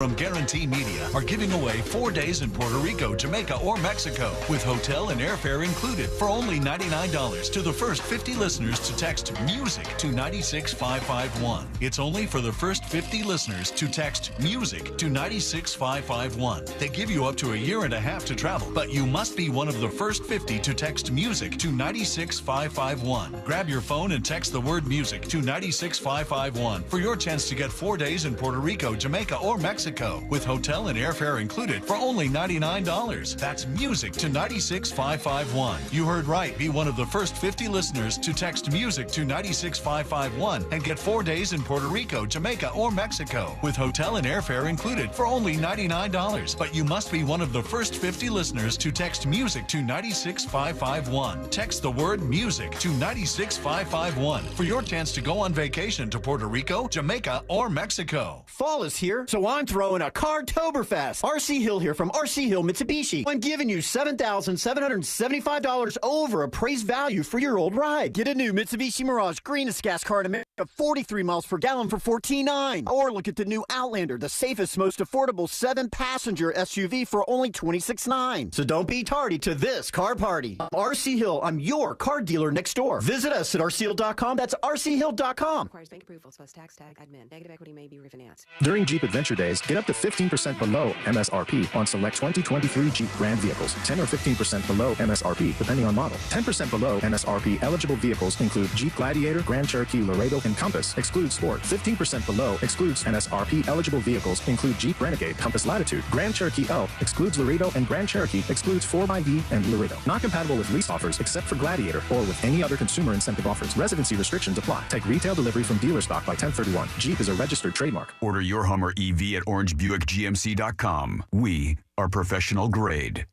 from Guarantee Media are giving away 4 days in Puerto Rico, Jamaica, or Mexico with hotel and airfare included for only $99 to the first 50 listeners to text MUSIC to 96551. It's only for the first 50 listeners to text MUSIC to 96551. They give you up to a year and a half to travel, but you must be one of the first 50 to text MUSIC to 96551. Grab your phone and text the word MUSIC to 96551 for your chance to get 4 days in Puerto Rico, Jamaica, or Mexico with hotel and airfare included for only $99. That's MUSIC to 96551. You heard right. Be one of the first 50 listeners to text MUSIC to 96551 and get 4 days in Puerto Rico, Jamaica, or Mexico with hotel and airfare included for only $99. But you must be one of the first 50 listeners to text MUSIC to 96551. Text the word MUSIC to 96551 for your chance to go on vacation to Puerto Rico, Jamaica, or Mexico. Fall is here, so I'm throwing a Cartoberfest. RC Hill here from RC Hill Mitsubishi. I'm giving you $7,775 over appraised value for your old ride. Get a new Mitsubishi Mirage greenest gas car in America, 43 miles per gallon for $14,900. Or look at the new Outlander, the safest, most affordable 7-passenger SUV for only $26,900. So don't be tardy to this car party. RC Hill, I'm your car dealer next door. Visit us at rchill.com. That's rchill.com. Requires bank approval plus tax tag admin. Negative equity may be refinanced. During Jeep Adventure Days, get up to 15% below MSRP on select 2023 Jeep Grand vehicles. 10 or 15% below MSRP, depending on model. 10% below MSRP eligible vehicles include Jeep Gladiator, Grand Cherokee Laredo, and Compass. Excludes Sport. 15% below excludes MSRP eligible vehicles include Jeep Renegade, Compass Latitude, Grand Cherokee L, excludes Laredo, and Grand Cherokee excludes 4xE and Laredo. Not compatible with lease offers except for Gladiator or with any other consumer incentive offers. Residency restrictions apply. Take retail delivery from dealer stock by 1031. Jeep is a registered trademark. Order your Hummer EV at orangebuickgmc.com. We are professional grade.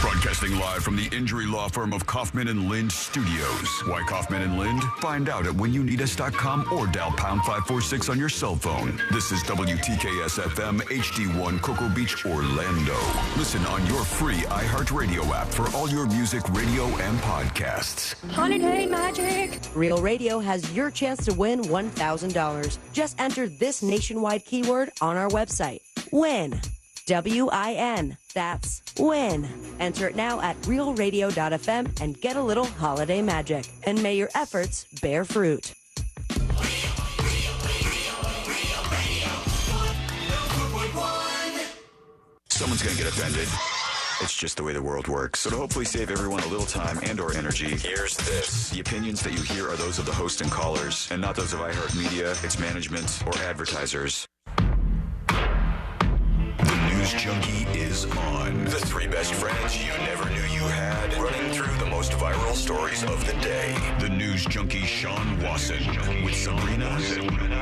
Broadcasting live from the injury law firm of Kaufman and Lind Studios. Why Kaufman and Lind? Find out at whenyouneedus.com or dial pound 546 on your cell phone. This is WTKS FM HD1 Cocoa Beach, Orlando. Listen on your free iHeartRadio app for all your music, radio, and podcasts. Holiday magic! Real Radio has your chance to win $1,000. Just enter this nationwide keyword on our website. Win. WIN. That's win. Enter it now at realradio.fm and get a little holiday magic. And may your efforts bear fruit. Someone's going to get offended. It's just the way the world works. So to hopefully save everyone a little time and or energy, here's this. The opinions that you hear are those of the host and callers, and not those of iHeartMedia, its management, or advertisers. News Junkie is on. The three best friends you never knew you had, running through the most viral stories of the day. The News Junkie Sean Wasson with Sabrina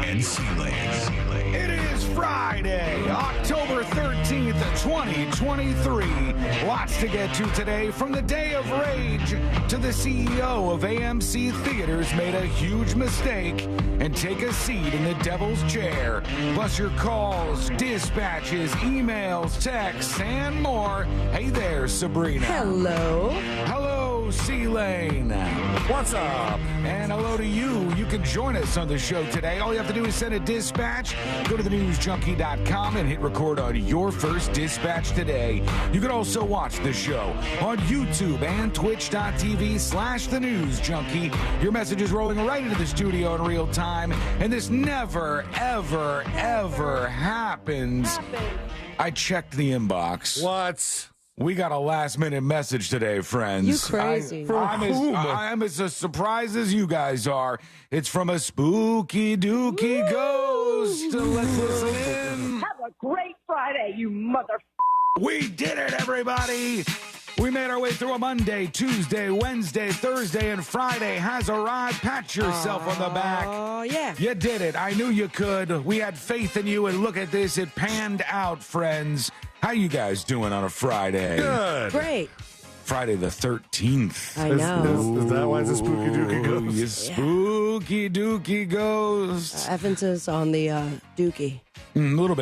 and C-Lane. It is Friday, October 13th, 2023. Lots to get to today, from the day of rage to the CEO of AMC Theaters made a huge mistake and take a seat in the devil's chair. Plus your calls, dispatches, emails, texts, and more. Hey there, Sabrina. Hello. Hello, C-Lane. What's up? And hello to you. You can join us on the show today. All you have to do is send a dispatch. Go to thenewsjunkie.com and hit record on your first dispatch today. You can also watch the show on YouTube and twitch.tv/thenewsjunkie. Your message is rolling right into the studio in real time, and this never, ever, ever happens. I checked the inbox. What? We got a last-minute message today, friends. You crazy. I'm as surprised as you guys are. It's from a spooky dookie ghost. Let's listen in. Have a great Friday, you mother. We did it, everybody. We made our way through a Monday, Tuesday, Wednesday, Thursday, and Friday has arrived. Pat yourself on the back. Oh, yeah. You did it. I knew you could. We had faith in you, and look at this. It panned out, friends. How you guys doing on a Friday? Good. Great. Friday the 13th. I know. Is that why it's a spooky dookie ghost? You spooky dookie ghost. Emphasis on the dookie. A little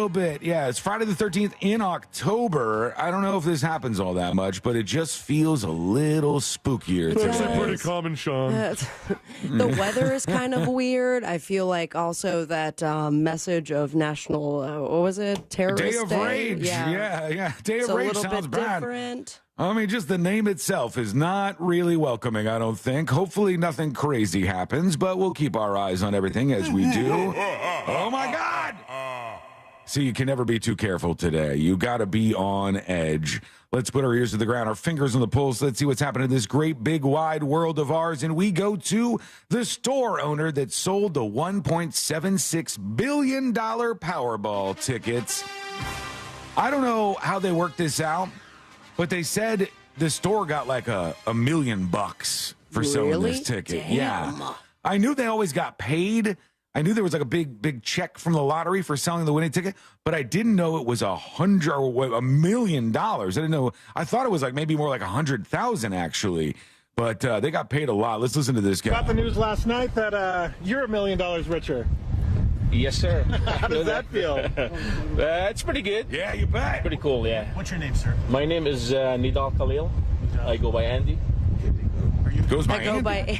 bit. Yeah, it's Friday the 13th in October. I don't know if this happens all that much, but it just feels a little spookier It's today. actually pretty common, Sean. The weather is kind of weird. I feel like also that message of national, what was it? Terrorist Day of Rage. Yeah. Day of It's a Rage little sounds bit bad. different. I mean, just the name itself is not really welcoming, I don't think. Hopefully nothing crazy happens, but we'll keep our eyes on everything as we do. Oh, my God! See, you can never be too careful today. You got to be on edge. Let's put our ears to the ground, our fingers on the pulse. Let's see what's happening in this great, big, wide world of ours. And we go to the store owner that sold the $1.76 billion Powerball tickets. I don't know how they worked this out, but they said the store got like a $1 million for selling this ticket. Damn. Yeah. I knew they always got paid. I knew there was like a big check from the lottery for selling the winning ticket, but I didn't know it was $1 million. I didn't know. I thought it was like maybe more like 100,000 actually, but they got paid a lot. Let's listen to this guy. Got the news last night that you're $1 million richer. Yes, sir. How does that feel? It's pretty good. Yeah, you bet. Pretty cool, yeah. What's your name, sir? My name is Nidal Khalil. I go by Andy. Goes by I go by.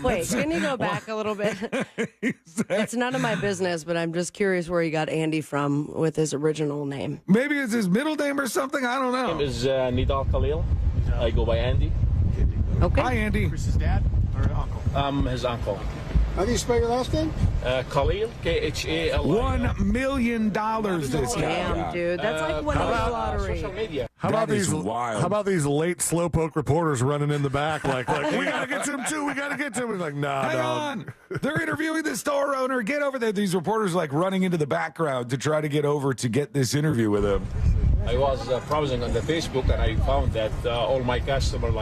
Wait, can you go back a little bit? It's none of my business, but I'm just curious where he got Andy from with his original name. Maybe it's his middle name or something. I don't My know. name is Nidal Khalil. I go by Andy. Okay. Hi, Andy. Chris's dad or uncle? I'm his uncle. How do you spell your last name? Khalil, Khalil. $1 million this guy Damn, got. dude. That's like winning the lottery. Social media. How about That is these wild. How about these late slowpoke reporters running in the back like we gotta get to him too. We gotta get to him. He's like, nah, Hang on. They're interviewing the store owner. Get over there. These reporters like running into the background to try to get over to get this interview with him. I was browsing on the Facebook and I found that all my customers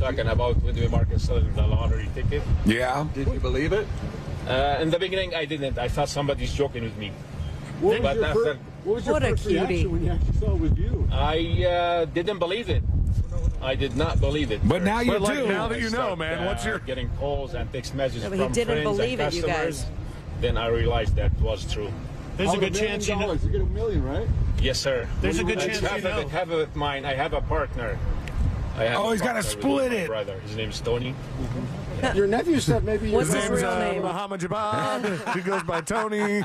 talking about when we market selling the lottery ticket. Yeah. Did you believe it? In the beginning, I didn't. I thought somebody's joking with me. What But after, was What a first cutie. reaction when you actually saw it was you? I didn't believe it. I did not believe it. But now you But like do. now that you know, Start, man, what's your getting calls and text messages No, but from he didn't friends believe and it, you customers. guys. Then I realized that was true. There's a good chance you know. You get $1 million, right? Yes, sir. There's a good It's chance half you know. of it, half of it mine. I have a partner. Oh, he's gotta split it. Brother, his name is Tony. Your nephew said maybe you What's know. his name's real name? Muhammad Jabbar. He goes by Tony.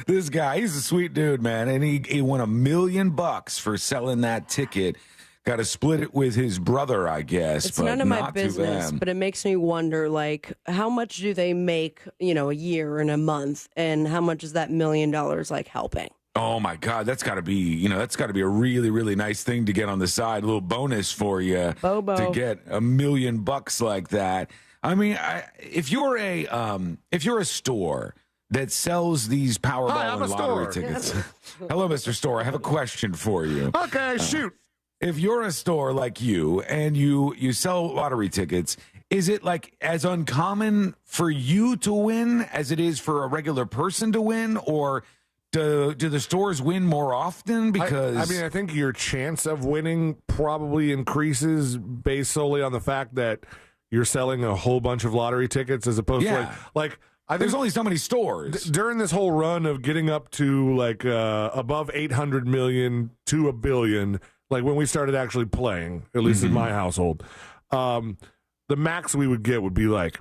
This guy, he's a sweet dude, man. And he won $1 million for selling that ticket. Got to split it with his brother, I guess. It's but none of my not too business, bad. but it makes me wonder, like, how much do they make, a year and a month, and how much is that $1 million like helping? Oh my God, that's got to be, that's got to be a really, really nice thing to get on the side. A little bonus for you Bobo. to get $1 million like that. I mean, if you're a store that sells these Powerball Hi, I'm and a lottery store. tickets. Hello, Mr. Store. I have a question for you. Okay, shoot. If you're a store like you and you sell lottery tickets, is it like as uncommon for you to win as it is for a regular person to win, or do the stores win more often? Because I think your chance of winning probably increases based solely on the fact that you're selling a whole bunch of lottery tickets as opposed Yeah. to like I think there's only so many stores. during this whole run of getting up to like above 800 million to $1 billion, like when we started actually playing, at least in my household, the max we would get would be like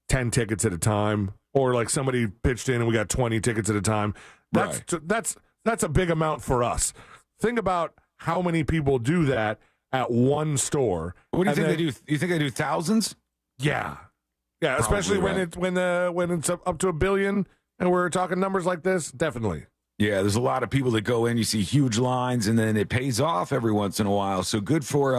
10 tickets at a time, or like somebody pitched in and we got 20 tickets at a time. That's a big amount for us. Think about how many people do that at one store. What do you And think then- they do? You think they do thousands? Yeah, Probably especially when right. when it's up to $1 billion and we're talking numbers like this. Definitely. Yeah, there's a lot of people that go in. You see huge lines, and then it pays off every once in a while. So good for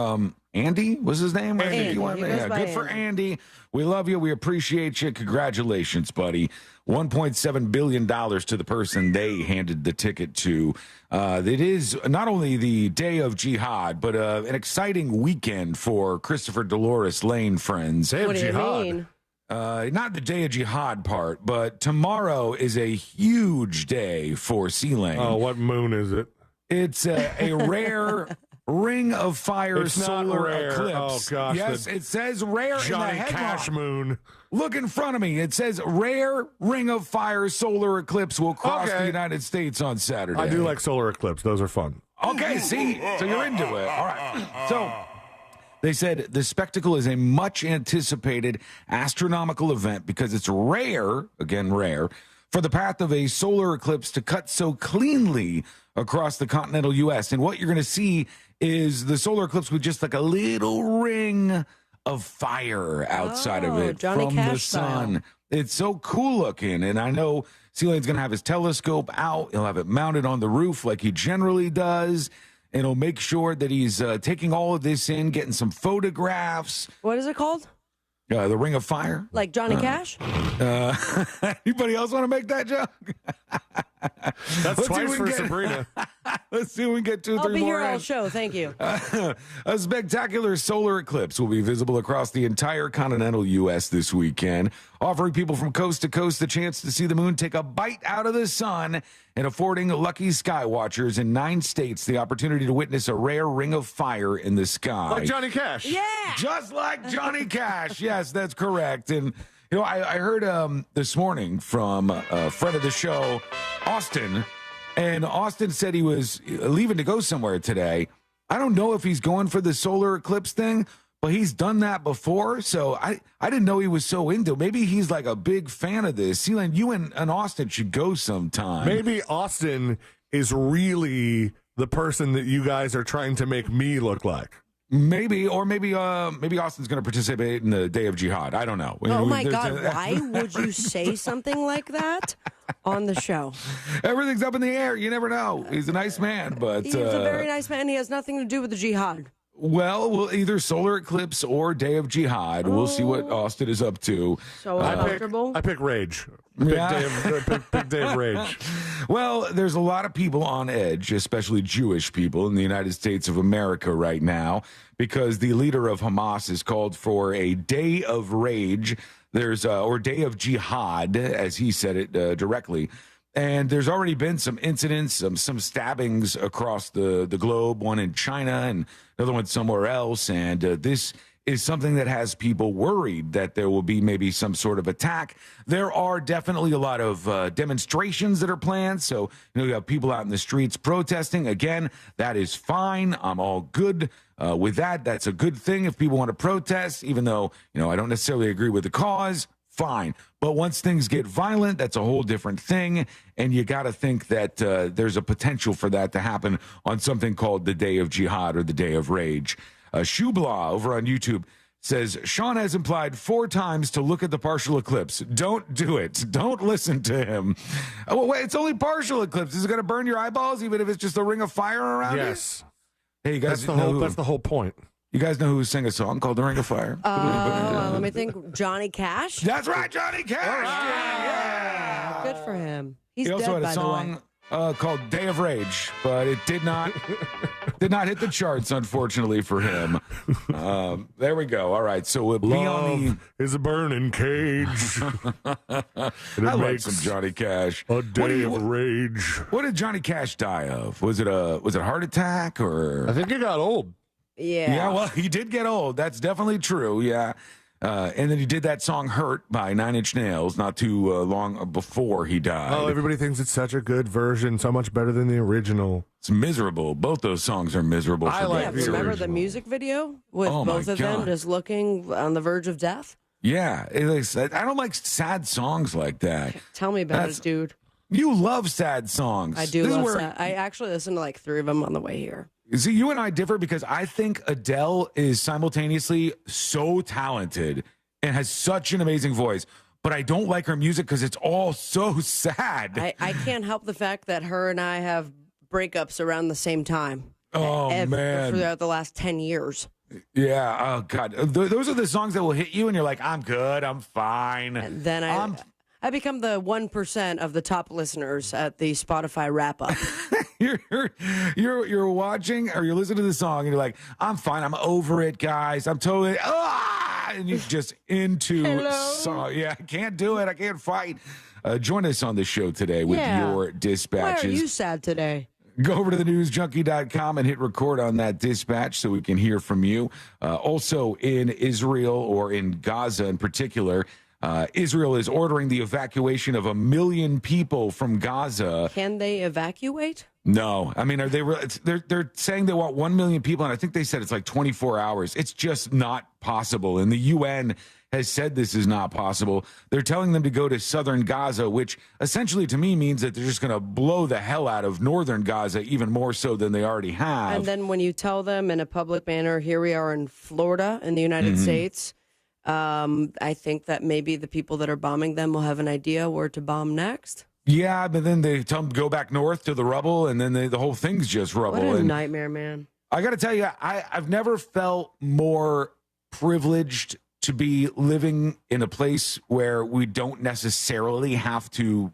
Andy. Was his name? Andy. You want- He goes yeah, by good for Andy. We love you. We appreciate you. Congratulations, buddy. $1.7 billion to the person they handed the ticket to. It is not only the day of jihad, but an exciting weekend for Christopher Dolores Lane friends. Day of What do you jihad. mean? Not the day of jihad part, but tomorrow is a huge day for C Lane. Oh, what moon is it? It's a rare ring of fire It's not solar rare. eclipse. Oh, gosh, yes, it says rare Johnny in the headline. Cash moon. Look in front of me. It says rare ring of fire solar eclipse will cross Okay. the United States on Saturday. I do like solar eclipse. Those are fun. Okay, see? So you're into it. All right. So they said the spectacle is a much anticipated astronomical event because it's rare, again, rare, for the path of a solar eclipse to cut so cleanly across the continental U.S. And what you're going to see is the solar eclipse with just like a little ring of fire outside of it Johnny from Cash the sun. style. It's so cool looking. And I know Sealane's going to have his telescope out. He'll have it mounted on the roof like he generally does. And he'll make sure that he's taking all of this in, getting some photographs. What is it called? The Ring of Fire. Like Johnny Cash? Anybody else want to make that joke? That's Let's see twice if we for can get- Sabrina. Let's see if we can get 2 or I'll 3 be more here all in. show. Thank you. A spectacular solar eclipse will be visible across the entire continental U.S. this weekend, offering people from coast to coast the chance to see the moon take a bite out of the sun and affording lucky sky watchers in 9 states the opportunity to witness a rare ring of fire in the sky. Like Johnny Cash. Yeah. Just like Johnny Cash. Yes, that's correct. And, you know, I heard this morning from a friend of the show, Austin, and Austin said he was leaving to go somewhere today. I don't know if he's going for the solar eclipse thing, but he's done that before. So I didn't know he was so into it. Maybe he's like a big fan of this. Sealand, you and Austin should go sometime. Maybe Austin is really the person that you guys are trying to make me look like. Maybe Austin's going to participate in the Day of Jihad. I don't know. Oh, my God. Why would you say something like that on the show? Everything's up in the air. You never know. He's a nice man, but He's a very nice man. He has nothing to do with the jihad. well, we'll either solar eclipse or Day of Jihad. We'll see what Austin is up to. So uncomfortable. I pick Rage. Big day of Rage. Well, there's a lot of people on edge, especially Jewish people in the United States of America right now, because the leader of Hamas has called for a day of rage. Or day of jihad, as he said it directly. And there's already been some incidents, some stabbings across the globe, one in China and another one somewhere else. And this is something that has people worried that there will be maybe some sort of attack. There are definitely a lot of demonstrations that are planned. So, you have people out in the streets protesting. Again, that is fine. I'm all good with that. That's a good thing if people want to protest, even though, I don't necessarily agree with the cause. Fine. But once things get violent, that's a whole different thing. And you got to think that there's a potential for that to happen on something called the Day of Jihad or the Day of Rage. Shubla over on YouTube says, Sean has implied 4 times to look at the partial eclipse. Don't do it. Don't listen to him. Oh, wait, it's only partial eclipse. Is it going to burn your eyeballs even if it's just a ring of fire around Yes. it? Hey, you guys That's the whole point. You guys know who sang a song called The Ring of Fire? Let me think. Johnny Cash? That's right, Johnny Cash. Yeah. Good for him. He's He also dead, had by a the way. song called Day of Rage, but it did not hit the charts, unfortunately for him. There we go. All right, so we'll be on the. Love is a burning cage. I like some Johnny Cash. A day of rage. What did Johnny Cash die of? Was it a heart attack or? I think he got old. Yeah. Yeah, well, he did get old. That's definitely true. Yeah. And then he did that song Hurt by 9 Inch Nails not too long before he died. Oh, everybody thinks it's such a good version, so much better than the original. It's miserable. Both those songs are miserable. I for like Yeah, me. the remember original. the music video with Oh, my both of them God. just looking on the verge of death? Yeah. I don't like sad songs like that. Tell me about it, dude. You love sad songs. I do This is love where- that. I actually listened to like 3 of them on the way here. See, you and I differ because I think Adele is simultaneously so talented and has such an amazing voice, but I don't like her music because it's all so sad. I can't help the fact that her and I have breakups around the same time. Oh, man. Throughout the last 10 years. Yeah. Oh, God. Those are the songs that will hit you, and you're like, I'm good. I'm fine. And then I become the 1% of the top listeners at the Spotify wrap up. You're watching or you're listening to the song, and you're like, I'm fine. I'm over it, guys. I'm totally, and you're just into song. Yeah, I can't do it. I can't fight. Join us on the show today with your dispatches. Why are you sad today? Go over to thenewsjunkie.com and hit record on that dispatch so we can hear from you. Also in Israel, or in Gaza in particular, Israel is ordering the evacuation of 1 million people from Gaza. Can they evacuate? No. I mean, they're saying they want 1 million people, and I think they said it's like 24 hours. It's just not possible. And the UN has said this is not possible. They're telling them to go to southern Gaza, which essentially to me means that they're just going to blow the hell out of northern Gaza even more so than they already have. And then when you tell them in a public manner, here we are in Florida in the United States, I think that maybe the people that are bombing them will have an idea where to bomb next. Yeah, but then they tell them to go back north to the rubble, and then the whole thing's just rubble. What a nightmare, man. I got to tell you, I've never felt more privileged to be living in a place where we don't necessarily have to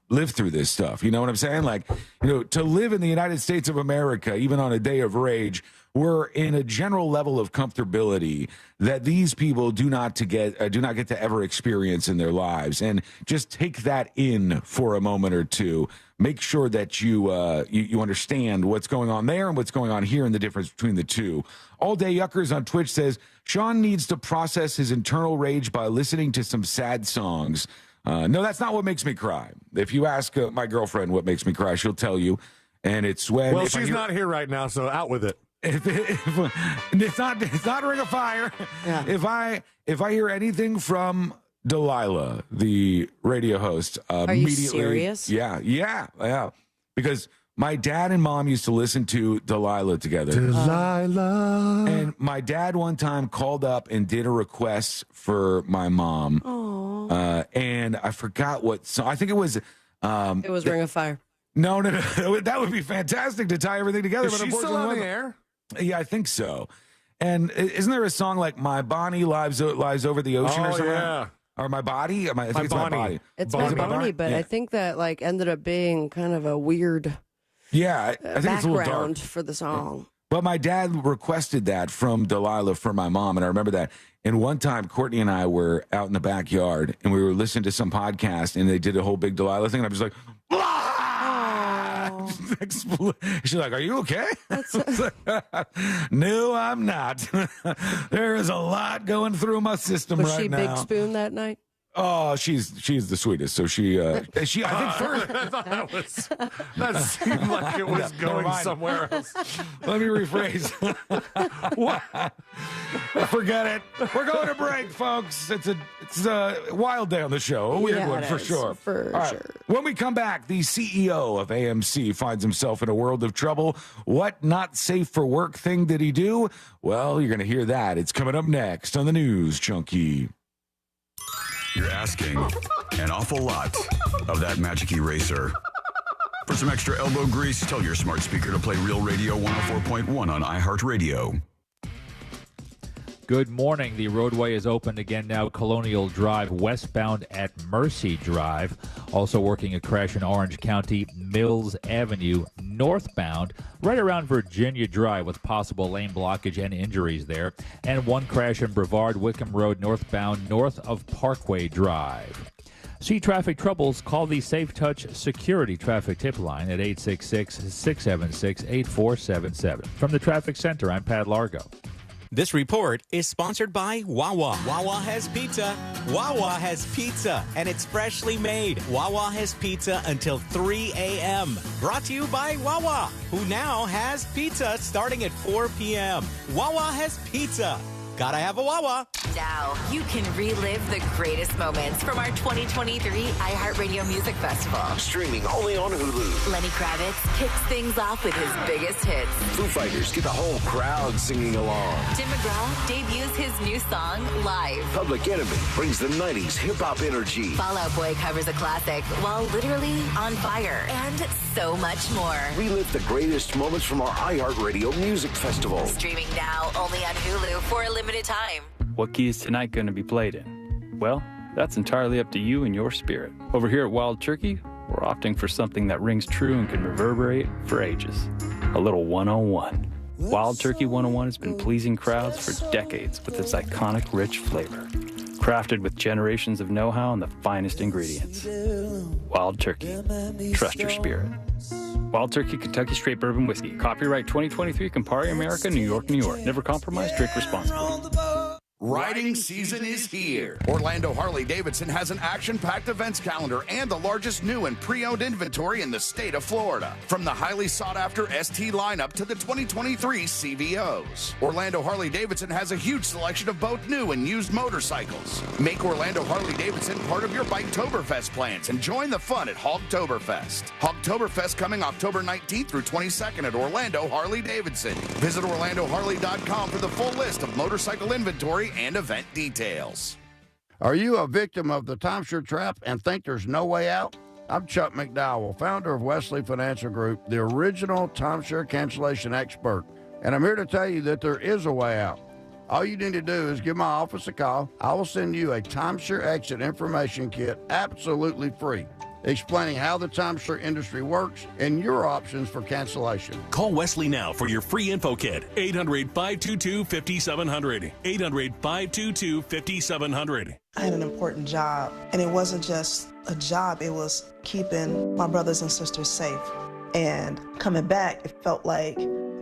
live through this stuff. You know what I'm saying? Like, to live in the United States of America, even on a day of rage, we're in a general level of comfortability that these people do not get to ever experience in their lives. And just take that in for a moment or two. Make sure that you understand what's going on there and what's going on here and the difference between the two. All Day Yuckers on Twitch says, Sean needs to process his internal rage by listening to some sad songs. No, that's not what makes me cry. If you ask my girlfriend what makes me cry, she'll tell you. And it's when... Well, she's not here right now, so out with it. It's not Ring of Fire. Yeah. If I hear anything from Delilah, the radio host, Are you serious? Yeah. Because my dad and mom used to listen to Delilah together. Delilah. And my dad one time called up and did a request for my mom. And I forgot what song. I think it was... it was Ring of Fire. No. That would be fantastic to tie everything together. Is she still on the air? Yeah, I think so. And isn't there a song like "My Bonnie lies over the ocean" or something? Yeah. Or "My Body"? I think it's "My Body." It's Bonnie. My Bonnie, but Yeah. I think that ended up being kind of a weird Yeah, I think it's a little dark. background for the song. But my dad requested that from Delilah for my mom, and I remember that. And one time, Courtney and I were out in the backyard, and we were listening to some podcast, and they did a whole big Delilah thing, and I was like, "Blah!" She's like, "Are you okay?" No, I'm not. There is a lot going through my system Was right she now. Big Spoon that night? Oh, she's the sweetest. So she I think first. I thought that seemed like it was going somewhere else. Let me rephrase. What? Forget it. We're going to break, folks. It's a wild day on the show. A weird one for sure. For All right. sure. When we come back, the CEO of AMC finds himself in a world of trouble. What not safe for work thing did he do? Well, you're going to hear that. It's coming up next on the News Junkie. You're asking an awful lot of that magic eraser. For some extra elbow grease, tell your smart speaker to play Real Radio 104.1 on iHeartRadio. Good morning. The roadway is open again now. Colonial Drive westbound at Mercy Drive. Also working a crash in Orange County, Mills Avenue northbound, right around Virginia Drive with possible lane blockage and injuries there. And one crash in Brevard, Wickham Road northbound, north of Parkway Drive. See traffic troubles, call the Safe Touch Security Traffic Tip Line at 866-676-8477. From the Traffic Center, I'm Pat Largo. This report is sponsored by Wawa. Wawa has pizza. Wawa has pizza, and it's freshly made. Wawa has pizza until 3 a.m. Brought to you by Wawa, who now has pizza starting at 4 p.m. Wawa has pizza. Gotta have a Wawa. Now you can relive the greatest moments from our 2023 iHeartRadio Music Festival. Streaming only on Hulu. Lenny Kravitz kicks things off with his biggest hits. Foo Fighters get the whole crowd singing along. Tim McGraw debuts his new song live. Public Enemy brings the 90s hip-hop energy. Fall Out Boy covers a classic while literally on fire. And so much more. Relive the greatest moments from our iHeartRadio Music Festival. Streaming now only on Hulu for a limited time. What key is tonight going to be played in? Well, that's entirely up to you and your spirit. Over here at Wild Turkey, we're opting for something that rings true and can reverberate for ages. A little 101. Wild Turkey 101 has been pleasing crowds for decades with its iconic rich flavor. Crafted with generations of know-how and the finest ingredients. Wild Turkey. Trust your spirit. Wild Turkey Kentucky Straight Bourbon Whiskey. Copyright 2023 Campari America, New York, New York. Never compromise, drink responsibly. Riding season is here. Orlando Harley-Davidson has an action-packed events calendar and the largest new and pre-owned inventory in the state of Florida. From the highly sought-after ST lineup to the 2023 CVOs. Orlando Harley-Davidson has a huge selection of both new and used motorcycles. Make Orlando Harley-Davidson part of your Biketoberfest plans and join the fun at Hogtoberfest. Hogtoberfest coming October 19th through 22nd at Orlando Harley-Davidson. Visit OrlandoHarley.com for the full list of motorcycle inventory and event details. Are you a victim of the timeshare trap and think there's no way out? I'm Chuck McDowell, founder of Wesley Financial Group, the original timeshare cancellation expert, and I'm here to tell you that there is a way out. All you need to do is give my office a call. I will send you a timeshare exit information kit absolutely free, explaining how the timeshare industry works and your options for cancellation. Call Wesley now for your free info kit. 800-522-5700. 800-522-5700. I had an important job, and it wasn't just a job, it was keeping my brothers and sisters safe. And coming back, it felt like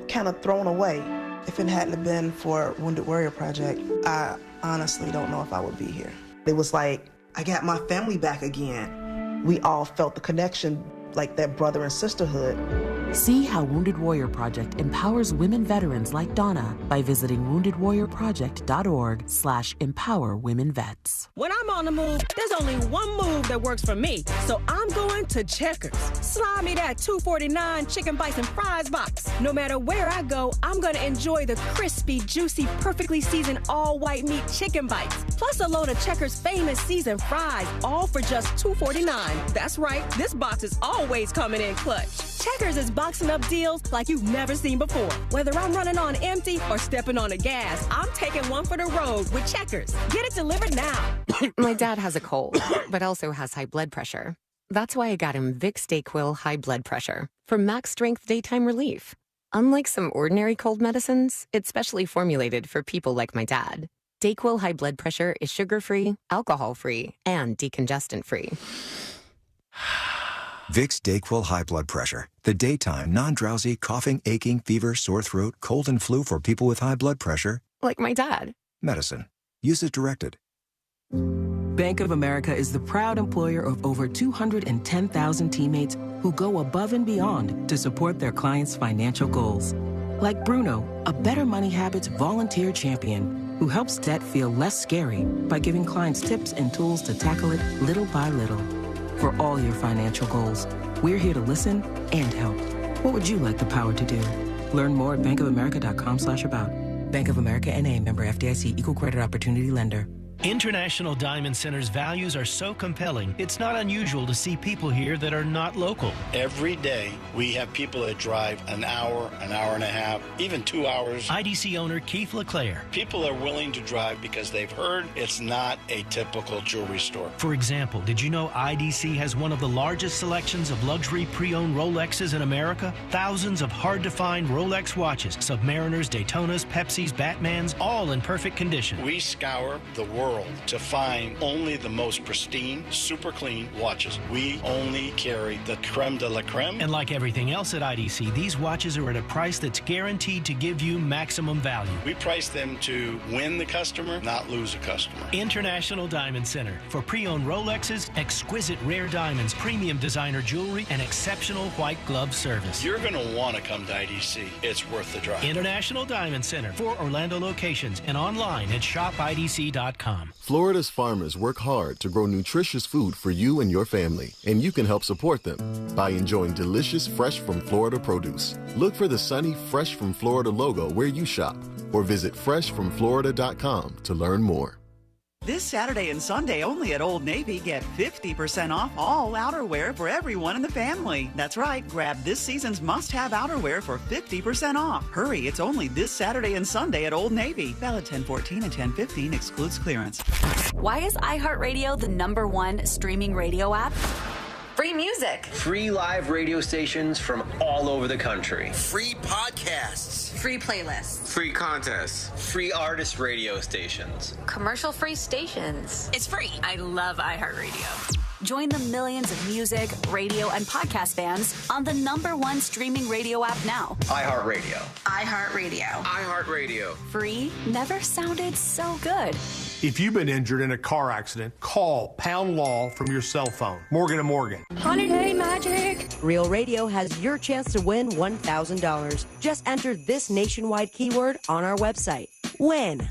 kind of thrown away. If it hadn't been for Wounded Warrior Project, I honestly don't know if I would be here. It was like, I got my family back again. We all felt the connection, like that brother and sisterhood. See how Wounded Warrior Project empowers women veterans like Donna by visiting woundedwarriorproject.org/empowerwomenvets. When I'm on the move, there's only one move that works for me. So I'm going to Checkers. Slide me that $2.49 chicken bites and fries box. No matter where I go, I'm going to enjoy the crispy, juicy, perfectly seasoned all-white meat chicken bites. Plus a load of Checkers' famous seasoned fries, all for just $2.49. That's right, this box is always coming in clutch. Checkers is boxing up deals like you've never seen before. Whether I'm running on empty or stepping on the gas, I'm taking one for the road with Checkers. Get it delivered now. My dad has a cold, but also has high blood pressure. That's why I got him Vicks DayQuil High Blood Pressure for max strength daytime relief. Unlike some ordinary cold medicines, it's specially formulated for people like my dad. DayQuil High Blood Pressure is sugar-free, alcohol-free, and decongestant-free. Vicks DayQuil High Blood Pressure. The daytime, non-drowsy, coughing, aching, fever, sore throat, cold, and flu for people with high blood pressure. Like my dad. Medicine. Use as directed. Bank of America is the proud employer of over 210,000 teammates who go above and beyond to support their clients' financial goals. Like Bruno, a Better Money Habits volunteer champion who helps debt feel less scary by giving clients tips and tools to tackle it little by little. For all your financial goals, we're here to listen and help. What would you like the power to do? Learn more at bankofamerica.com/about. Bank of America NA, member FDIC, equal credit opportunity lender. International Diamond Center's values are so compelling, it's not unusual to see people here that are not local. Every day, we have people that drive an hour and a half, even 2 hours. IDC owner Keith LeClaire. People are willing to drive because they've heard it's not a typical jewelry store. For example, did you know IDC has one of the largest selections of luxury pre-owned Rolexes in America? Thousands of hard-to-find Rolex watches, Submariners, Daytonas, Pepsis, Batmans, all in perfect condition. We scour the world to find only the most pristine, super clean watches. We only carry the creme de la creme. And like everything else at IDC, these watches are at a price that's guaranteed to give you maximum value. We price them to win the customer, not lose a customer. International Diamond Center for pre-owned Rolexes, exquisite rare diamonds, premium designer jewelry, and exceptional white glove service. You're going to want to come to IDC. It's worth the drive. International Diamond Center, 4 Orlando locations, and online at shopidc.com. Florida's farmers work hard to grow nutritious food for you and your family, and you can help support them by enjoying delicious fresh from Florida produce. Look for the sunny Fresh from Florida logo where you shop, or visit freshfromflorida.com to learn more. This Saturday and Sunday only at Old Navy, get 50% off all outerwear for everyone in the family. That's right, grab this season's must-have outerwear for 50% off. Hurry, it's only this Saturday and Sunday at Old Navy. Valid 10/14 and 10/15, excludes clearance. Why is iHeartRadio the #1 streaming radio app? Free music. Free live radio stations from all over the country. Free podcasts. Free playlists. Free contests. Free artist radio stations. Commercial-free stations. It's free. I love iHeartRadio. Join the millions of music, radio, and podcast fans on the #1 streaming radio app now. iHeartRadio. iHeartRadio. iHeartRadio. Free never sounded so good. If you've been injured in a car accident, call Pound Law from your cell phone. Morgan & Morgan. Holiday magic. Real Radio has your chance to win $1,000. Just enter this nationwide keyword on our website. Win.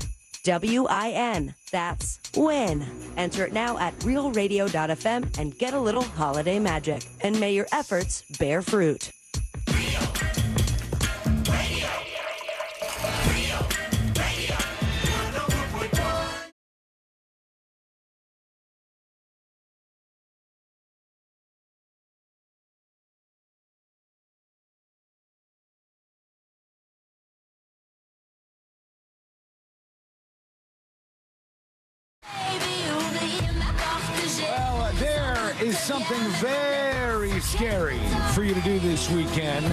WIN. That's win. Enter it now at realradio.fm and get a little holiday magic. And may your efforts bear fruit. Well, there is something very scary for you to do this weekend.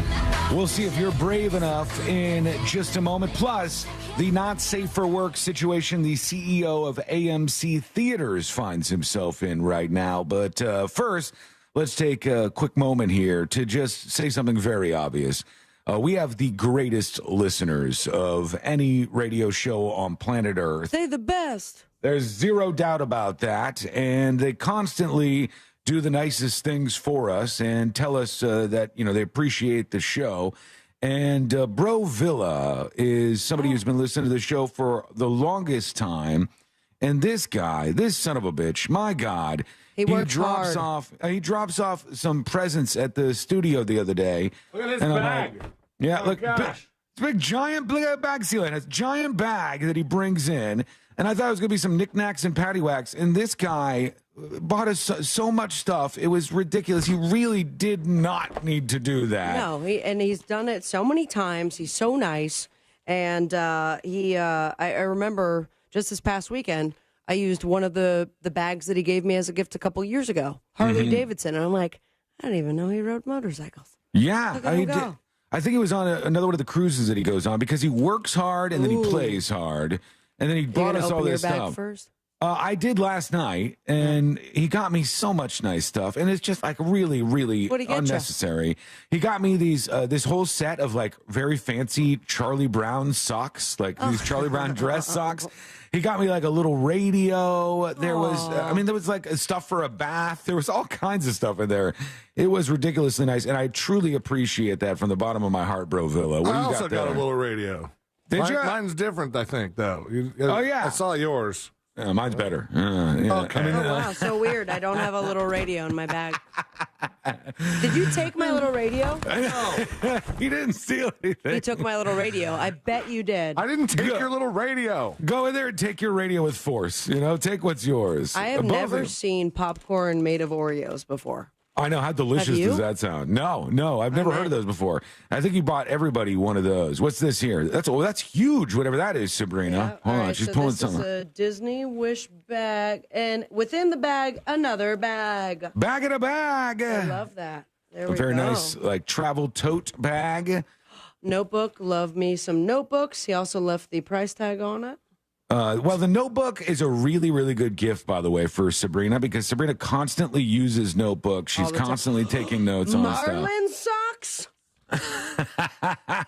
We'll see if you're brave enough in just a moment. Plus, the not safe for work situation the CEO of AMC Theaters finds himself in right now. But first, let's take a quick moment here to just say something very obvious. We have the greatest listeners of any radio show on planet Earth. They're the best. There's zero doubt about that, and they constantly do the nicest things for us and tell us that, they appreciate the show. And Bro Villa is somebody who's been listening to the show for the longest time. And this guy, this son of a bitch, my God, he drops off some presents at the studio the other day. Look at this bag. Look, it's a big giant, look at that bag ceiling. It's a giant bag that he brings in. And I thought it was going to be some knickknacks and paddywhacks. And this guy bought us so much stuff. It was ridiculous. He really did not need to do that. No, he's done it so many times. He's so nice. And I remember just this past weekend, I used one of the bags that he gave me as a gift a couple years ago, Harley Davidson. And I'm like, I didn't even know he rode motorcycles. Yeah, I think it was on another one of the cruises that he goes on because he works hard and then he plays hard. And then he brought us all this stuff. First? I did last night, and he got me so much nice stuff, and it's just like really, really unnecessary. He got me these this whole set of like very fancy Charlie Brown socks, like these Charlie Brown dress socks. He got me like a little radio. There was, there was like stuff for a bath. There was all kinds of stuff in there. It was ridiculously nice, and I truly appreciate that from the bottom of my heart, Bro Villa. I also got a little radio. Did you? Mine's different, I think, though. I saw yours. Mine's better. Okay. Wow, so weird. I don't have a little radio in my bag. Did you take my little radio? No. He didn't steal anything. He took my little radio. I bet you did. I didn't take your little radio. Go in there and take your radio with force. Take what's yours. I have never seen popcorn made of Oreos before. I know. How delicious does that sound? No, I've never heard of those before. I think you bought everybody one of those. What's this here? That's huge, whatever that is, Sabrina. Yeah, Hold on, she's pulling something. This is a Disney Wish bag, and within the bag, another bag. Bag in a bag. I love that. There we go. Very nice, like travel tote bag. Notebook, love me some notebooks. He also left the price tag on it. Well, the notebook is a really, really good gift, by the way, for Sabrina, because Sabrina constantly uses notebooks. She's constantly taking notes on stuff. Marlin socks?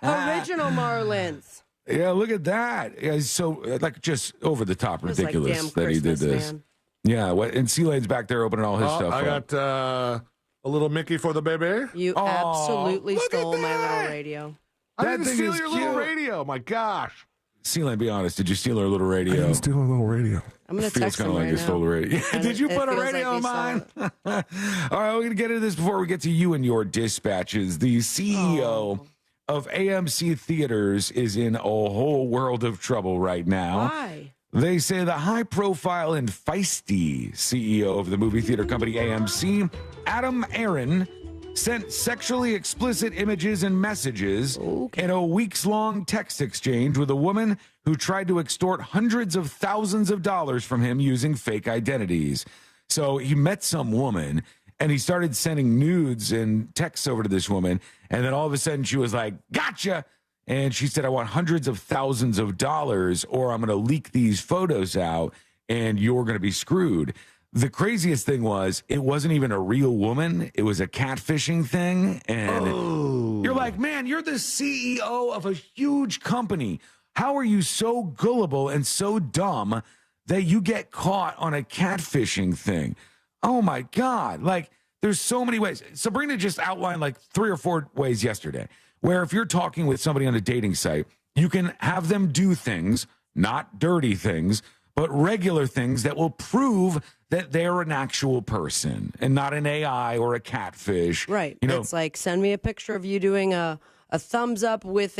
Original Marlins. Yeah, look at that. Yeah, so, just over the top ridiculous like that he did this. Man. Yeah, and C-Lane's back there opening all his stuff I up. got a little Mickey for the baby. You absolutely stole my little radio. I didn't steal your little radio. My gosh. C-Lane, be honest. Did you steal her little radio? I didn't steal her little radio. I'm going to text him like right you now. stole the radio. Did you put a radio on mine? All right, we're going to get into this before we get to you and your dispatches. The CEO of AMC Theaters is in a whole world of trouble right now. Why? They say the high-profile and feisty CEO of the movie theater company AMC, Adam Aron, sent sexually explicit images and messages in a weeks-long text exchange with a woman who tried to extort hundreds of thousands of dollars from him using fake identities. So he met some woman, and he started sending nudes and texts over to this woman, and then all of a sudden she was like, gotcha! And she said, I want hundreds of thousands of dollars, or I'm going to leak these photos out, and you're going to be screwed. The craziest thing was it wasn't even a real woman. It was a catfishing thing. And you're like, man, you're the CEO of a huge company. How are you so gullible and so dumb that you get caught on a catfishing thing? Oh, my God. Like, there's so many ways. Sabrina just outlined like 3 or 4 ways yesterday where if you're talking with somebody on a dating site, you can have them do things, not dirty things, but regular things that will prove that they're an actual person and not an AI or a catfish. Right. You know, It's like, send me a picture of you doing a thumbs up with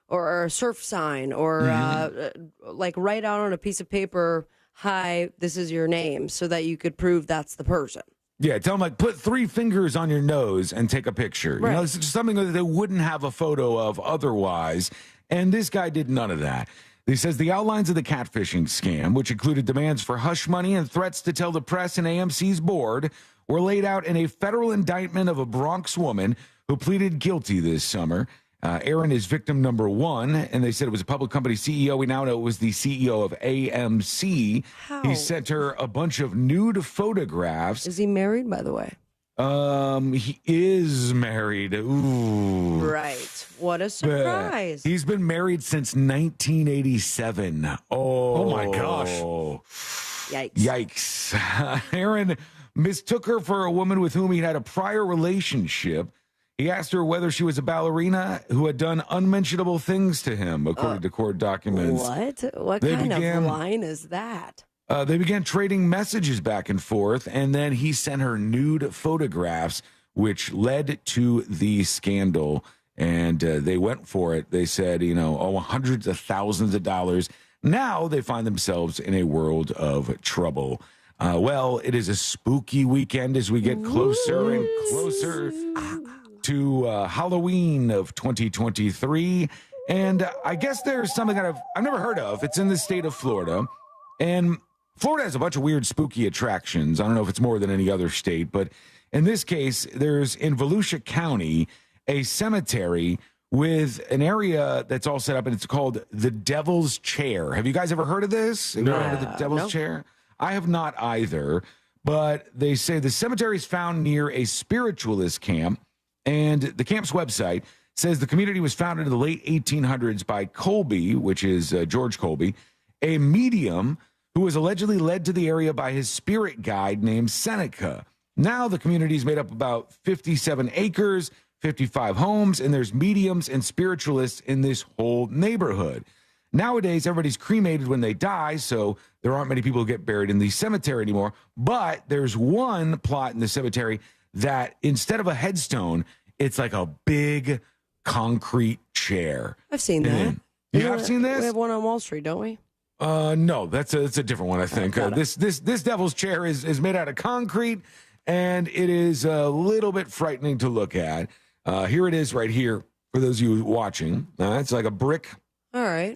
or a surf sign or like write out on a piece of paper, hi, this is your name, so that you could prove that's the person. yeah, tell them like put 3 fingers on your nose and take a picture. Right. You know, it's just something that they wouldn't have a photo of otherwise. And this guy did none of that. He says the outlines of the catfishing scam, which included demands for hush money and threats to tell the press and AMC's board, were laid out in a federal indictment of a Bronx woman who pleaded guilty this summer. Aaron is victim number 1, and they said it was a public company CEO. We now know it was the CEO of AMC. How? He sent her a bunch of nude photographs. Is he married, by the way? He is married. Ooh. Right. What a surprise. He's been married since 1987. Oh my gosh. Yikes. Aaron mistook her for a woman with whom he'd had a prior relationship. He asked her whether she was a ballerina who had done unmentionable things to him, according to court documents. What kind of line is that? They began trading messages back and forth, and then he sent her nude photographs, which led to the scandal. And they went for it. They said, hundreds of thousands of dollars. Now they find themselves in a world of trouble. Well, it is a spooky weekend as we get closer and closer to Halloween of 2023. And I guess there's something that I've never heard of. It's in the state of Florida. And Florida has a bunch of weird, spooky attractions. I don't know if it's more than any other state, but in this case, there's in Volusia County a cemetery with an area that's all set up, and it's called the Devil's Chair. Have you guys ever heard of this? Have you ever heard of the Devil's Chair? I have not either, but they say the cemetery is found near a spiritualist camp, and the camp's website says the community was founded in the late 1800s by Colby, which is George Colby, a medium who was allegedly led to the area by his spirit guide named Seneca. Now the community is made up about 57 acres, 55 homes, and there's mediums and spiritualists in this whole neighborhood. Nowadays, everybody's cremated when they die, so there aren't many people who get buried in the cemetery anymore. But there's one plot in the cemetery that instead of a headstone, it's like a big concrete chair. I've seen that. You have seen this? We have one on Wall Street, don't we? No, that's a different one, I think. This devil's chair is made out of concrete, and it is a little bit frightening to look at. Here it is right here for those of you watching. It's like a brick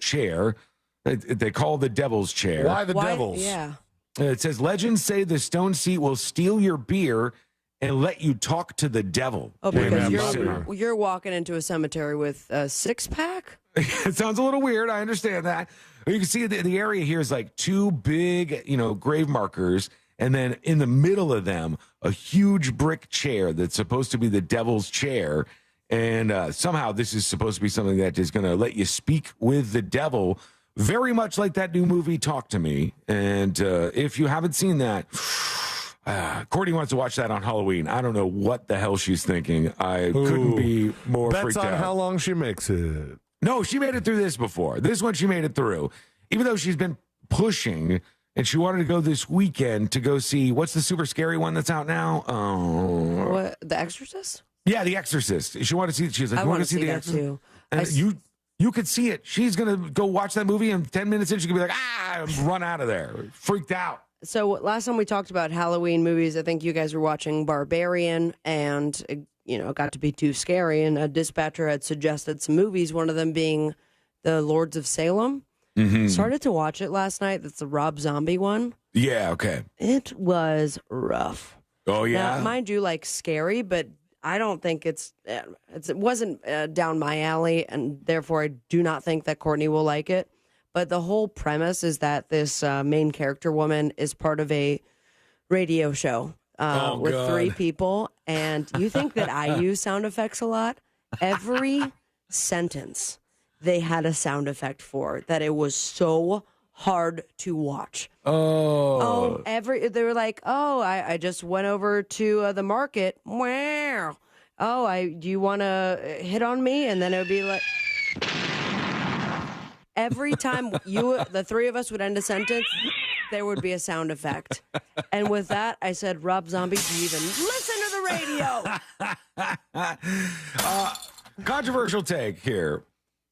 chair. They call the devil's chair. Why the devils? Yeah. It says, legends say the stone seat will steal your beer and let you talk to the devil. Oh, because you're walking into a cemetery with a 6-pack? It sounds a little weird. I understand that. You can see the area here is like 2 big, grave markers. And then in the middle of them, a huge brick chair that's supposed to be the devil's chair. And somehow this is supposed to be something that is going to let you speak with the devil, very much like that new movie, Talk to Me. And if you haven't seen that, Courtney wants to watch that on Halloween. I don't know what the hell she's thinking. I couldn't be more freaked out. That's on how long she makes it. No, she made it through this before. This one she made it through. Even though she's been pushing, and she wanted to go this weekend to go see, what's the super scary one that's out now? What, The Exorcist? Yeah, The Exorcist. She wanted to see it. She was like, you want to see The Exorcist? Too. And you could see it. She's going to go watch that movie, and 10 minutes in, she could be like, run out of there. Freaked out. So last time we talked about Halloween movies, I think you guys were watching Barbarian, and it got to be too scary. And a dispatcher had suggested some movies, one of them being The Lords of Salem. Mm-hmm. Started to watch it last night. That's the Rob Zombie one. Yeah, okay. It was rough. Oh, yeah? Now, mind you, scary, but I don't think it wasn't down my alley, and therefore I do not think that Courtney will like it. But the whole premise is that this main character woman is part of a radio show with God. 3 people, and you think that I use sound effects a lot? Every sentence they had a sound effect for that it was so hard to watch. They were like, I just went over to the market. Wow. Do you want to hit on me? And then it would be like, every time the 3 of us would end a sentence, there would be a sound effect. And with that, I said, Rob Zombie, do you even listen to the radio? Controversial take here.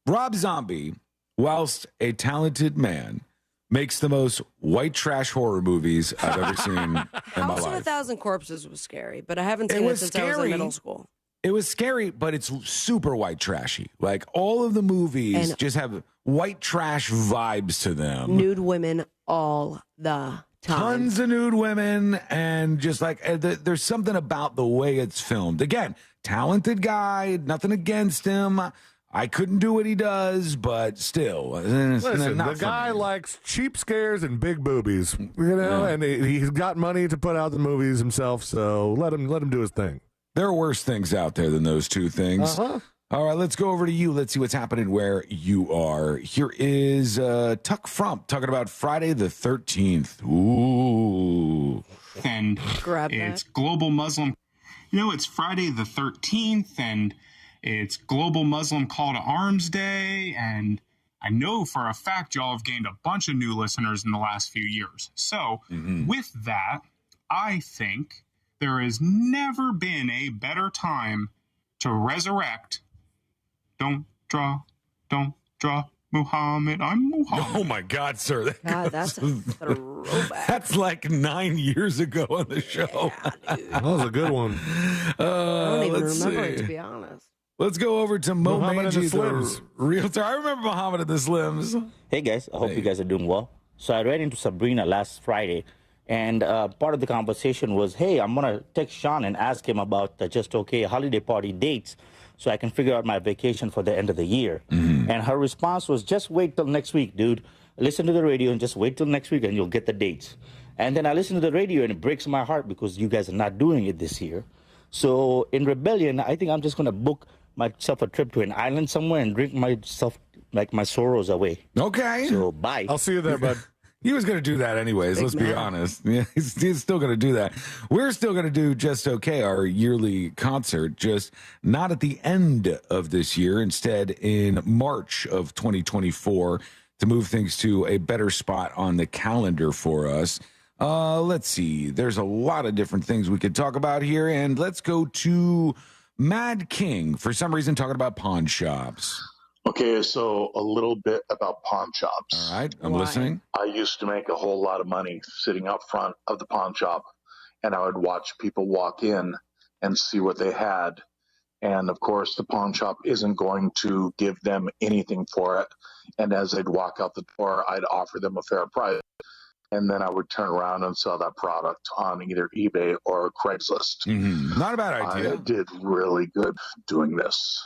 Rob Zombie, whilst a talented man, makes the most white trash horror movies I've ever seen in my House of life. 1,000 Corpses was scary, but I haven't seen it since I was in middle school. It was scary, but it's super white trashy. Like, all of the movies just have white trash vibes to them. Nude women all the time. Tons of nude women, and just like there's something about the way it's filmed. Again, talented guy, nothing against him. I couldn't do what he does, but still. Listen, the guy likes cheap scares and big boobies, and he's got money to put out the movies himself, so let him do his thing. There are worse things out there than those 2 things. All right, let's go over to you. Let's see what's happening where you are. Here is Tuck Frump talking about Friday the 13th. Ooh. And it's Global Muslim. It's Friday the 13th, and it's Global Muslim Call to Arms Day, and I know for a fact y'all have gained a bunch of new listeners in the last few years. So with that, I think there has never been a better time to resurrect Don't draw, Muhammad, I'm Muhammad. Oh, my God, sir. That's a throwback. That's like 9 years ago on the show. Yeah, dude. That was a good one. I don't even remember it, to be honest. Let's go over to Mo Muhammad and the Manji, Slims. the realtor. I remember Muhammad and the Slims. Hey, guys. I hope you guys are doing well. So I ran into Sabrina last Friday, and part of the conversation was, hey, I'm going to text Sean and ask him about the Just Okay holiday party dates so I can figure out my vacation for the end of the year. And her response was, just wait till next week, dude. Listen to the radio and just wait till next week and you'll get the dates. And then I listened to the radio and it breaks my heart because you guys are not doing it this year. So in rebellion, I think I'm just going to book myself a trip to an island somewhere and drink myself, like, my sorrows away. Okay. So bye. I'll see you there, bud. He was going to do that anyways, let's be honest. Yeah, he's still going to do that. We're still going to do Just Okay, our yearly concert, just not at the end of this year, instead in March of 2024 to move things to a better spot on the calendar for us. Let's see. There's a lot of different things we could talk about here, and let's go to Mad King, for some reason talking about pawn shops. Okay, so a little bit about pawn shops. All right, I'm listening. I used to make a whole lot of money sitting up front of the pawn shop, and I would watch people walk in and see what they had. And, of course, the pawn shop isn't going to give them anything for it. And as they'd walk out the door, I'd offer them a fair price. And then I would turn around and sell that product on either eBay or Craigslist. Not a bad idea. I did really good doing this.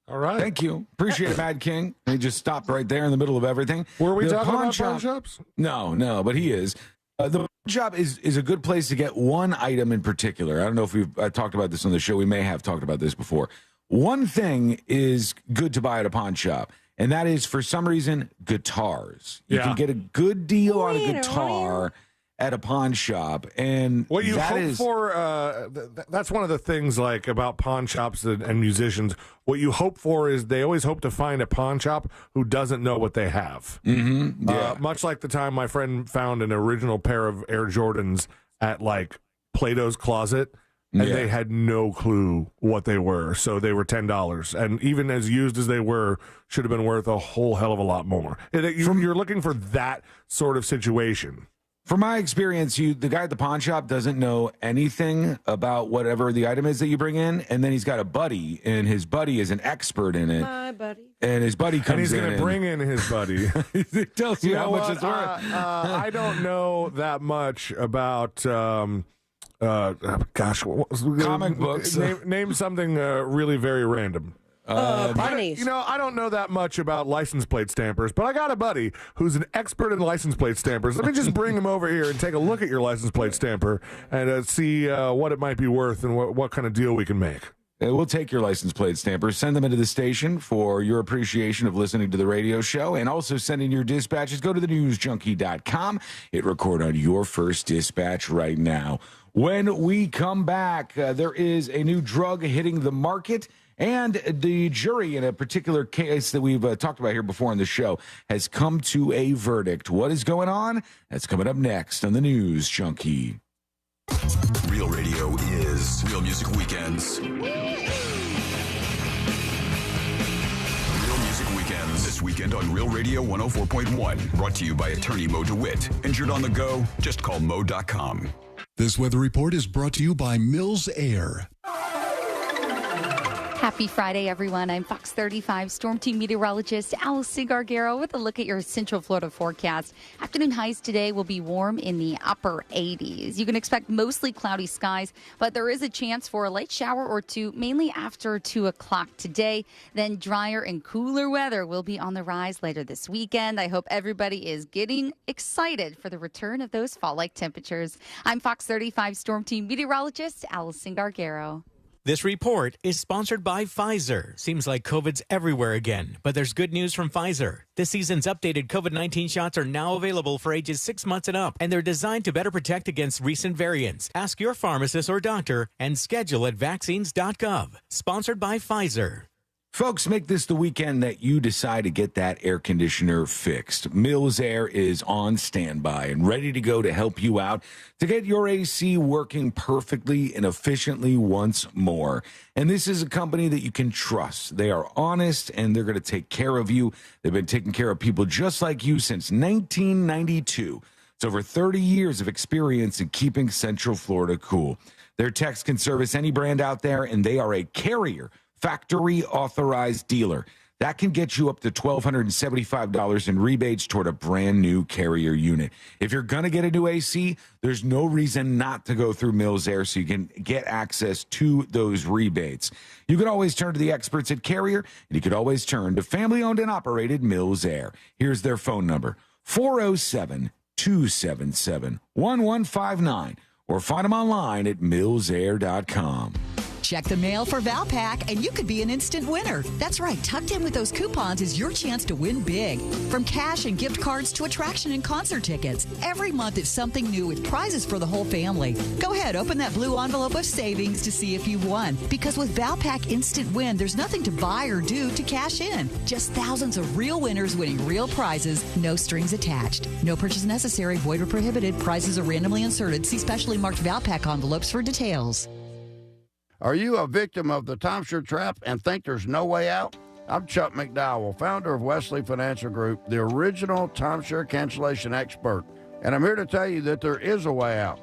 All right. Thank you. Appreciate it, Mad King. He just stopped right there in the middle of everything. Were we The talking about pawn shops? No, but he is. The pawn shop is a good place to get one item in particular. I don't know if we've talked about this on the show. We may have talked about this before. One thing is good to buy at a pawn shop, and that is, for some reason, guitars. You can get a good deal on a guitar at a pawn shop, and what you that hope is for, that's one of the things, like, about pawn shops and musicians. What you hope for is they always hope to find a pawn shop who doesn't know what they have. Much like the time my friend found an original pair of Air Jordans at, like, Plato's Closet, and they had no clue what they were, so they were $10. And even as used as they were, should have been worth a whole hell of a lot more. You're looking for that sort of situation. From my experience, the guy at the pawn shop doesn't know anything about whatever the item is that you bring in, and then he's got a buddy, and his buddy is an expert in it. My buddy. And his buddy comes in. And he's going to bring in his buddy. He tells you how much it's worth. I don't know that much about, gosh. Comic books. Name something really very random. Bunnies. I don't know that much about license plate stampers, but I got a buddy who's an expert in license plate stampers. Let me just bring him over here and take a look at your license plate stamper and see what it might be worth and what kind of deal we can make. We'll take your license plate stampers, send them into the station for your appreciation of listening to the radio show, and also send in your dispatches. Go to thenewsjunkie.com. Hit record on your first dispatch right now. When we come back, there is a new drug hitting the market, and the jury in a particular case that we've talked about here before on the show has come to a verdict. What is going on? That's coming up next on the News Junkie. Real radio is Real Music Weekends. Real Music Weekends this weekend on Real Radio 104.1. Brought to you by attorney Mo DeWitt. Injured on the go? Just call Mo.com. This weather report is brought to you by Mills Air. Happy Friday, everyone. I'm Fox 35 Storm Team meteorologist Allison Gargaro with a look at your Central Florida forecast. Afternoon highs today will be warm in the upper 80s. You can expect mostly cloudy skies, but there is a chance for a light shower or two, mainly after 2 o'clock today. Then drier and cooler weather will be on the rise later this weekend. I hope everybody is getting excited for the return of those fall-like temperatures. I'm Fox 35 Storm Team meteorologist Allison Gargaro. This report is sponsored by Pfizer. Seems like COVID's everywhere again, but there's good news from Pfizer. This season's updated COVID-19 shots are now available for ages 6 months and up, and they're designed to better protect against recent variants. Ask your pharmacist or doctor and schedule at vaccines.gov. Sponsored by Pfizer. Folks, make this the weekend that you decide to get that air conditioner fixed. Mills Air is on standby and ready to go to help you out to get your AC working perfectly and efficiently once more. And this is a company that you can trust. They are honest and they're going to take care of you. They've been taking care of people just like you since 1992. It's over 30 years of experience in keeping Central Florida cool. Their techs can service any brand out there, and they are a Carrier factory authorized dealer. That can get you up to $1,275 in rebates toward a brand new Carrier unit. If you're going to get a new AC, there's no reason not to go through Mills Air so you can get access to those rebates. You can always turn to the experts at Carrier, and you can always turn to family-owned and operated Mills Air. Here's their phone number, 407-277-1159, or find them online at millsair.com. Check the mail for Valpak, and you could be an instant winner. That's right. Tucked in with those coupons is your chance to win big. From cash and gift cards to attraction and concert tickets. Every month is something new with prizes for the whole family. Go ahead, open that blue envelope of savings to see if you've won. Because with Valpak Instant Win, there's nothing to buy or do to cash in. Just thousands of real winners winning real prizes, no strings attached. No purchase necessary, void or prohibited. Prizes are randomly inserted. See specially marked Valpak envelopes for details. Are you a victim of the timeshare trap and think there's no way out? I'm Chuck McDowell, founder of Wesley Financial Group, the original timeshare cancellation expert. And I'm here to tell you that there is a way out.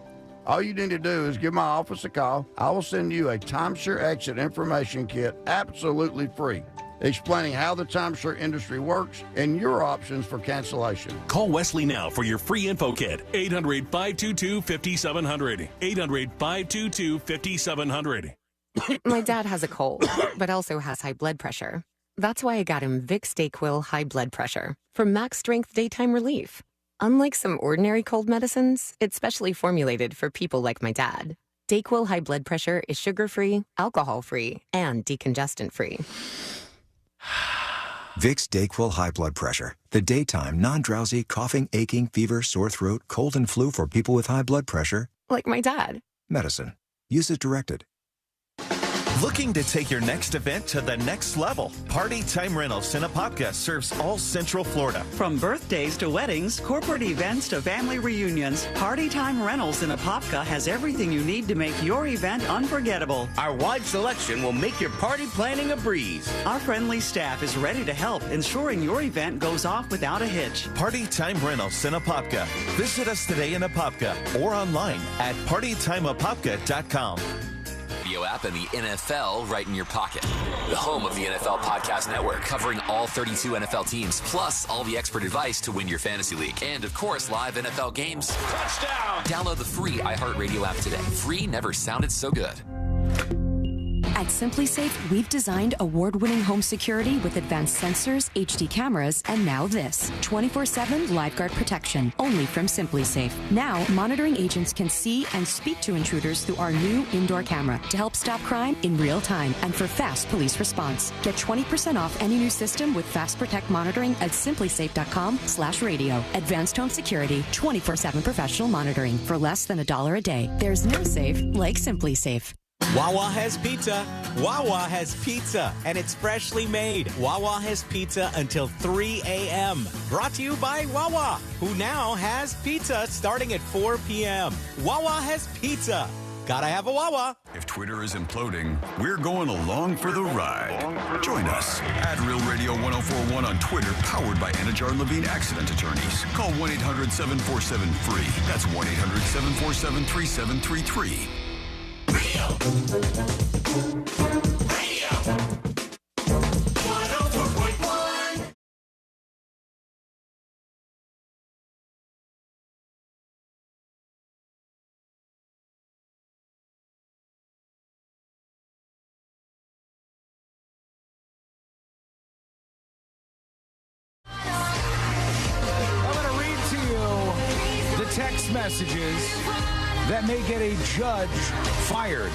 All you need to do is give my office a call. I will send you a timeshare exit information kit absolutely free, explaining how the timeshare industry works and your options for cancellation. Call Wesley now for your free info kit. 800-522-5700. 800-522-5700. My dad has a cold, but also has high blood pressure. That's why I got him Vicks DayQuil High Blood Pressure for max strength daytime relief. Unlike some ordinary cold medicines, it's specially formulated for people like my dad. DayQuil High Blood Pressure is sugar-free, alcohol-free, and decongestant-free. Vicks DayQuil High Blood Pressure. The daytime, non-drowsy, coughing, aching, fever, sore throat, cold, and flu for people with high blood pressure. Like my dad. Medicine. Use as directed. Looking to take your next event to the next level? Party Time Rentals in Apopka serves all Central Florida. From birthdays to weddings, corporate events to family reunions, Party Time Rentals in Apopka has everything you need to make your event unforgettable. Our wide selection will make your party planning a breeze. Our friendly staff is ready to help, ensuring your event goes off without a hitch. Party Time Rentals in Apopka. Visit us today in Apopka or online at partytimeapopka.com. Video app and the NFL right in your pocket. The home of the NFL Podcast Network, covering all 32 NFL teams, plus all the expert advice to win your fantasy league. And, of course, live NFL games. Touchdown! Download the free iHeartRadio app today. Free never sounded so good. At At SimpliSafe, we've designed award-winning home security with advanced sensors, HD cameras, and now this 24/7 LifeGuard protection, only from SimpliSafe. Now, monitoring agents can see and speak to intruders through our new indoor camera to help stop crime in real time and for fast police response. Get 20% off any new system with Fast Protect monitoring at simplisafe.com/radio. Advanced home security, 24/7 professional monitoring for less than $1 a day. There's no safe like SimpliSafe. Wawa has pizza. Wawa has pizza, and it's freshly made. Wawa has pizza until 3 a.m. Brought to you by Wawa, who now has pizza starting at 4 p.m. Wawa has pizza. Gotta have a Wawa. If Twitter is imploding, we're going along for the ride. Join us at Real Radio 1041 on Twitter, powered by Anajar Levine Accident Attorneys. Call 1-800-747-FREE. That's 1-800-747-3733. Text messages that may get a judge fired,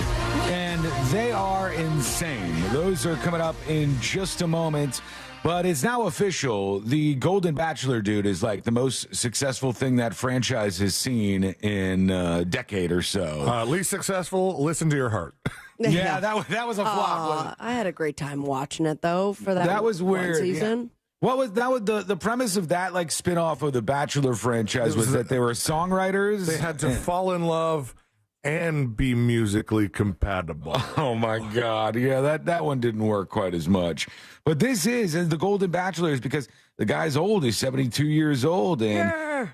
and they are insane. Those are coming up in just a moment, but it's now official. The Golden Bachelor dude is like the most successful thing that franchise has seen in a decade or so. Least successful, listen to your heart. Yeah, that was a flop. I had a great time watching it, though, for that was weird. One season. Yeah. What was that? Was the premise of that like spinoff of the Bachelor franchise was that they were songwriters? They had to fall in love and be musically compatible. Oh my God! Yeah, that one didn't work quite as much. But this is the Golden Bachelor is because the guy's old. He's 72 years old, and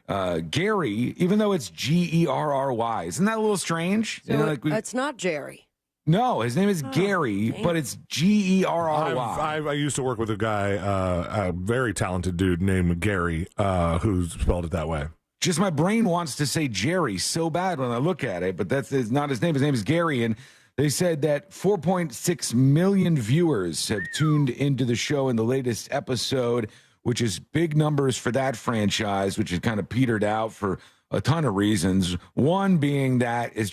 Gary, even though it's Gerry, isn't that a little strange? So it's not Jerry. No, his name is Gary, but it's Gerry. I used to work with a guy, a very talented dude named Gary, who spelled it that way. Just my brain wants to say Jerry so bad when I look at it, but that's not his name. His name is Gary, and they said that 4.6 million viewers have tuned into the show in the latest episode, which is big numbers for that franchise, which has kind of petered out for a ton of reasons. One being that it's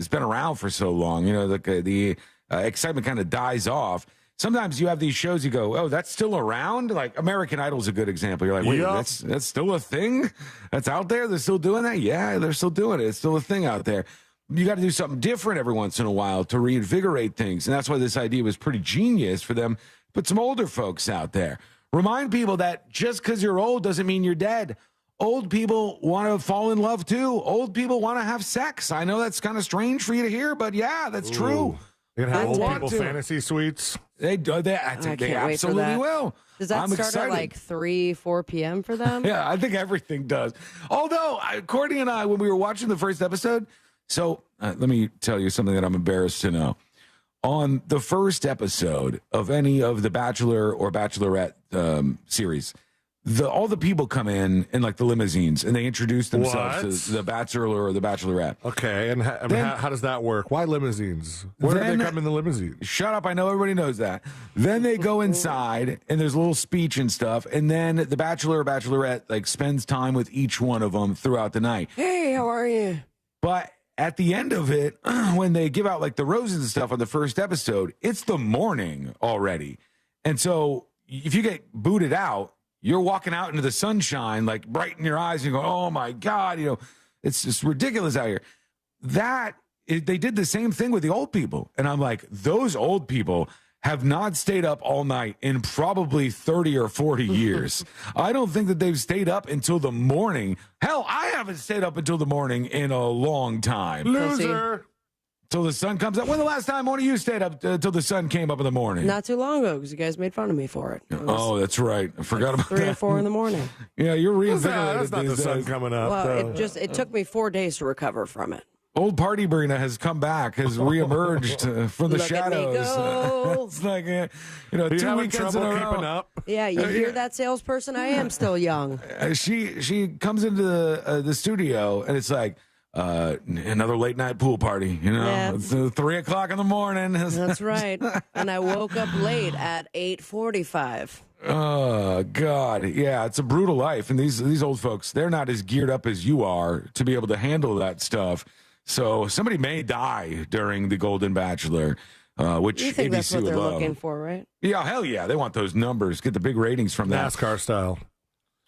been around for so long. You know, the excitement kind of dies off. Sometimes you have these shows, you go, oh, that's still around? Like American Idol's a good example. You're like, wait, that's still a thing? That's out there? They're still doing that? Yeah, they're still doing it. It's still a thing out there. You got to do something different every once in a while to reinvigorate things. And that's why this idea was pretty genius for them. Put some older folks out there. Remind people that just because you're old doesn't mean you're dead. Old people want to fall in love too. Old people want to have sex. I know that's kind of strange for you to hear, but yeah, that's true. You can have old people fantasy suites. They absolutely will. Does that start at like 3, 4 p.m. for them? Yeah, I think everything does. Although, Courtney and I, when we were watching the first episode, let me tell you something that I'm embarrassed to know. On the first episode of any of the Bachelor or Bachelorette series, all the people come in like the limousines, and they introduce themselves to the Bachelor or the Bachelorette. Okay, and how does that work? Why limousines? Where do they come in the limousine? Shut up, I know everybody knows that. Then they go inside, and there's a little speech and stuff, and then the Bachelor or Bachelorette like spends time with each one of them throughout the night. Hey, how are you? But at the end of it, when they give out like the roses and stuff on the first episode, it's the morning already. And so if you get booted out, you're walking out into the sunshine, like bright in your eyes, and you go, oh my God, it's just ridiculous out here. They did the same thing with the old people. And I'm like, those old people have not stayed up all night in probably 30 or 40 years. I don't think that they've stayed up until the morning. Hell, I haven't stayed up until the morning in a long time. Loser. Till the sun comes up. When the last time one of you stayed up till the sun came up in the morning? Not too long ago, because you guys made fun of me for it. Oh, that's right. I forgot about 3 that. 3 or 4 in the morning. Yeah, you're reinvigorated. That's not the sun coming up. Well, it took me 4 days to recover from it. Old Party Brina has come back, has reemerged from the shadows. It's like, 2 weekends in a row. Yeah, you hear that, salesperson? I am still young. She comes into the studio, and it's like, another late night pool party. Yeah. It's 3 o'clock in the morning. That's right. And I woke up late at 8:45. Oh, God. Yeah, it's a brutal life. And these old folks, they're not as geared up as you are to be able to handle that stuff. So somebody may die during the Golden Bachelor, which You think ABC that's what would they're love. looking for, right? Yeah, hell yeah. They want those numbers. Get the big ratings from that. NASCAR style.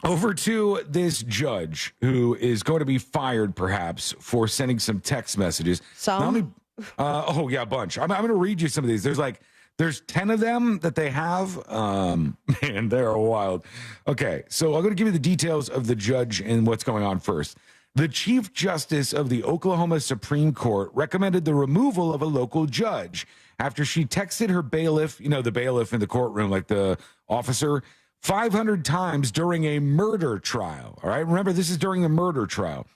Over to this judge who is going to be fired, perhaps, for sending some text messages. Some? Oh, yeah, a bunch. I'm going to read you some of these. There's 10 of them that they have. Man, they're wild. Okay, so I'm going to give you the details of the judge and what's going on first. The Chief Justice of the Oklahoma Supreme Court recommended the removal of a local judge after she texted her bailiff, the bailiff in the courtroom, like the officer, 500 times during a murder trial. All right, remember, this is during a murder trial.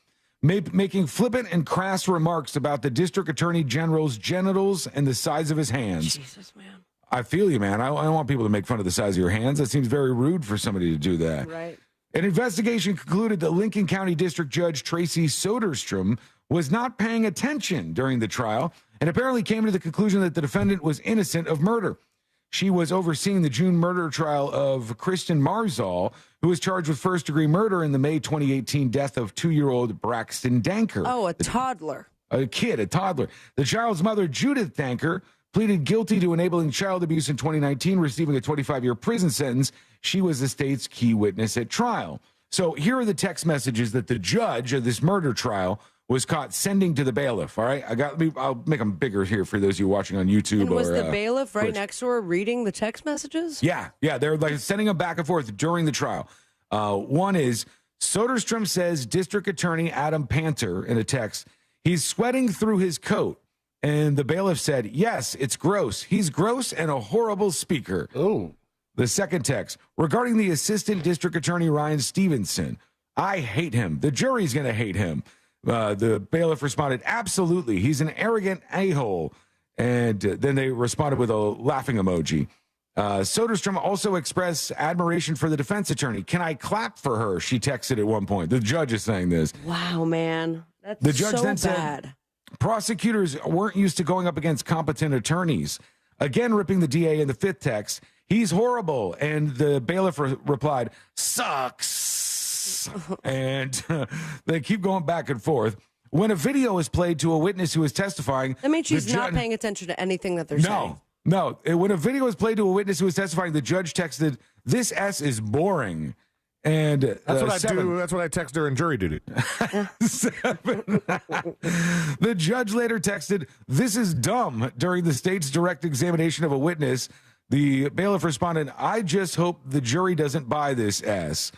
Making flippant and crass remarks about the district attorney general's genitals and the size of his hands. Jesus, man. I feel you, man. I don't want people to make fun of the size of your hands. That seems very rude for somebody to do that. Right. An investigation concluded that Lincoln County District Judge Tracy Soderstrom was not paying attention during the trial and apparently came to the conclusion that the defendant was innocent of murder. She was overseeing the June murder trial of Kristen Marzal, who was charged with first-degree murder in the May 2018 death of 2-year-old Braxton Danker. Oh, a toddler. A toddler. The child's mother, Judith Danker, pleaded guilty to enabling child abuse in 2019, receiving a 25-year prison sentence. She was the state's key witness at trial. So here are the text messages that the judge of this murder trial was caught sending to the bailiff. All right, I'll make them bigger here for those of you watching on YouTube. And was the bailiff right Twitch. next to her reading the text messages? Yeah, they're like sending them back and forth during the trial. One is Soderstrom says District Attorney Adam Panter in a text, he's sweating through his coat. And the bailiff said, yes, it's gross. He's gross and a horrible speaker. Oh. The second text, regarding the Assistant District Attorney Ryan Stevenson, I hate him. The jury's going to hate him. The bailiff responded, absolutely. He's an arrogant a-hole. And then they responded with a laughing emoji. Soderstrom also expressed admiration for the defense attorney. Can I clap for her? She texted at one point. The judge is saying this. Wow, man. That's the judge so then bad. Said, prosecutors weren't used to going up against competent attorneys. Again, ripping the DA in the fifth text. He's horrible. And the bailiff replied, sucks. And they keep going back and forth. When a video is played to a witness who is testifying... That means she's not paying attention to anything that they're saying. No. When a video is played to a witness who is testifying, the judge texted, this S is boring. And that's what I do. That's what I text during jury duty. 7. The judge later texted, this is dumb during the state's direct examination of a witness. The bailiff responded, I just hope the jury doesn't buy this S.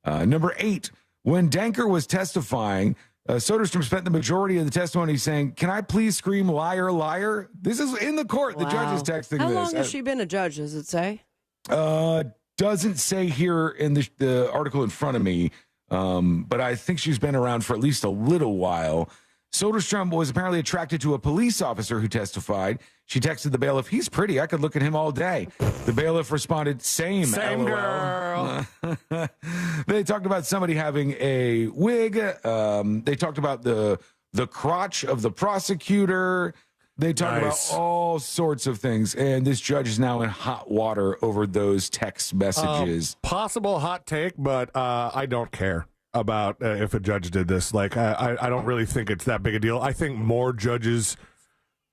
Number 8, when Danker was testifying, Soderstrom spent the majority of the testimony saying, can I please scream liar, liar? This is in the court. Wow. The judge is texting this. How long has she been a judge, does it say? Doesn't say here in the article in front of me, but I think she's been around for at least a little while. Soderstrom was apparently attracted to a police officer who testified. She texted the bailiff, he's pretty. I could look at him all day. The bailiff responded, same LOL. Girl. They talked about somebody having a wig. They talked about the crotch of the prosecutor. They talk about all sorts of things, and this judge is now in hot water over those text messages. Possible hot take, but I don't care about if a judge did this. Like, I don't really think it's that big a deal. I think more judges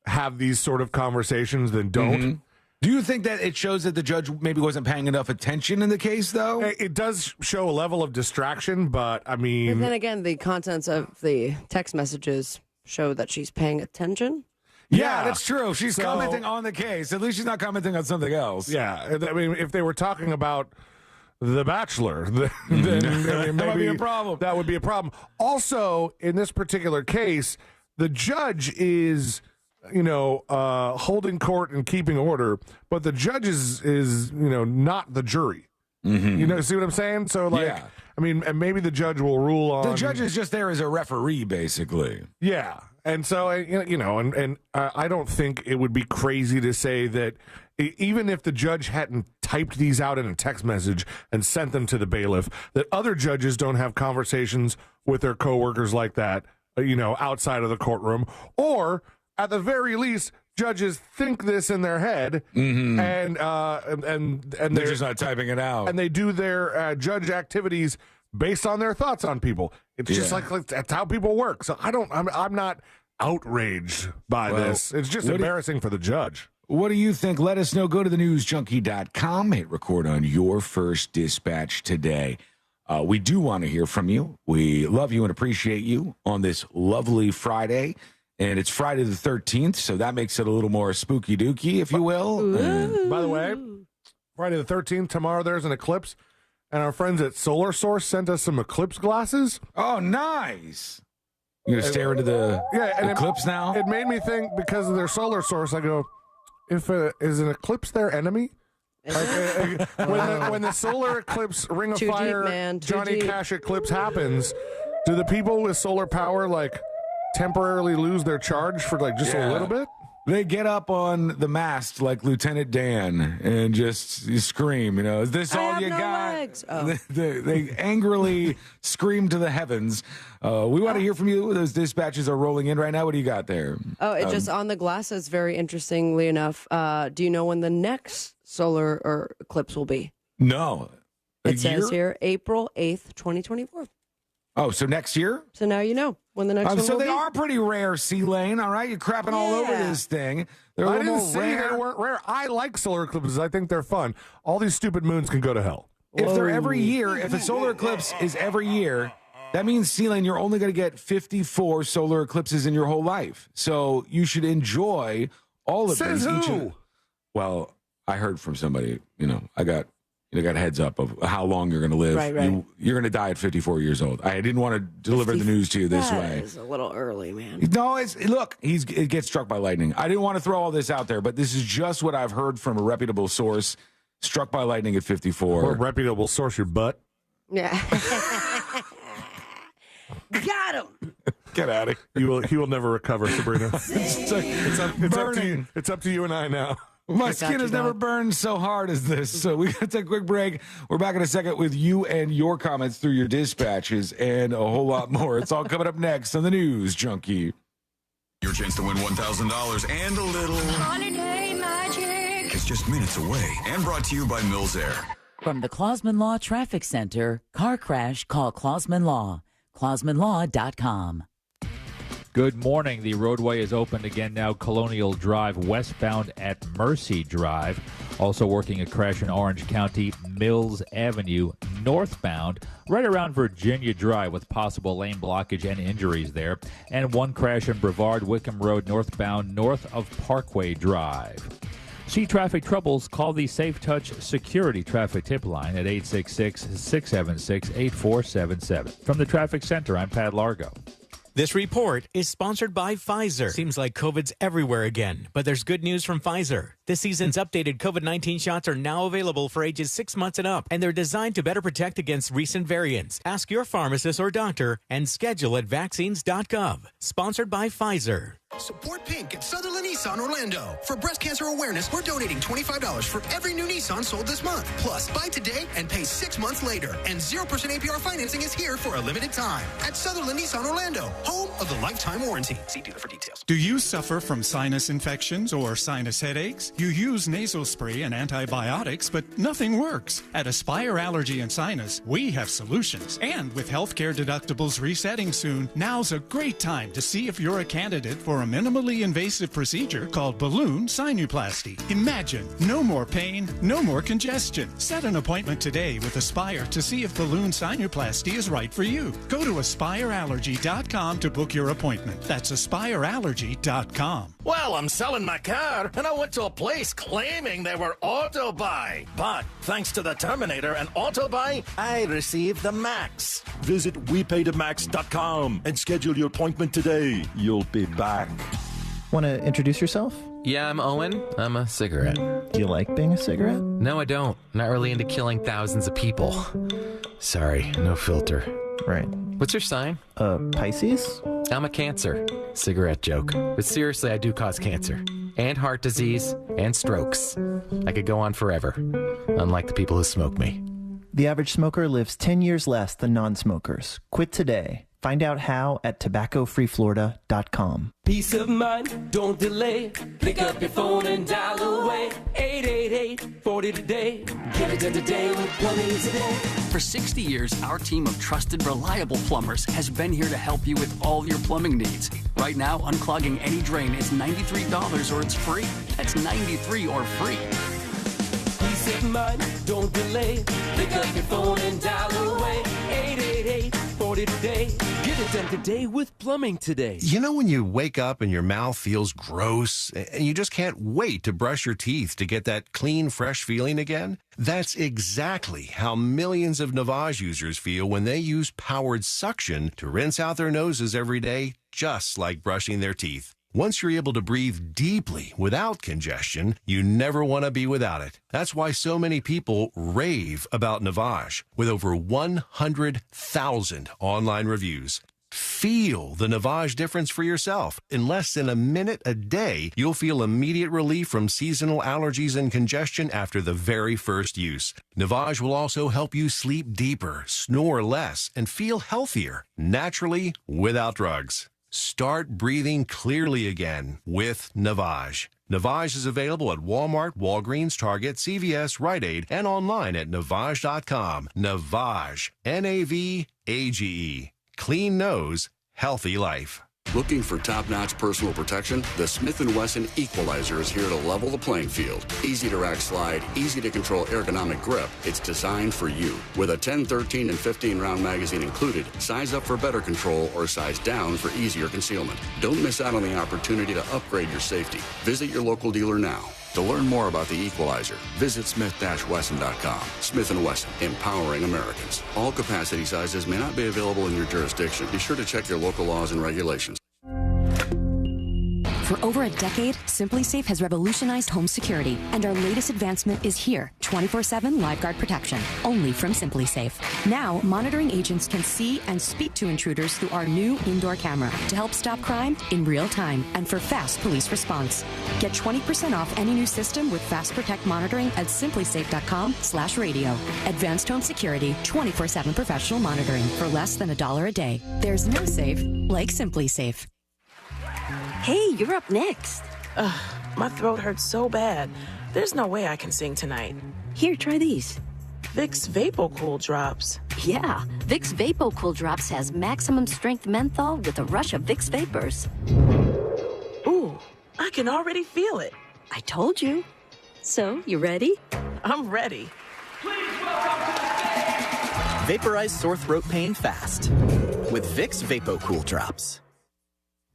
have these sort of conversations than don't. Mm-hmm. Do you think that it shows that the judge maybe wasn't paying enough attention in the case, though? It does show a level of distraction, but I mean... And then again, the contents of the text messages show that she's paying attention. Yeah, that's true. She's commenting on the case. At least she's not commenting on something else. Yeah. I mean, if they were talking about The Bachelor, then maybe that might be a problem. That would be a problem. Also, in this particular case, the judge is, holding court and keeping order, but the judge is not the jury. Mm-hmm. See what I'm saying? So, I mean, and maybe the judge will rule on... The judge is just there as a referee, basically. Yeah. And so, I don't think it would be crazy to say that even if the judge hadn't typed these out in a text message and sent them to the bailiff, that other judges don't have conversations with their coworkers like that outside of the courtroom, or at the very least, judges think this in their head, and they're just not typing it out, and they do their judge activities based on their thoughts on people. It's just like that's how people work. So I'm not outraged by this. It's just embarrassing for the judge. What do you think? Let us know. Go to thenewsjunkie.com. Hit record on your first dispatch today. We do want to hear from you. We love you and appreciate you on this lovely Friday. And it's Friday the 13th, so that makes it a little more spooky dooky, if you will. By the way, Friday the 13th, tomorrow there's an eclipse. And our friends at Solar Source sent us some eclipse glasses. Oh, nice. You're going to stare into the eclipse now? It made me think, because of their Solar Source, I go, is an eclipse their enemy? Like, when the solar eclipse Ring of Fire Johnny Cash eclipse happens, do the people with solar power, temporarily lose their charge for, just a little bit? They get up on the mast like Lieutenant Dan and just scream, is this all you got? Legs. Oh. They angrily scream to the heavens. We want to hear from you. Those dispatches are rolling in right now. What do you got there? Oh, it just on the glasses, very interestingly enough. Do you know when the next solar eclipse will be? No. It says here April 8th, 2024. Oh, so next year? So now you know when the next one will be. So they are pretty rare, C-Lane, all right? You're crapping all over this thing. They're I didn't say they weren't rare. I like solar eclipses. I think they're fun. All these stupid moons can go to hell. If they're every year, if a solar eclipse is every year, that means, C-Lane, you're only going to get 54 solar eclipses in your whole life. So you should enjoy all of them. Says who? Well, I heard from somebody, I got heads up of how long you're going to live. Right. You're going to die at 54 years old. I didn't want to deliver the news to you this way. That is a little early, man. No, it gets struck by lightning. I didn't want to throw all this out there, but this is just what I've heard from a reputable source. Struck by lightning at 54. Or a reputable source, your butt. Yeah. Got him. Get out of here. He will never recover, Sabrina. It's up to you and I now. My skin has never burned so hard as this. So we got to take a quick break. We're back in a second with you and your comments through your dispatches and a whole lot more. It's all coming up next on the News Junkie. Your chance to win $1,000 and a little holiday magic is just minutes away, and brought to you by Mills Air. From the Clausman Law Traffic Center, car crash, call Clausman Law. ClausmanLaw.com. Good morning. The roadway is opened again now. Colonial Drive westbound at Mercy Drive. Also working a crash in Orange County, Mills Avenue northbound, right around Virginia Drive with possible lane blockage and injuries there. And one crash in Brevard, Wickham Road northbound, north of Parkway Drive. See traffic troubles? Call the Safe Touch Security Traffic Tip Line at 866-676-8477. From the Traffic Center, I'm Pat Largo. This report is sponsored by Pfizer. Seems like COVID's everywhere again, but there's good news from Pfizer. This season's updated COVID-19 shots are now available for ages 6 months and up, and they're designed to better protect against recent variants. Ask your pharmacist or doctor and schedule at vaccines.gov. Sponsored by Pfizer. Support Pink at Sutherland Nissan Orlando. For breast cancer awareness, we're donating $25 for every new Nissan sold this month. Plus, buy today and pay 6 months later. And 0% APR financing is here for a limited time. At Sutherland Nissan Orlando, home of the lifetime warranty. See dealer for details. Do you suffer from sinus infections or sinus headaches? You use nasal spray and antibiotics, but nothing works. At Aspire Allergy and Sinus, we have solutions. And with healthcare deductibles resetting soon, now's a great time to see if you're a candidate for a minimally invasive procedure called balloon sinuplasty. Imagine no more pain, no more congestion. Set an appointment today with Aspire to see if balloon sinuplasty is right for you. Go to aspireallergy.com to book your appointment. That's aspireallergy.com. Well, I'm selling my car, and I went to a place claiming they were auto buy. But thanks to the Terminator and auto buy, I received the max. Visit WePayTheMax.com and schedule your appointment today. You'll be back. Want to introduce yourself? Yeah, I'm Owen. I'm a cigarette. Do you like being a cigarette? No, I don't. Not really into killing thousands of people. Sorry, no filter. Right. What's your sign? Pisces? I'm a Cancer. Cigarette joke. But seriously, I do cause cancer. And heart disease. And strokes. I could go on forever. Unlike the people who smoke me. The average smoker lives 10 years less than non-smokers. Quit today. Find out how at tobaccofreeflorida.com. Peace of mind, don't delay. Pick up your phone and dial away. 888-40 today. Get it done today with Plumbing Today. For 60 years, our team of trusted, reliable plumbers has been here to help you with all your plumbing needs. Right now, unclogging any drain is $93 or it's free. That's $93 or free. Peace of mind, don't delay. Pick up your phone and dial away. 888-40 today. Get it done today with Plumbing Today. You know when you wake up and your mouth feels gross and you just can't wait to brush your teeth to get that clean, fresh feeling again? That's exactly how millions of Navage users feel when they use powered suction to rinse out their noses every day, just like brushing their teeth. Once you're able to breathe deeply without congestion, you never want to be without it. That's why so many people rave about Navage, with over 100,000 online reviews. Feel the Navage difference for yourself. In less than a minute a day, you'll feel immediate relief from seasonal allergies and congestion after the very first use. Navage will also help you sleep deeper, snore less, and feel healthier, naturally, without drugs. Start breathing clearly again with Navage. Navage is available at Walmart, Walgreens, Target, CVS, Rite Aid, and online at navage.com. Navage, Navage. Clean nose, healthy life. Looking for top-notch personal protection? The Smith & Wesson Equalizer is here to level the playing field. Easy to rack slide, easy to control ergonomic grip. It's designed for you. With a 10, 13, and 15-round magazine included, size up for better control or size down for easier concealment. Don't miss out on the opportunity to upgrade your safety. Visit your local dealer now. To learn more about the Equalizer, visit smith-wesson.com. Smith & Wesson, empowering Americans. All capacity sizes may not be available in your jurisdiction. Be sure to check your local laws and regulations. For over a decade, SimpliSafe has revolutionized home security, and our latest advancement is here, 24/7 LiveGuard protection, only from SimpliSafe. Now, monitoring agents can see and speak to intruders through our new indoor camera to help stop crime in real time and for fast police response. Get 20% off any new system with Fast Protect monitoring at simplisafe.com/radio. Advanced home security, 24/7 professional monitoring for less than $1 a day. There's no safe like SimpliSafe. Hey, you're up next. Ugh, my throat hurts so bad. There's no way I can sing tonight. Here, try these. Vicks VapoCool Drops. Yeah, Vicks VapoCool Drops has maximum strength menthol with a rush of Vicks Vapors. Ooh, I can already feel it. I told you. So, you ready? I'm ready. Vaporize sore throat pain fast with Vicks VapoCool Drops.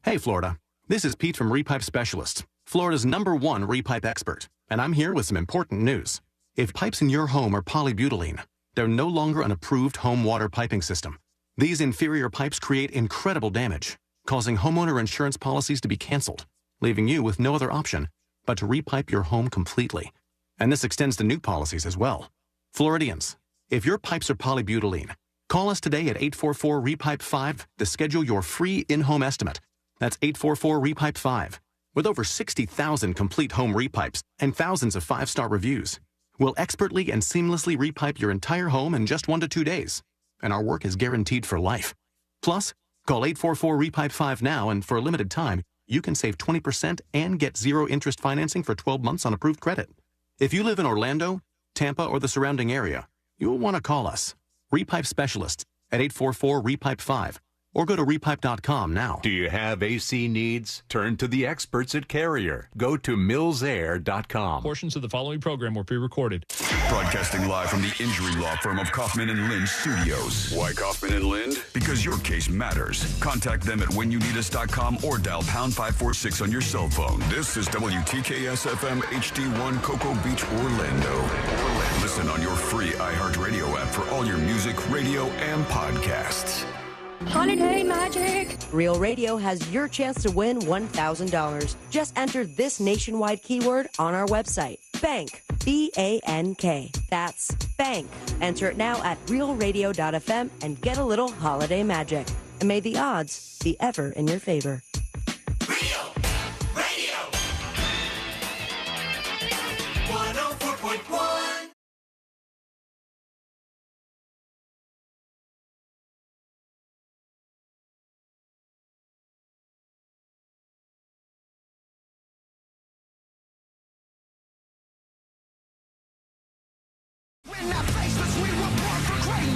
Hey, Florida. This is Pete from Repipe Specialists, Florida's #1 repipe expert, and I'm here with some important news. If pipes in your home are polybutylene, they're no longer an approved home water piping system. These inferior pipes create incredible damage, causing homeowner insurance policies to be canceled, leaving you with no other option but to repipe your home completely. And this extends to new policies as well. Floridians, if your pipes are polybutylene, call us today at 844-REPIPE-5 to schedule your free in-home estimate. That's 844-REPIPE-5. With over 60,000 complete home repipes and thousands of 5-star reviews, we'll expertly and seamlessly repipe your entire home in just 1 to 2 days. And our work is guaranteed for life. Plus, call 844-REPIPE-5 now, and for a limited time, you can save 20% and get 0 interest financing for 12 months on approved credit. If you live in Orlando, Tampa, or the surrounding area, you'll want to call us, Repipe Specialists, at 844-REPIPE-5. Or go to repipe.com now. Do you have AC needs? Turn to the experts at Carrier. Go to millsair.com. Portions of the following program were pre-recorded. Broadcasting live from the injury law firm of Kaufman & Lind Studios. Why Kaufman & Lind? Because your case matters. Contact them at whenyouneedus.com or dial pound 546 on your cell phone. This is WTKS-FM HD1 Cocoa Beach, Orlando. Listen on your free iHeartRadio app for all your music, radio, and podcasts. Holiday Magic! Real Radio has your chance to win $1,000. Just enter this nationwide keyword on our website. Bank. B-A-N-K. That's bank. Enter it now at realradio.fm and get a little holiday magic. And may the odds be ever in your favor.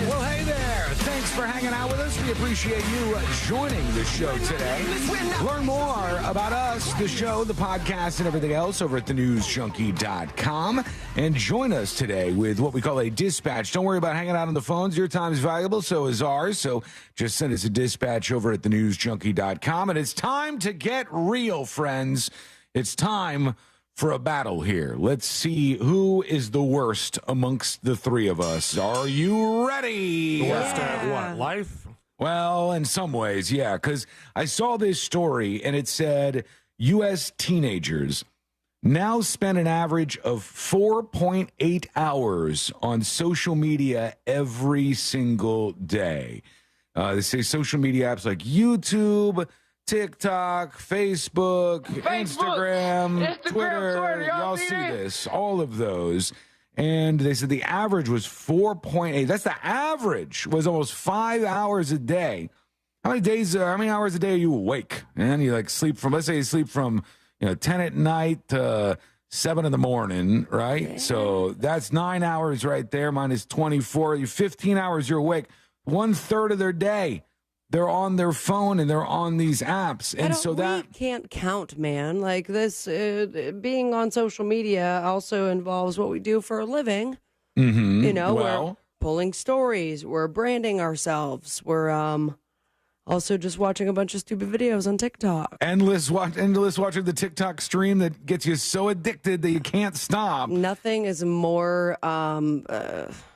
Well, hey there. Thanks for hanging out with us. We appreciate you joining the show today. Learn more about us, the show, the podcast, and everything else over at thenewsjunkie.com. And join us today with what we call a dispatch. Don't worry about hanging out on the phones. Your time is valuable, so is ours. So just send us a dispatch over at thenewsjunkie.com. And it's time to get real, friends. It's time for a battle here. Let's see who is the worst amongst the three of us. Are you ready? The worst at what? Life? Well, in some ways, yeah, because I saw this story and it said U.S. teenagers now spend an average of 4.8 hours on social media every single day. They say social media apps like YouTube, TikTok, Facebook, Instagram, Twitter. Y'all see this, all of those. And they said the average was 4.8. That's the average, was almost 5 hours a day. How many hours a day are you awake? And you sleep from, let's say you sleep from 10 at night to 7 in the morning, right? Yeah. So that's 9 hours right there, minus 24. 15 hours you're awake. 1/3 of their day, they're on their phone and they're on these apps. And so that can't count, man. Like this, being on social media also involves what we do for a living. Mm-hmm. We're pulling stories, we're branding ourselves, we're also just watching a bunch of stupid videos on TikTok. Endless watching the TikTok stream that gets you so addicted that you can't stop. Nothing is more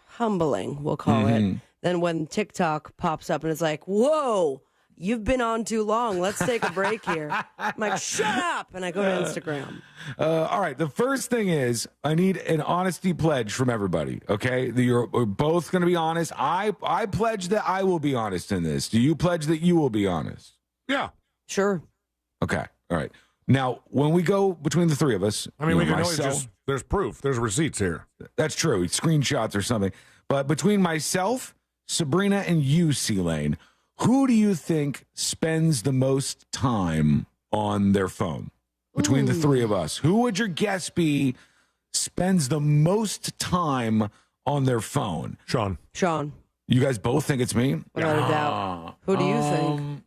humbling, we'll call it, than when TikTok pops up and it's like, whoa, you've been on too long. Let's take a break here. I'm like, shut up. And I go to Instagram. All right. The first thing is I need an honesty pledge from everybody. Okay. We're both going to be honest. I pledge that I will be honest in this. Do you pledge that you will be honest? Yeah. Sure. Okay. All right. Now, when we go between the three of us, I mean, we can always there's proof. There's receipts here. That's true. Screenshots or something. But between myself, Sabrina, and you, C-Lane, who do you think spends the most time on their phone between the three of us? Who would your guess be spends the most time on their phone? Sean. You guys both think it's me? Without a doubt. Who do you think?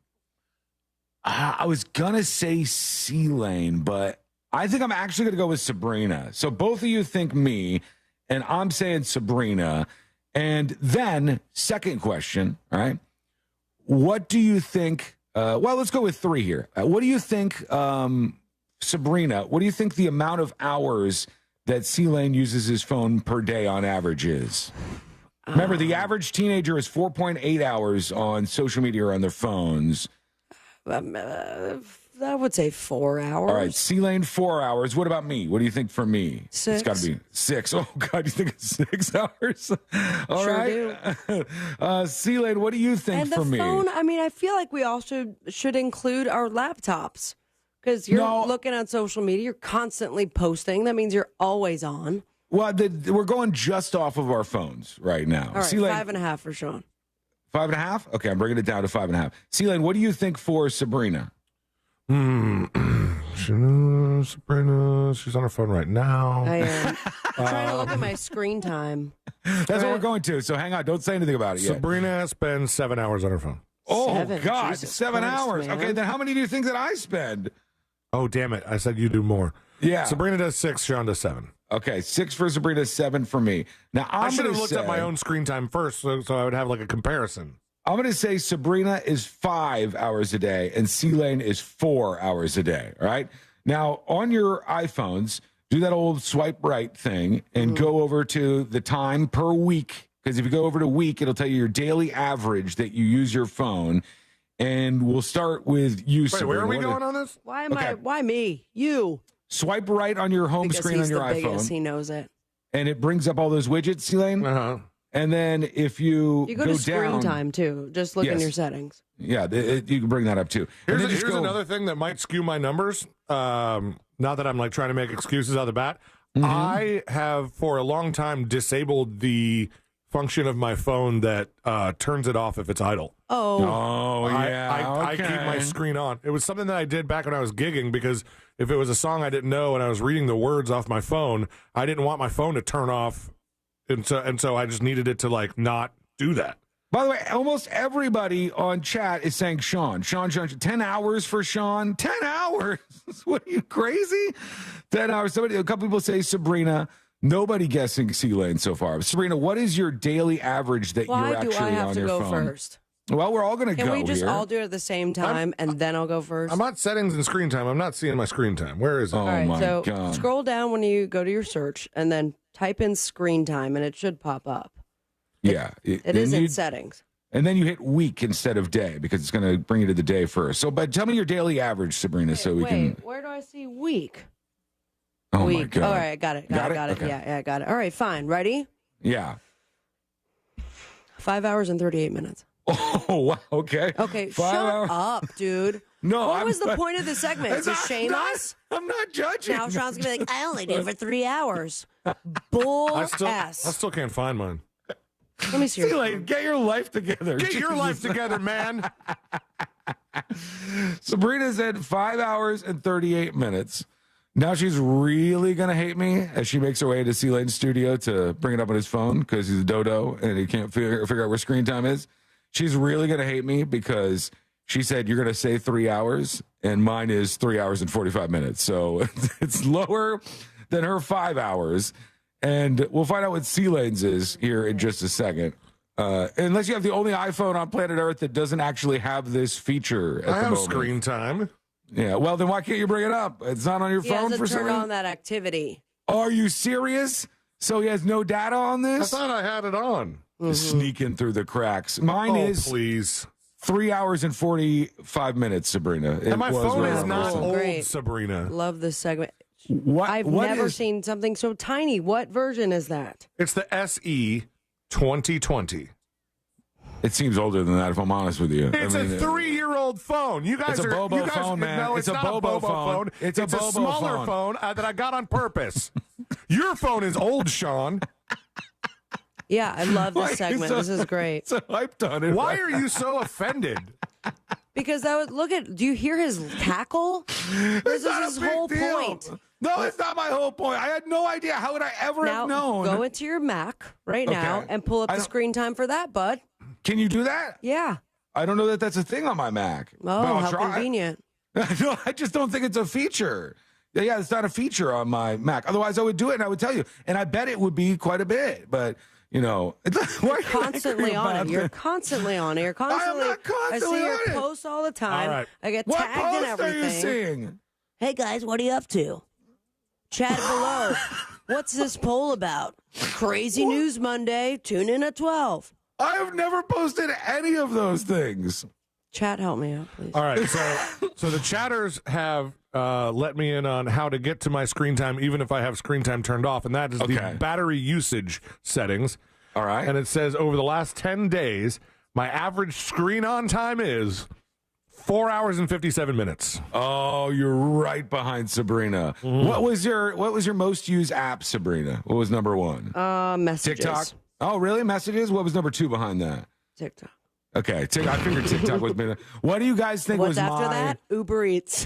I was going to say C-Lane, but I think I'm actually going to go with Sabrina. So both of you think me, and I'm saying Sabrina. And then, second question, all right? What do you think? Well, let's go with three here. What do you think, Sabrina? What do you think the amount of hours that C-Lane uses his phone per day on average is? Remember, the average teenager is 4.8 hours on social media or on their phones. I would say 4 hours. All right, C-Lane, 4 hours. What about me? What do you think for me? 6. It's got to be 6. Oh, God, you think it's 6 hours? All right. C-Lane, what do you think for me? And the phone, I mean, I feel like we also should include our laptops. Because you're looking at social media, you're constantly posting. That means you're always on. Well, we're going just off of our phones right now. All right, C-Lane, 5.5 for Sean. 5.5? Okay, I'm bringing it down to 5.5. C-Lane, what do you think for Sabrina? Sabrina, she's on her phone right now. I am. I'm trying to look at my screen time. That's what we're going to, so hang on. Don't say anything about it yet. Sabrina spends 7 hours on her phone. Oh, 7. God, Jesus 7 Christ, hours. man. Okay, then how many do you think that I spend? Oh, damn it. I said you do more. Yeah. Sabrina does 6, Sean does 7. Okay, 6 for Sabrina, 7 for me. Now, I should have looked at my own screen time first so I would have like a comparison. I'm going to say Sabrina is 5 hours a day and C-Lane is 4 hours a day, all right? Now, on your iPhones, do that old swipe right thing and go over to the time per week, because if you go over to week, it'll tell you your daily average that you use your phone, and we'll start with you, Sabrina. Where are we going on this? Why me? You. Swipe right on your home screen on your iPhone. Biggest, he knows it. And it brings up all those widgets, C-Lane. Uh-huh. And then if you go to screen down, time, too. Just look in your settings. Yeah, you can bring that up, too. Here's another thing that might skew my numbers. Not that I'm like trying to make excuses out of the bat. I have, for a long time, disabled the function of my phone that turns it off if it's idle. Oh, yeah. I keep my screen on. It was something that I did back when I was gigging, because if it was a song I didn't know and I was reading the words off my phone, I didn't want my phone to turn off and so I just needed it to like not do that. By the way, almost everybody on chat is saying Sean. 10 hours for Sean. 10 hours? What, are you crazy? 10 hours. A couple people say Sabrina. Nobody guessing C-Lane so far. Sabrina, what is your daily average that you're actually on your phone? Why do I have to go first? Well, we're all going to go. Can we just here. all do it at the same time, and then I'll go first? I'm on settings and screen time. I'm not seeing my screen time. Where is it? Oh, my God. Scroll down when you go to your search, and then type in screen time, and it should pop up. Yeah. It is in settings. And then you hit week instead of day because it's going to bring you to the day first. So, but tell me your daily average, Sabrina, so we can. Where do I see week? Oh, week. my God. All right, I got it. Got it. Okay. Yeah, I got it. All right, fine. Ready? Yeah. 5 hours and 38 minutes. Oh, wow. Okay. Okay, shut up, dude. No, what was the point of the segment? To shame us? I'm not judging. Now Sean's going to be like, I only did it for 3 hours. Bull I ass. still can't find mine. Let me see. Get your life together. Get your life together, man. Sabrina said 5 hours and 38 minutes. Now she's really going to hate me as she makes her way to C-Lane's studio to bring it up on his phone because he's a dodo and he can't figure out where screen time is. She's really going to hate me because she said you're going to say 3 hours and mine is 3 hours and 45 minutes. So it's lower than her 5 hours. And we'll find out what C-Lane's is here in just a second. Unless you have the only iPhone on planet Earth that doesn't actually have this feature at the moment. I have screen time. Yeah, well, then why can't you bring it up? It's not on your phone for some turn reason? on that activity. Are you serious? So he has no data on this? I thought I had it on. Sneaking through the cracks. Mine is please 3 hours and 45 minutes, Sabrina. And my phone is not awesome. old, Great. Sabrina. Love this segment. I've never seen something so tiny. What version is that? It's the SE 2020. It seems older than that, if I'm honest with you. It's a 3-year-old phone. You guys it's a are Bobo you guys, phone, man. No, it's a not Bobo a Bobo phone. It's a Bobo smaller phone that I got on purpose. Your phone is old, Sean. Yeah, I love this segment. This is great. So hyped on it. Why are you so offended? Because that was, look at, do you hear his cackle? This is his whole point. No, it's not my whole point. I had no idea. How would I ever have known? Go into your Mac right now and pull up the screen time for that, bud. Can you do that? Yeah. I don't know that that's a thing on my Mac. Oh, how convenient. No, I just don't think it's a feature. Yeah, it's not a feature on my Mac. Otherwise, I would do it and I would tell you. And I bet it would be quite a bit. But, you know, you're constantly on it. You're constantly on it. You're constantly. I am not constantly I see your on it. posts all the time. All right. I get What tagged post in everything. are you seeing? Hey guys, what are you up to? Chat below. What's this poll about? Crazy News Monday. Tune in at 12. I have never posted any of those things. Chat, help me out, please. All right, so the chatters have let me in on how to get to my screen time, even if I have screen time turned off, and that is the battery usage settings. All right. And it says over the last 10 days, my average screen on time is 4 hours and 57 minutes. Oh, you're right behind Sabrina. Mm-hmm. What was your most used app, Sabrina? What was number one? Messages. TikTok. Oh, really? Messages? What was number two behind that? TikTok. Okay, I figured TikTok was better. What do you guys think What's was after that? Uber Eats.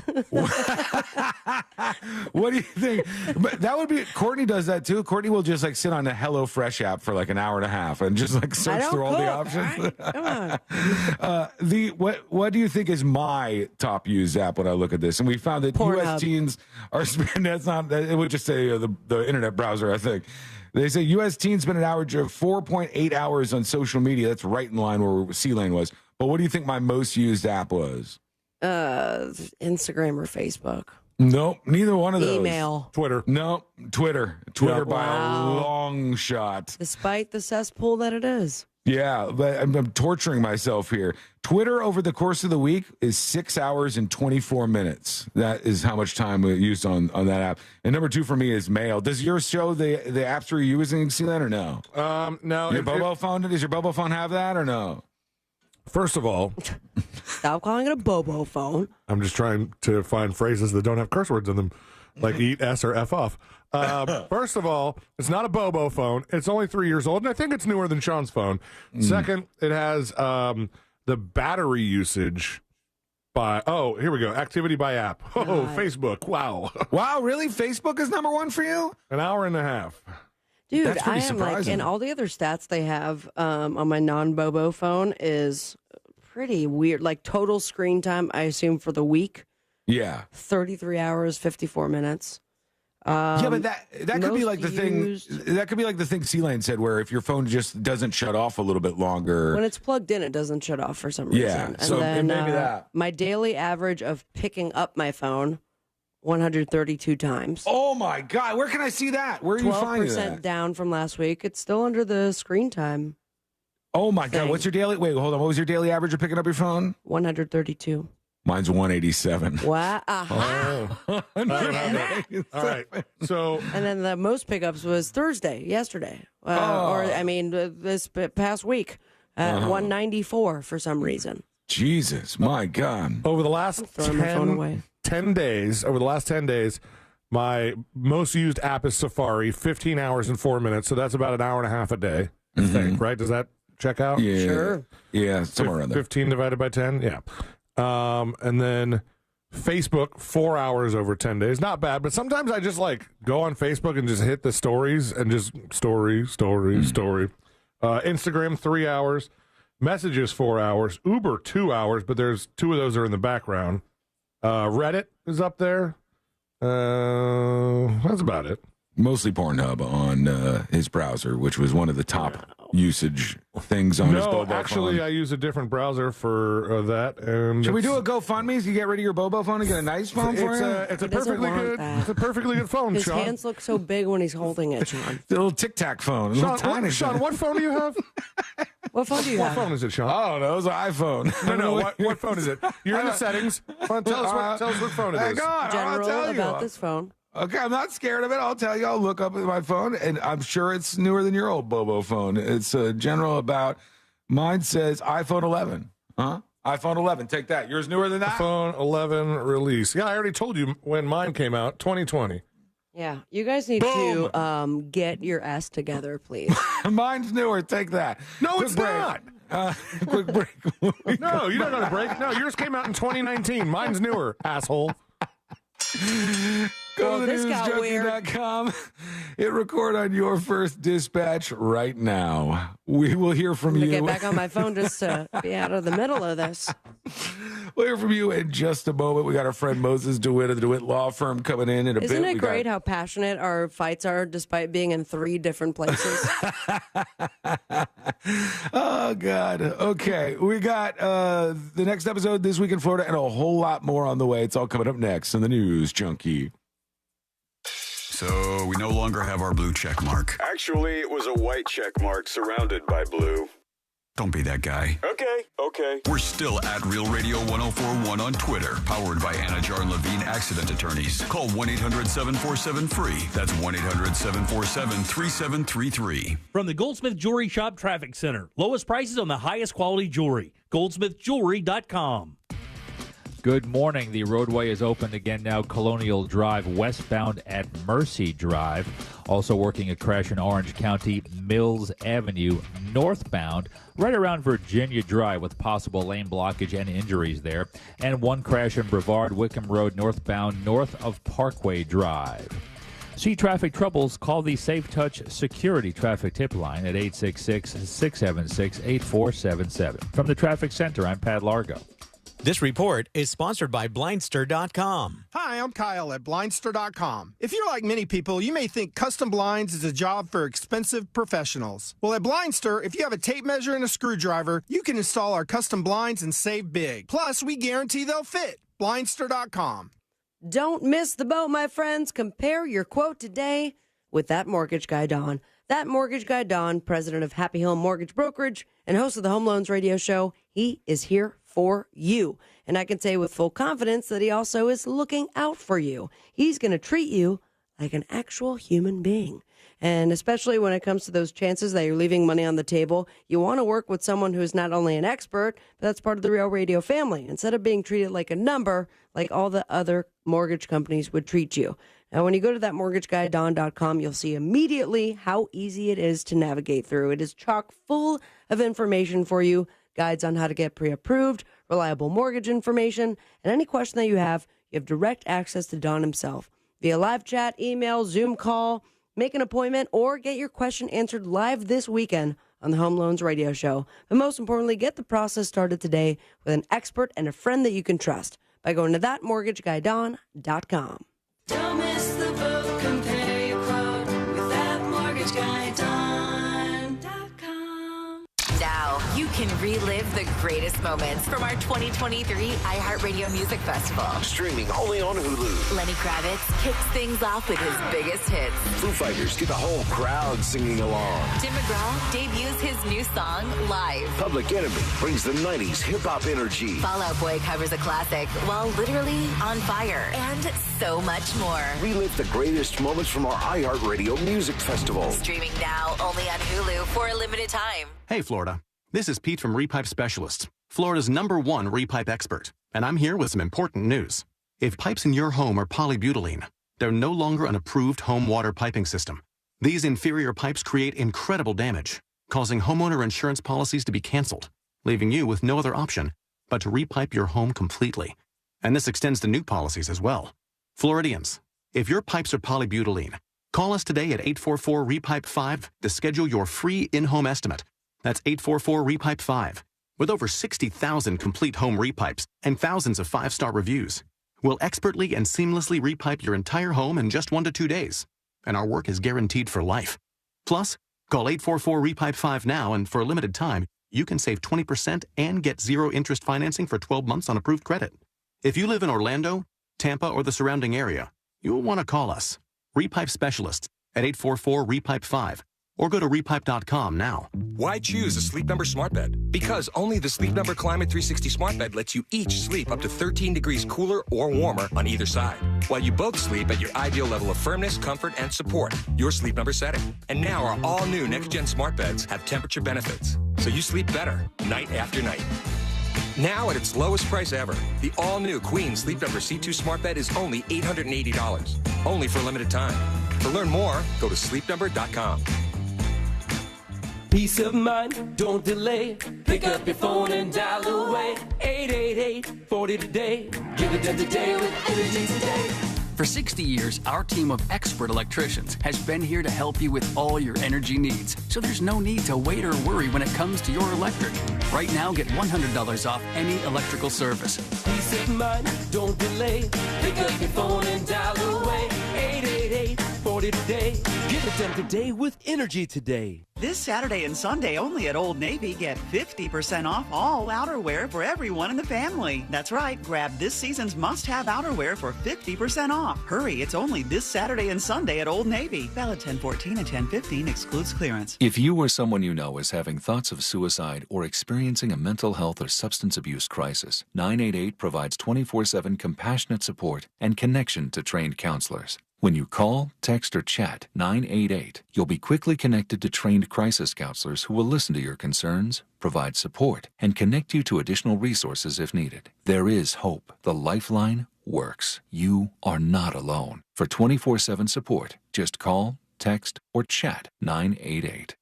What do you think? But that would be Courtney does that too. Courtney will just like sit on the HelloFresh app for like an hour and a half and just like search through all the options. Right. Come on. What do you think is my top used app when I look at this? And we found that U.S. teens are spending. That's not. It would just say the internet browser. I think. They say U.S. teens spend an average of 4.8 hours on social media. That's right in line where C-Lane was. But what do you think my most used app was? Instagram or Facebook. Nope, neither one of those. Email. Twitter. No, Twitter. Twitter Yep. by Wow. a long shot. Despite the cesspool that it is. Yeah, but I'm torturing myself here. Twitter over the course of the week is 6 hours and 24 minutes. That is how much time we used on that app. And number two for me is mail. Does yours show the apps you're using, see that or no? No. Your Bobo phone, does your Bobo phone have that or no? First of all, stop calling it a Bobo phone. I'm just trying to find phrases that don't have curse words in them, like eat, S, or F off. First of all, it's not a Bobo phone. It's only 3 years old, and I think it's newer than Sean's phone. Second, it has the battery usage by, here we go, activity by app. Oh, Facebook, wow. Wow, really? Facebook is number one for you? An hour and a half. Dude, That's pretty I am like, surprising. and all the other stats they have on my non-Bobo phone is pretty weird. Like total screen time, I assume for the week, Yeah. 33 hours, 54 minutes. Yeah, but that could be most like the thing. That could be like the thing C-Lane said, where if your phone just doesn't shut off a little bit longer. When it's plugged in, it doesn't shut off for some reason. Yeah, And so then, maybe that. My daily average of picking up my phone, 132 times. Oh my God! Where can I see that? Where are you finding 12% that? down from last week. It's still under the screen time. Oh my God! thing. What's your daily? Wait, hold on. What was your daily average of picking up your phone? 132. Mine's 187. Wow. Aha. Oh. All right. So, And then the most pickups was yesterday. This past week, 194 for some reason. Jesus, my God! over the last throwing my phone away. 10 days, my most used app is Safari, 15 hours and 4 minutes. So that's about an hour and a half a day, I think, right? Does that check out? Yeah, Sure. Yeah, somewhere around there. 15 divided by 10? Yeah. And then Facebook, 4 hours over 10 days. Not bad, but sometimes I just like go on Facebook and just hit the stories and just story. Instagram, 3 hours. Messages, 4 hours. Uber, 2 hours, but there's 2 of those are in the background. Reddit is up there. That's about it. Mostly Pornhub on his browser, which was one of the top usage things on his No, Bobo actually, phone. I use a different browser for that. And Should we do a GoFundMe so you get rid of your Bobo phone and get a nice phone for you? It's a He doesn't perfectly want good. that. It's a perfectly good phone, His Sean. hands look so big when he's holding it, Sean. The little Tic Tac phone. a little tiny Sean, phone. what phone do you have? What phone do you What have? phone is it, Sean? I don't know. It's an iPhone. No. What phone is it? You're in the settings. Tell us what phone it is. Hang on. I'll General tell you. about this phone. Okay, I'm not scared of it. I'll tell you. I'll look up at my phone, and I'm sure it's newer than your old Bobo phone. It's general about. Mine says iPhone 11. Huh? iPhone 11. Take that. Yours newer than that? iPhone 11 release. Yeah, I already told you when mine came out, 2020. Yeah, you guys need to get your ass together, please. Mine's newer. Take that. No, Quick it's break. not. Quick break. No, you don't got a break. No, yours came out in 2019. Mine's newer, asshole. Go Well, to this got newsjunkie.com. Hit record on your first dispatch right now. We will hear from I'm you. going to get back on my phone just to be out of the middle of this. We'll hear from you in just a moment. We got our friend Moses DeWitt of the DeWitt Law Firm coming in a bit. Isn't it We great got- how passionate our fights are despite being in 3 different places? Oh, God. Okay. We got the next episode this week in Florida and a whole lot more on the way. It's all coming up next on the News Junkie. So we no longer have our blue check mark. Actually, it was a white check mark surrounded by blue. Don't be that guy. Okay. We're still at Real Radio 1041 on Twitter, powered by Anajar and Levine Accident Attorneys. Call 1-800-747-FREE. That's 1-800-747-3733. From the Goldsmith Jewelry Shop Traffic Center. Lowest prices on the highest quality jewelry. GoldsmithJewelry.com. Good morning. The roadway is open again now. Colonial Drive westbound at Mercy Drive. Also working a crash in Orange County, Mills Avenue northbound, right around Virginia Drive with possible lane blockage and injuries there. And one crash in Brevard, Wickham Road northbound north of Parkway Drive. See traffic troubles, call the Safe Touch Security Traffic Tip Line at 866-676-8477. From the Traffic Center, I'm Pat Largo. This report is sponsored by Blindster.com. Hi, I'm Kyle at Blindster.com. If you're like many people, you may think custom blinds is a job for expensive professionals. Well, at Blindster, if you have a tape measure and a screwdriver, you can install our custom blinds and save big. Plus, we guarantee they'll fit. Blindster.com. Don't miss the boat, my friends. Compare your quote today with That Mortgage Guy Don. That Mortgage Guy Don, president of Happy Home Mortgage Brokerage and host of the Home Loans Radio Show, he is here for you. And I can say with full confidence that he also is looking out for you. He's going to treat you like an actual human being. And especially when it comes to those chances that you're leaving money on the table, you want to work with someone who is not only an expert, but that's part of the Real Radio family. Instead of being treated like a number, like all the other mortgage companies would treat you. Now, when you go to thatmortgageguyDon.com, you'll see immediately how easy it is to navigate through. It is chock full of information for you, guides on how to get pre-approved, reliable mortgage information, and any question that you have direct access to Don himself. Via live chat, email, Zoom call, Make an appointment or get your question answered live this weekend on the Home Loans Radio Show. But most importantly, get the process started today with an expert and a friend that you can trust by going to thatmortgageguydawn.com. Don't miss the boat, compare your quote with thatmortgageguydawn.com. Now you can relive the greatest moments from our 2023 iHeartRadio Music Festival. Streaming only on Hulu. Lenny Kravitz kicks things off with his biggest hits. Foo Fighters get the whole crowd singing along. Tim McGraw debuts his new song live. Public Enemy brings the 90s hip-hop energy. Fall Out Boy covers a classic while literally on fire. And so much more. Relive the greatest moments from our iHeartRadio Music Festival. Streaming now only on Hulu for a limited time. Hey, Florida. This is Pete from Repipe Specialists, Florida's #1 repipe expert, and I'm here with some important news. If pipes in your home are polybutylene, they're no longer an approved home water piping system. These inferior pipes create incredible damage, causing homeowner insurance policies to be canceled, leaving you with no other option but to repipe your home completely. And this extends to new policies as well. Floridians, if your pipes are polybutylene, call us today at 844-REPIPE-5 to schedule your free in-home estimate. That's 844-REPIPE-5. With over 60,000 complete home repipes and thousands of 5-star reviews, we'll expertly and seamlessly repipe your entire home in just 1 to 2 days. And our work is guaranteed for life. Plus, call 844-REPIPE-5 now, and for a limited time, you can save 20% and get 0 interest financing for 12 months on approved credit. If you live in Orlando, Tampa, or the surrounding area, you'll want to call us, Repipe Specialists, at 844-REPIPE-5. Or go to repipe.com now. Why choose a Sleep Number smart bed? Because only the Sleep Number Climate 360 smart bed lets you each sleep up to 13 degrees cooler or warmer on either side, while you both sleep at your ideal level of firmness, comfort, and support, your Sleep Number setting. And now our all-new next-gen smart beds have temperature benefits, so you sleep better night after night. Now at its lowest price ever, the all-new Queen Sleep Number C2 smart bed is only $880, only for a limited time. To learn more, go to sleepnumber.com. Peace of mind, don't delay. Pick up your phone and dial away. 888-40 today. Give it done today with energy today. For 60 years, our team of expert electricians has been here to help you with all your energy needs, so there's no need to wait or worry when it comes to your electric. Right now, get $100 off any electrical service. Peace of mind, don't delay. Pick up your phone and dial away. 888-40 today. Give it done today with energy today. This Saturday and Sunday only at Old Navy, get 50% off all outerwear for everyone in the family. That's right, grab this season's must-have outerwear for 50% off. Hurry, it's only this Saturday and Sunday at Old Navy. Valid 10/14 and 10/15 excludes clearance. If you or someone you know is having thoughts of suicide or experiencing a mental health or substance abuse crisis, 988 provides 24/7 compassionate support and connection to trained counselors. When you call, text, or chat 988, you'll be quickly connected to trained crisis counselors who will listen to your concerns, provide support, and connect you to additional resources if needed. There is hope. The Lifeline works. You are not alone. For 24/7 support, just call, text, or chat 988.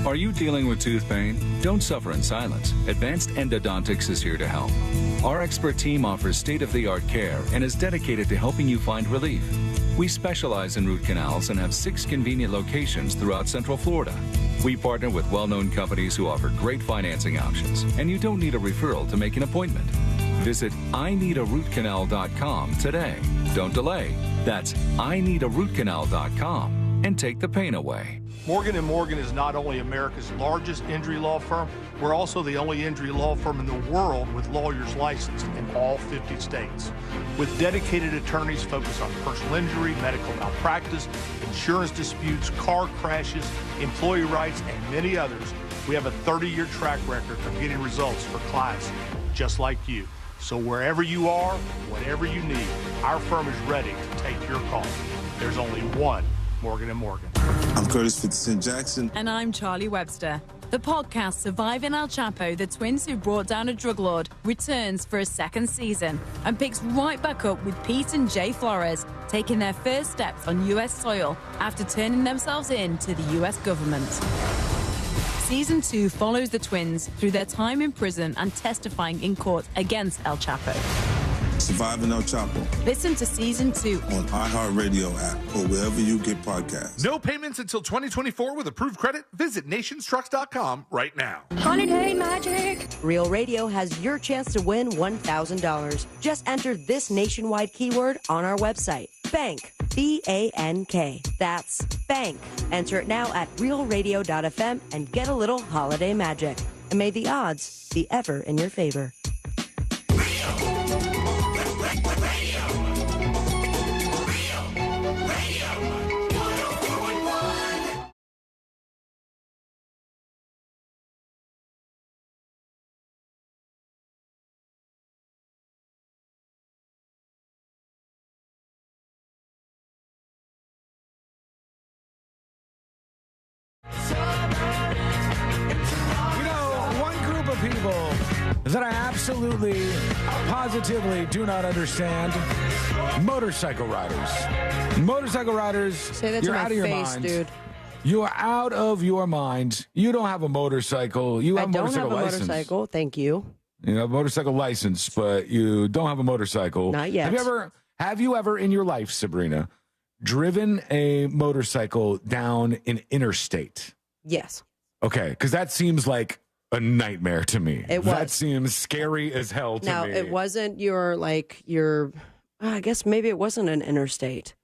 Are you dealing with tooth pain? Don't suffer in silence. Advanced Endodontics is here to help. Our expert team offers state-of-the-art care and is dedicated to helping you find relief. We specialize in root canals and have 6 convenient locations throughout Central Florida. We partner with well-known companies who offer great financing options, and you don't need a referral to make an appointment. Visit IneedARootCanal.com today. Don't delay. That's IneedARootCanal.com and take the pain away. Morgan & Morgan is not only America's largest injury law firm, we're also the only injury law firm in the world with lawyers licensed in all 50 states. With dedicated attorneys focused on personal injury, medical malpractice, insurance disputes, car crashes, employee rights, and many others, we have a 30-year track record of getting results for clients just like you. So wherever you are, whatever you need, our firm is ready to take your call. There's only one Morgan & Morgan. I'm Curtis Fitzgerald-Jackson. And I'm Charlie Webster. The podcast Surviving El Chapo, the twins who brought down a drug lord, returns for a second season and picks right back up with Pete and Jay Flores taking their first steps on U.S. soil after turning themselves in to the U.S. government. Season 2 follows the twins through their time in prison and testifying in court against El Chapo. Surviving El Chapo Listen to Season 2 on iHeartRadio app or wherever you get podcasts. No payments until 2024 with approved credit. Visit nationstrucks.com right now. Holiday magic. Real Radio has your chance to win $1,000. Just enter this nationwide keyword on our website. Bank. B-A-N-K. That's bank. Enter it now at realradio.fm and get a little holiday magic. And may the odds be ever in your favor. People that I absolutely, positively do not understand. Motorcycle riders. Motorcycle riders, Say that you're to my out of your face, mind. dude. You are out of your mind. You don't have a motorcycle. You have I a don't motorcycle have a license. motorcycle. Thank you. You have a motorcycle license, but you don't have a motorcycle. Not yet. Have you ever in your life, Sabrina, driven a motorcycle down an interstate? Yes. Okay, because that seems like a nightmare to me. It was. That seems scary as hell to Now, me. it wasn't I guess maybe it wasn't an interstate.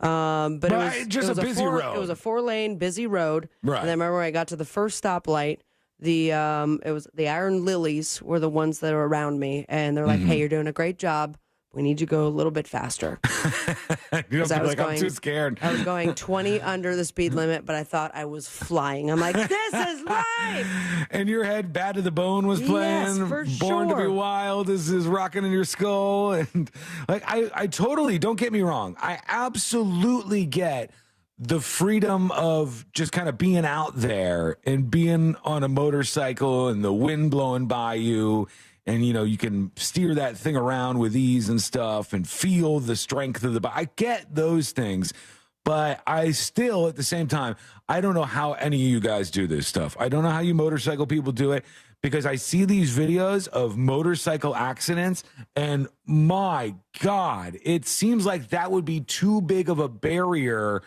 But it was just it was a busy road. It was a 4-lane busy road. Right. And then remember when I got to the first stoplight, it was the Iron Lilies were the ones that were around me, and they're like, "Hey, you're doing a great job. We need you to go a little bit faster." You don't feel like I'm too scared. I was going 20 under the speed limit, but I thought I was flying. I'm like, this is life. And your head, Bad to the Bone, was playing. Yes, for Born to Be sure. Wild is rocking in your skull. And like, I totally, don't get me wrong, I absolutely get the freedom of just kind of being out there and being on a motorcycle and the wind blowing by you. And, you know, you can steer that thing around with ease and stuff and feel the strength of the bike. I get those things, but I still, at the same time, I don't know how any of you guys do this stuff. I don't know how you motorcycle people do it, because I see these videos of motorcycle accidents, and my God, it seems like that would be too big of a barrier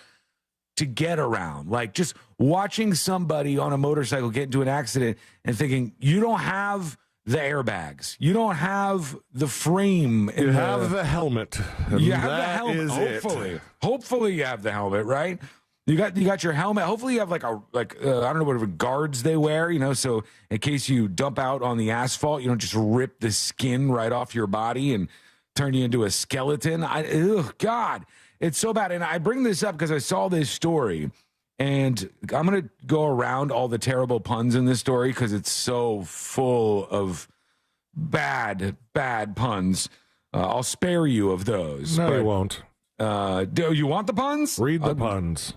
to get around. Like just watching somebody on a motorcycle get into an accident and thinking, you don't have the airbags, you don't have the frame. You have the helmet. You have the helmet. Hopefully you have the helmet, right? You got your helmet. Hopefully you have I don't know, whatever guards they wear, you know, so in case you dump out on the asphalt, you don't just rip the skin right off your body and turn you into a skeleton. God, it's so bad. And I bring this up because I saw this story. And I'm going to go around all the terrible puns in this story because it's so full of bad puns. I'll spare you of those. No, you won't. Do you want the puns? Read the puns.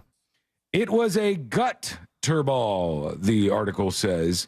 It was a gut turball, the article says.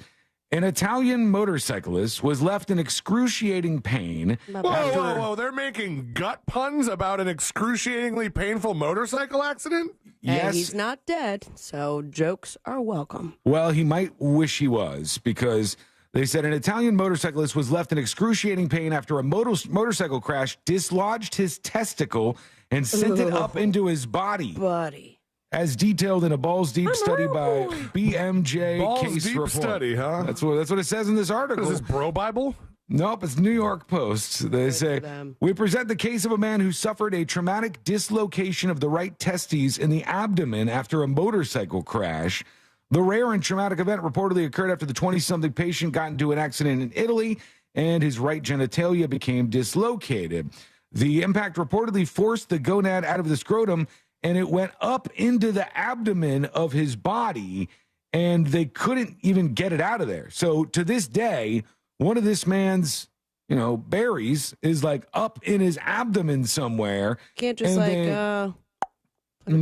An Italian motorcyclist was left in excruciating pain. Whoa. They're making gut puns about an excruciatingly painful motorcycle accident? And Yes. he's not dead, so jokes are welcome. Well, he might wish he was, because they said an Italian motorcyclist was left in excruciating pain after a motorcycle crash dislodged his testicle and sent it up into his body. Buddy. As detailed in a Balls Deep study by BMJ Balls Case Deep Report. study, huh? That's what it says in this article. Is this Bro Bible? Nope, it's New York Post. They say, we present the case of a man who suffered a traumatic dislocation of the right testes in the abdomen after a motorcycle crash. The rare and traumatic event reportedly occurred after the 20-something patient got into an accident in Italy and his right genitalia became dislocated. The impact reportedly forced the gonad out of the scrotum, and it went up into the abdomen of his body, and they couldn't even get it out of there. So to this day, one of this man's, berries is like up in his abdomen somewhere. Can't just put it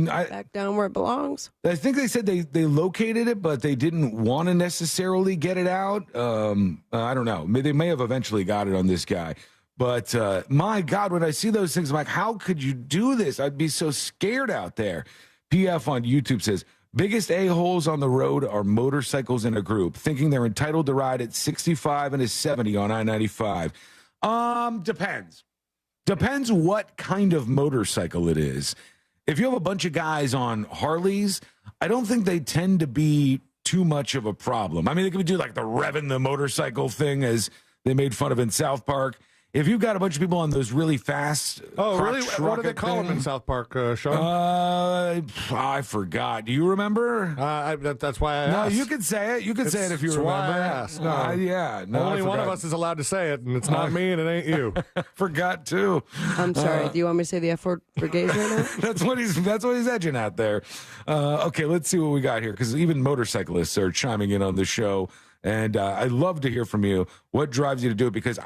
back down where it belongs. I think they said they located it, but they didn't want to necessarily get it out. I don't know. They may have eventually got it on this guy. But my God, when I see those things, I'm like, how could you do this? I'd be so scared out there. PF on YouTube says, biggest a-holes on the road are motorcycles in a group, thinking they're entitled to ride at 65 and a 70 on I-95. Depends. Depends what kind of motorcycle it is. If you have a bunch of guys on Harleys, I don't think they tend to be too much of a problem. I mean, they could do like the revving the motorcycle thing as they made fun of in South Park. If you've got a bunch of people on those really fast, really? What do they call them in South Park, Sean? I forgot. Do you remember? That's why I asked. No, you can say it. You can say it if you remember. Why I asked. No. No, only one of us is allowed to say it, and it's not me, and it ain't you. Forgot too. I'm sorry. Do you want me to say the F word for gays right now? That's what he's edging at there. Okay, let's see what we got here, because even motorcyclists are chiming in on the show. And I'd love to hear from you. What drives you to do it? Because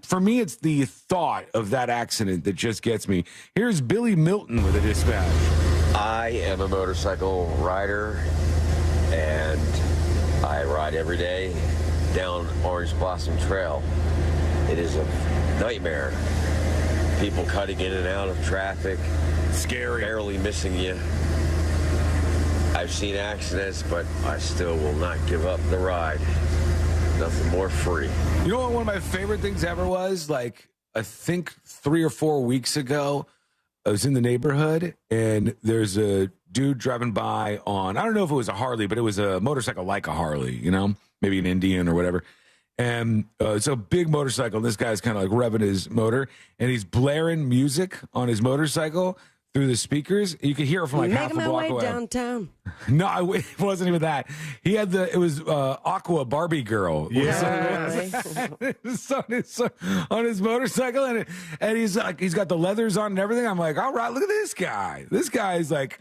for me, it's the thought of that accident that just gets me. Here's Billy Milton with a dispatch. I am a motorcycle rider, and I ride every day down Orange Blossom Trail. It is a nightmare. People cutting in and out of traffic. Scary. Barely missing you. I've seen accidents, but I still will not give up the ride. Nothing more free. You know what one of my favorite things ever was? Like, I think 3 or 4 weeks ago, I was in the neighborhood, and there's a dude driving by on, I don't know if it was a Harley, but it was a motorcycle like a Harley, you know, maybe an Indian or whatever. And it's a big motorcycle. This guy's kind of like revving his motor, and he's blaring music on his motorcycle through the speakers. You could hear it from like half a block away. Making my way downtown. No, it wasn't even that. He had it was Aqua Barbie Girl. Yes. on his motorcycle, and he's got the leathers on and everything. I'm like, all right, look at this guy. This guy's like,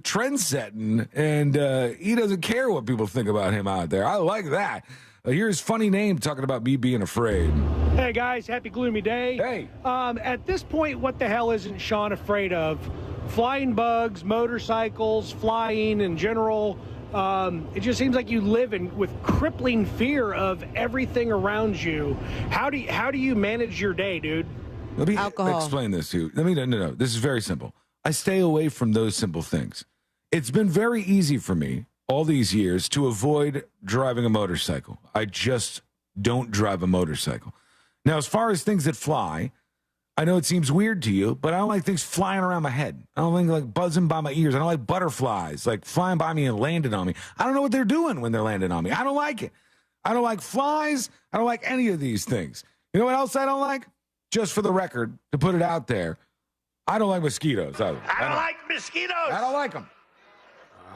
trend setting, and he doesn't care what people think about him out there. I like that. Here's Funny Name talking about me being afraid. Hey, guys. Happy gloomy day. Hey. At this point, what the hell isn't Sean afraid of? Flying bugs, motorcycles, flying in general. It just seems like you live with crippling fear of everything around you. How do you manage your day, dude? Let me Alcohol. explain this to you. No. This is very simple. I stay away from those simple things. It's been very easy for me all these years to avoid driving a motorcycle. I just don't drive a motorcycle. Now, as far as things that fly, I know it seems weird to you, but I don't like things flying around my head. I don't like buzzing by my ears. I don't like butterflies, like flying by me and landing on me. I don't know what they're doing when they're landing on me. I don't like it. I don't like flies. I don't like any of these things. You know what else I don't like? Just for the record, to put it out there, I don't like mosquitoes. I don't like mosquitoes. I don't like them.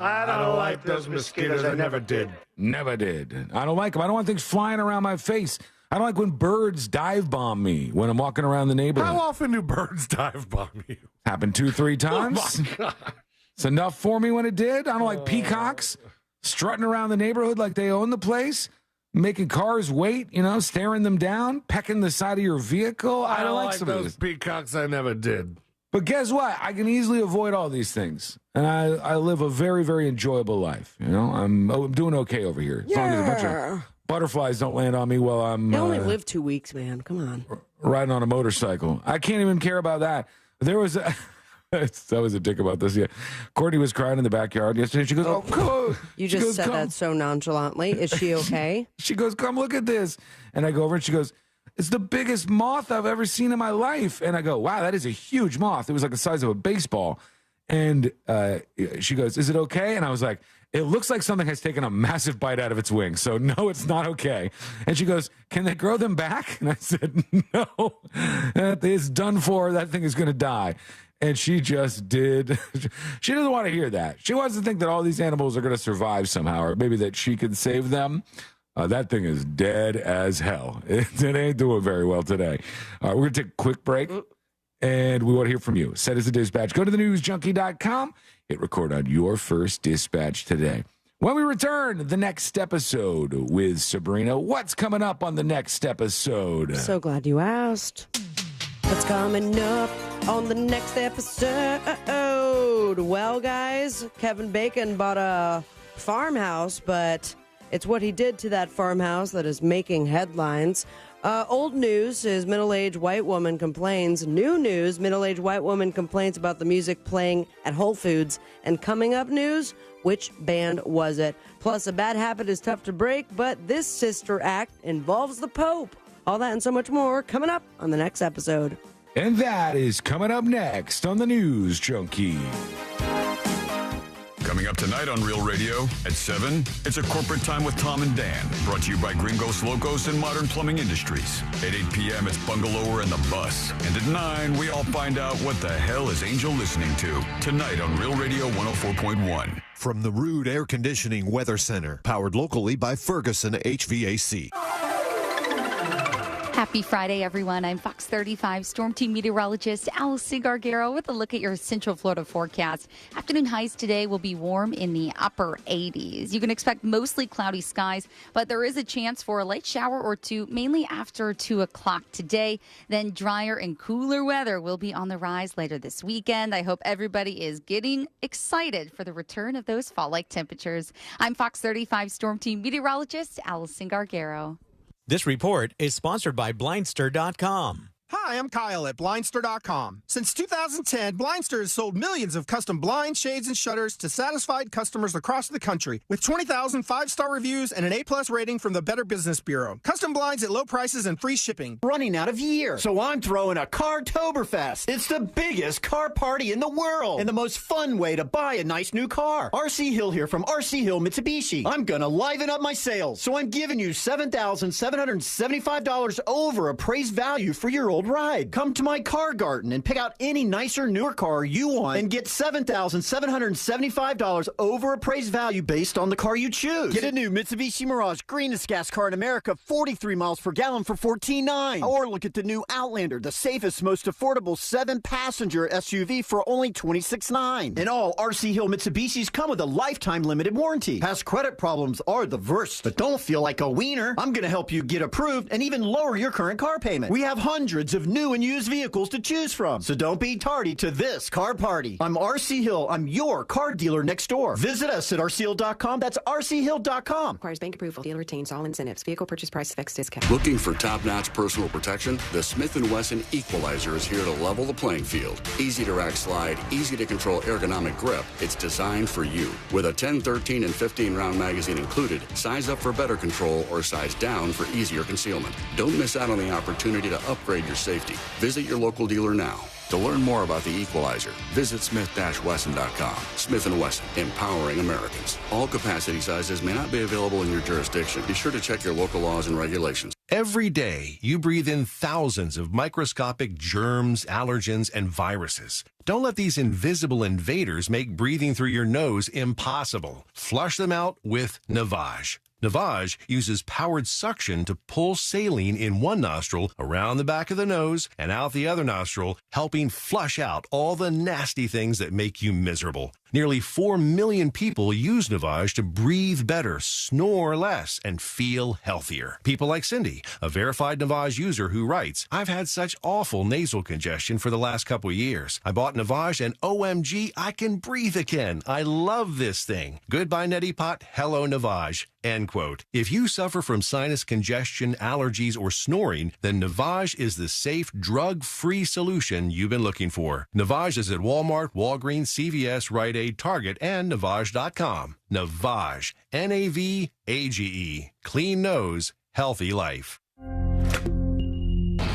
I don't like those mosquitoes. I never did. Never did. I don't like them. I don't want things flying around my face. I don't like when birds dive bomb me when I'm walking around the neighborhood. How often do birds dive bomb you? Happened 2-3 times. Oh, my God. It's enough for me when it did. I don't like peacocks strutting around the neighborhood like they own the place, making cars wait, staring them down, pecking the side of your vehicle. I don't like some of those peacocks. I never did. But guess what? I can easily avoid all these things. And I live a very, very enjoyable life. I'm doing okay over here. As long as a bunch of butterflies don't land on me while I'm... You only live 2 weeks, man. Come on. Riding on a motorcycle. I can't even care about that. There was I was a dick about this. Yeah, Courtney was crying in the backyard yesterday. She goes, "Oh, come." You just said that so nonchalantly. Is she okay? She goes, "Come look at this." And I go over and she goes, "It's the biggest moth I've ever seen in my life." And I go, "Wow, that is a huge moth." It was like the size of a baseball. And she goes, "Is it okay?" And I was like, "It looks like something has taken a massive bite out of its wing. So no, it's not okay." And she goes, "Can they grow them back?" And I said, "No, it's done for. That thing is going to die." And she just did. She doesn't want to hear that. She wants to think that all these animals are going to survive somehow, or maybe that she can save them. That thing is dead as hell. It ain't doing very well today. We're going to take a quick break, and we want to hear from you. Set as a dispatch. Go to thenewsjunkie.com. Hit record on your first dispatch today. When we return, the next episode with Sabrina. What's coming up on the next episode? So glad you asked. What's coming up on the next episode? Well, guys, Kevin Bacon bought a farmhouse, but it's what he did to that farmhouse that is making headlines. Old news is middle-aged white woman complains. New news, middle-aged white woman complains about the music playing at Whole Foods. And coming up news, which band was it? Plus, a bad habit is tough to break, but this sister act involves the Pope. All that and so much more coming up on the next episode. And that is coming up next on the News Junkie. Coming up tonight on Real Radio at 7, it's a corporate time with Tom and Dan, brought to you by Gringos Locos and Modern Plumbing Industries. At 8 p.m., it's Bungalower and the Bus. And at 9, we all find out what the hell is Angel listening to. Tonight on Real Radio 104.1. From the Rude Air Conditioning Weather Center, powered locally by Ferguson HVAC. Happy Friday, everyone. I'm Fox 35 Storm Team meteorologist Allison Gargaro with a look at your Central Florida forecast. Afternoon highs today will be warm in the upper 80s. You can expect mostly cloudy skies, but there is a chance for a light shower or two, mainly after 2 o'clock today. Then drier and cooler weather will be on the rise later this weekend. I hope everybody is getting excited for the return of those fall-like temperatures. I'm Fox 35 Storm Team meteorologist Allison Gargaro. This report is sponsored by Blindster.com. Hi, I'm Kyle at Blindster.com. Since 2010, Blindster has sold millions of custom blinds, shades, and shutters to satisfied customers across the country with 20,000 5-star reviews and an A+ rating from the Better Business Bureau. Custom blinds at low prices and free shipping. Running out of year, so I'm throwing a Cartoberfest. It's the biggest car party in the world and the most fun way to buy a nice new car. RC Hill here from RC Hill Mitsubishi. I'm gonna liven up my sales, so I'm giving you $7,775 over appraised value for your old ride. Come to my car garden and pick out any nicer, newer car you want and get $7,775 over appraised value based on the car you choose. Get a new Mitsubishi Mirage, greenest gas car in America, 43 miles per gallon for $14,900. Or look at the new Outlander, the safest, most affordable 7-passenger SUV for only $26,900. And all RC Hill Mitsubishis come with a lifetime limited warranty. Past credit problems are the worst, but don't feel like a wiener. I'm going to help you get approved and even lower your current car payment. We have hundreds of new and used vehicles to choose from, so don't be tardy to this car party. I'm RC Hill. I'm your car dealer next door. Visit us at rchill.com. That's rchill.com. Requires bank approval. Dealer retains all incentives. Vehicle purchase price affects discount. Looking for top-notch personal protection? The Smith & Wesson Equalizer is here to level the playing field. Easy to rack slide, easy to control ergonomic grip. It's designed for you. With a 10, 13, and 15-round magazine included, size up for better control or size down for easier concealment. Don't miss out on the opportunity to upgrade your safety. Visit your local dealer now. To learn more about the Equalizer, visit smith-wesson.com. Smith & Wesson, empowering Americans. All capacity sizes may not be available in your jurisdiction. Be sure to check your local laws and regulations. Every day, you breathe in thousands of microscopic germs, allergens, and viruses. Don't let these invisible invaders make breathing through your nose impossible. Flush them out with Navage. Navage uses powered suction to pull saline in one nostril around the back of the nose and out the other nostril, helping flush out all the nasty things that make you miserable. Nearly 4 million people use Navage to breathe better, snore less, and feel healthier. People like Cindy, a verified Navage user who writes, I've had such awful nasal congestion for the last couple of years. I bought Navage and OMG, I can breathe again. I love this thing. Goodbye, Neti Pot. Hello, Navage. End quote. If you suffer from sinus congestion, allergies, or snoring, then Navage is the safe, drug-free solution you've been looking for. Navage is at Walmart, Walgreens, CVS, Rite Aid, Target, and Navage.com. Navage. Navage. Clean nose, healthy life.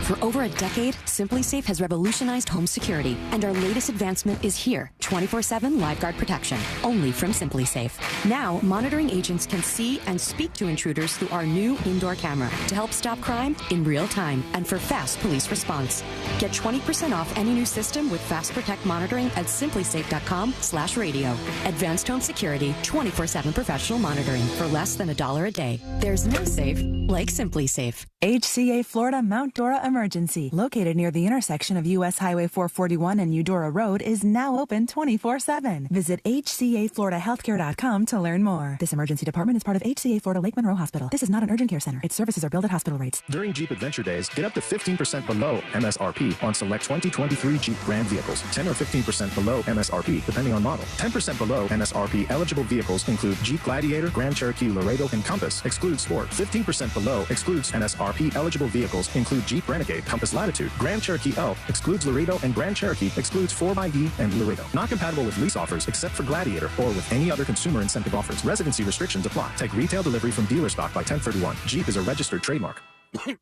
For over a decade, SimpliSafe has revolutionized home security, and our latest advancement is here, 24/7 LiveGuard protection, only from SimpliSafe. Now, monitoring agents can see and speak to intruders through our new indoor camera to help stop crime in real time and for fast police response. Get 20% off any new system with Fast Protect monitoring at simplisafe.com/radio. Advanced home security, 24/7 professional monitoring for less than $1 a day. There's no safe like SimpliSafe. HCA Florida Mount Dora Emergency, located near the intersection of U.S. Highway 441 and Eudora Road, is now open 24/7. Visit hcafloridahealthcare.com to learn more. This emergency department is part of HCA Florida Lake Monroe Hospital. This is not an urgent care center. Its services are billed at hospital rates. During Jeep Adventure Days, get up to 15% below MSRP on select 2023 Jeep Grand vehicles. 10 or 15% below MSRP, depending on model. 10% below MSRP eligible vehicles include Jeep Gladiator, Grand Cherokee Laredo, and Compass. Excludes Sport. 15% below excludes MSRP eligible vehicles include Jeep Renegade, Compass Latitude, Grand Cherokee Elf, excludes Laredo, and Grand Cherokee excludes 4xE and Laredo. Not compatible with lease offers except for Gladiator or with any other consumer incentive offers. Residency restrictions apply. Take retail delivery from dealer stock by 10/31. Jeep is a registered trademark.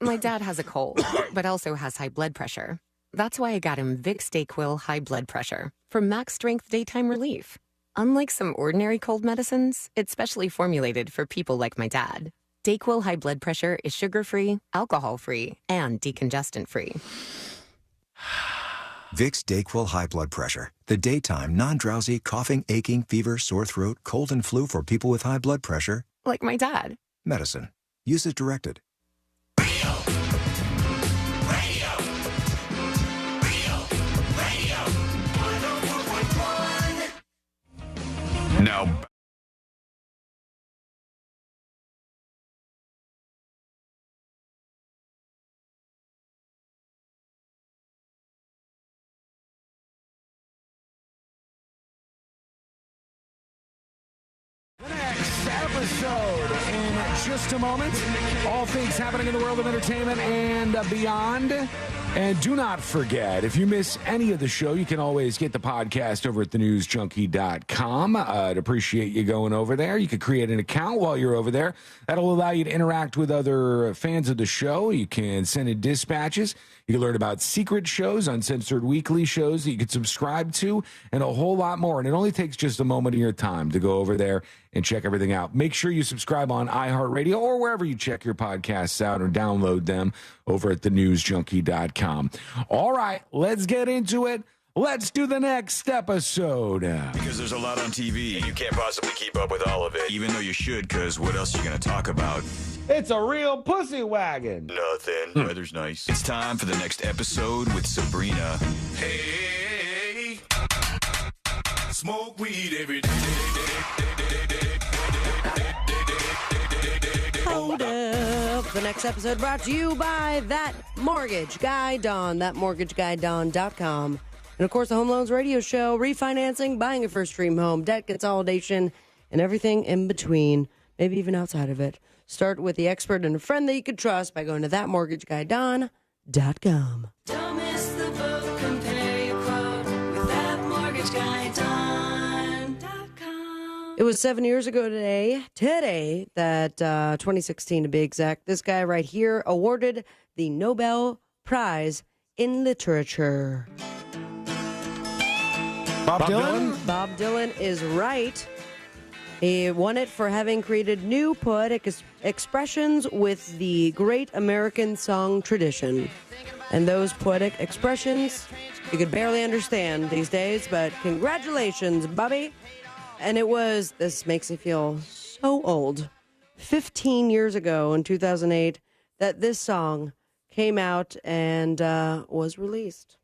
My dad has a cold, but also has high blood pressure. That's why I got him Vicks DayQuil High Blood Pressure for max strength daytime relief. Unlike some ordinary cold medicines, it's specially formulated for people like my dad. DayQuil High Blood Pressure is sugar-free, alcohol-free, and decongestant-free. Vicks DayQuil High Blood Pressure. The daytime, non-drowsy, coughing, aching, fever, sore throat, cold and flu for people with high blood pressure. Like my dad. Medicine. Use as directed. Now, Next episode in just a moment. All things happening in the world of entertainment and beyond. And do not forget, if you miss any of the show, you can always get the podcast over at thenewsjunkie.com. I'd appreciate you going over there. You can create an account while you're over there. That'll allow you to interact with other fans of the show. You can send in dispatches. You can learn about secret shows, uncensored weekly shows that you can subscribe to, and a whole lot more. And it only takes just a moment of your time to go over there and check everything out. Make sure you subscribe on iHeartRadio or wherever you check your podcasts out, or download them over at thenewsjunkie.com. All right, let's get into it. Let's do the next episode. because there's a lot on TV, you can't possibly keep up with all of it, even though you should, because what else are you going to talk about? It's a real pussy wagon. Nothing. Weather's nice. It's time for the next episode with Sabrina. Hey, smoke weed every day. Hold up. The next episode brought to you by That Mortgage Guy Don, thatmortgageguyDon.com. And, of course, the Home Loans Radio Show, refinancing, buying your first dream home, debt consolidation, and everything in between, maybe even outside of it. Start with the expert and a friend that you could trust by going to thatmortgageguyDon.com. Don't miss the boat, compare your quote with thatmortgageguyDon.com. It was 7 years ago today, that 2016 to be exact, this guy right here awarded the Nobel Prize in Literature. Bob Dylan? Bob Dylan is right. He won it for having created new poetic expressions with the great American song tradition. And those poetic expressions you could barely understand these days, but congratulations, Bobby. And it was, this makes me feel so old, 15 years ago in 2008 that this song came out and was released.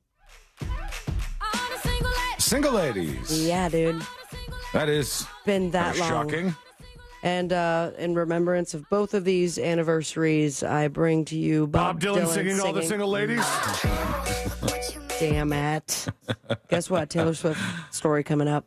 Single ladies. Yeah, dude. That is Been that long. shocking. And in remembrance of both of these anniversaries, I bring to you Bob Dylan singing all the single ladies. Damn it. Guess what? Taylor Swift story coming up.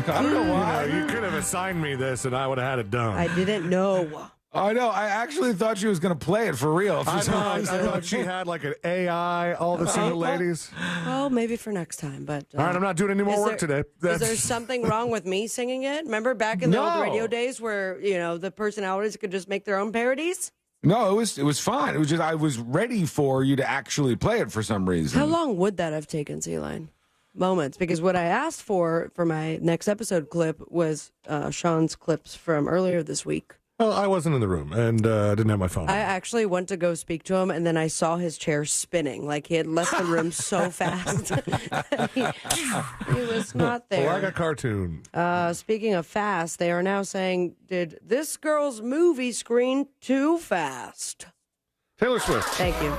I don't know why. You could have assigned me this and I would have had it done. I didn't know. I know. I actually thought she was going to play it for real. I thought she had like an AI, all the single ladies. Well, maybe for next time. But all right, I'm not doing any more work today. Is there something wrong with me singing it? Remember back in the old radio days where, you know, the personalities could just make their own parodies? No, it was fine. It was just I was ready for you to actually play it for some reason. How long would that have taken, C-Line? Moments, because what I asked for my next episode clip was Sean's clips from earlier this week. Well, I wasn't in the room and didn't have my phone. I actually went to go speak to him, and then I saw his chair spinning. Like he had left the room so fast. he was not there. Like a cartoon. Speaking of fast, they are now saying, did this girl's movie screen too fast? Taylor Swift. Thank you.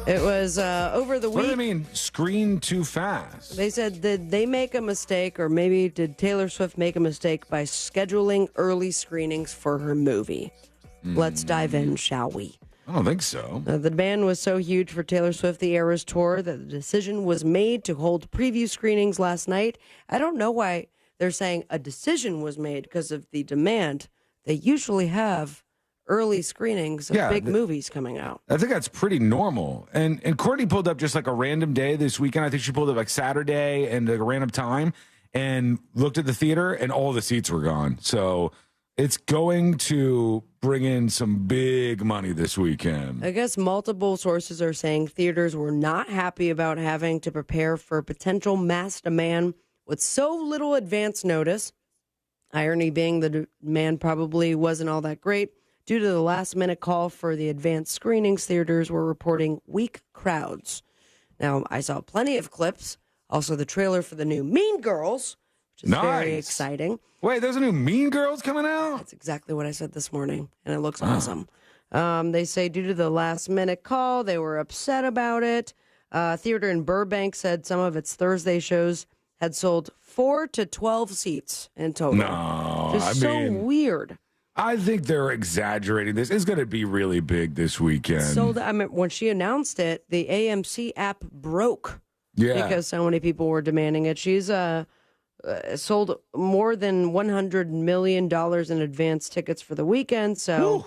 It was over the week. What do they mean, screen too fast? They said, did they make a mistake, or maybe did Taylor Swift make a mistake by scheduling early screenings for her movie? Let's dive in, shall we? I don't think so. The demand was so huge for Taylor Swift The Eras Tour that the decision was made to hold preview screenings last night. I don't know why they're saying a decision was made because of the demand. they usually have early screenings of big movies coming out. I think that's pretty normal. And Courtney pulled up just like a random day this weekend. I think she pulled up like Saturday and like a random time and looked at the theater and all the seats were gone. So it's going to bring in some big money this weekend. I guess multiple sources are saying theaters were not happy about having to prepare for potential mass demand with so little advance notice. Irony being the demand probably wasn't all that great. Due to the last-minute call for the advanced screenings, theaters were reporting weak crowds. Now, I saw plenty of clips. Also, the trailer for the new Mean Girls, which is very exciting. Wait, there's a new Mean Girls coming out? That's exactly what I said this morning, and it looks awesome. They say due to the last-minute call, they were upset about it. Theater in Burbank said some of its Thursday shows had sold 4 to 12 seats in total. No, Just so weird. I think they're exaggerating this. It's going to be really big this weekend. So, I mean, when she announced it, the AMC app broke. Yeah. Because so many people were demanding it. She's sold more than $100 million in advance tickets for the weekend. So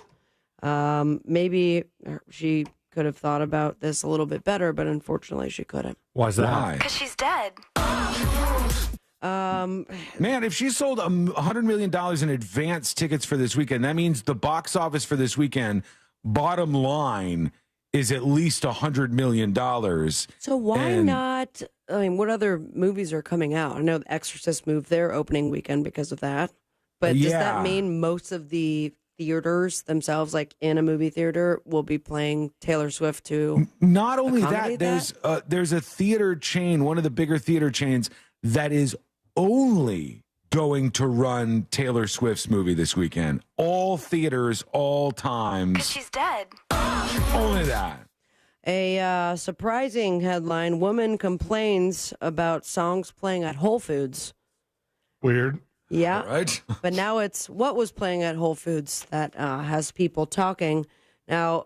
maybe she could have thought about this a little bit better, but unfortunately she couldn't. Why is that? Because she's dead. Man, if she sold $100 million in advance tickets for this weekend, that means the box office for this weekend, bottom line, is at least $100 million. So why not? I mean, what other movies are coming out? I know The Exorcist moved their opening weekend because of that. But does that mean most of the theaters themselves, like in a movie theater, will be playing Taylor Swift too? Not only that, there's a theater chain, one of the bigger theater chains, that is only going to run Taylor Swift's movie this weekend. All theaters, all times. Because she's dead. Only that. A surprising headline: woman complains about songs playing at Whole Foods. Weird. Yeah. Right. But now it's what was playing at Whole Foods that has people talking. Now,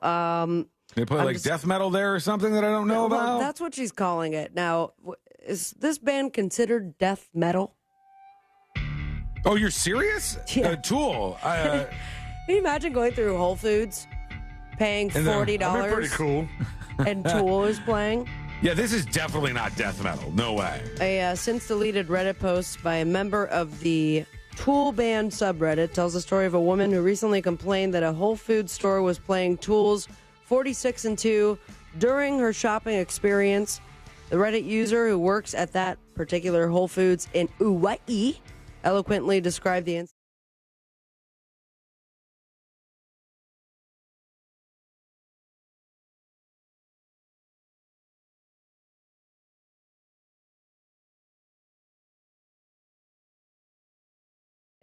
they play death metal there or something that I don't know about? That's what she's calling it. Now, is this band considered death metal? Oh, you're serious? Yeah. Tool. Can you imagine going through Whole Foods, paying $40? That'd be pretty cool. And Tool is playing? Yeah, this is definitely not death metal. No way. A since deleted Reddit post by a member of the Tool band subreddit tells the story of a woman who recently complained that a Whole Foods store was playing Tool's 46 and 2 during her shopping experience. The Reddit user who works at that particular Whole Foods in Hawaii eloquently described the incident.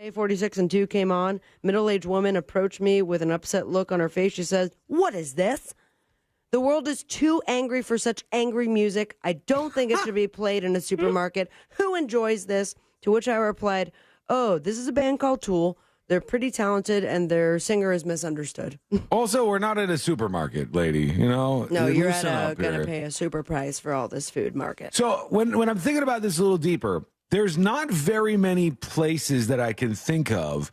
A46 and 2 came on. Middle-aged woman approached me with an upset look on her face. She says, "What is this? The world is too angry for such angry music. I don't think it should be played in a supermarket. Who enjoys this?" To which I replied, "Oh, this is a band called Tool. They're pretty talented, and their singer is misunderstood." Also, we're not at a supermarket, lady. You know, No, you're loosen going to up pay a super price for all this food market. So when I'm thinking about this a little deeper, there's not very many places that I can think of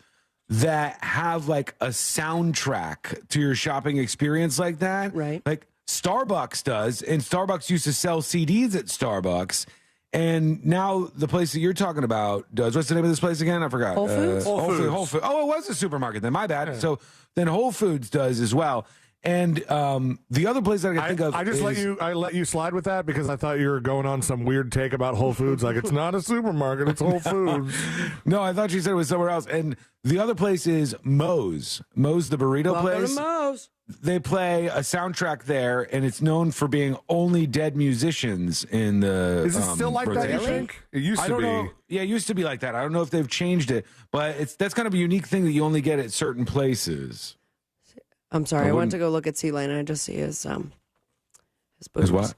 that have like a soundtrack to your shopping experience like that. Right. Like Starbucks does, and Starbucks used to sell CDs at Starbucks. And now the place that you're talking about does. What's the name of this place again? I forgot. Whole Foods? Whole Foods. Whole Foods. Oh, it was a supermarket then. My bad. Yeah. So then Whole Foods does as well. And the other place that I can think of, I just is, let you slide with that because I thought you were going on some weird take about Whole Foods. Like it's not a supermarket, it's Whole Foods. No, I thought you said it was somewhere else. And the other place is Moe's. Moe's, the burrito Welcome place. to Moe's. They play a soundtrack there, and it's known for being only dead musicians in the. Is it still like that, you rotation. think? It used I to don't be. know. Yeah, it used to be like that. I don't know if they've changed it, but that's kind of a unique thing that you only get at certain places. I'm sorry, I went to go look at C-Lane, and I just see his boobs. His what?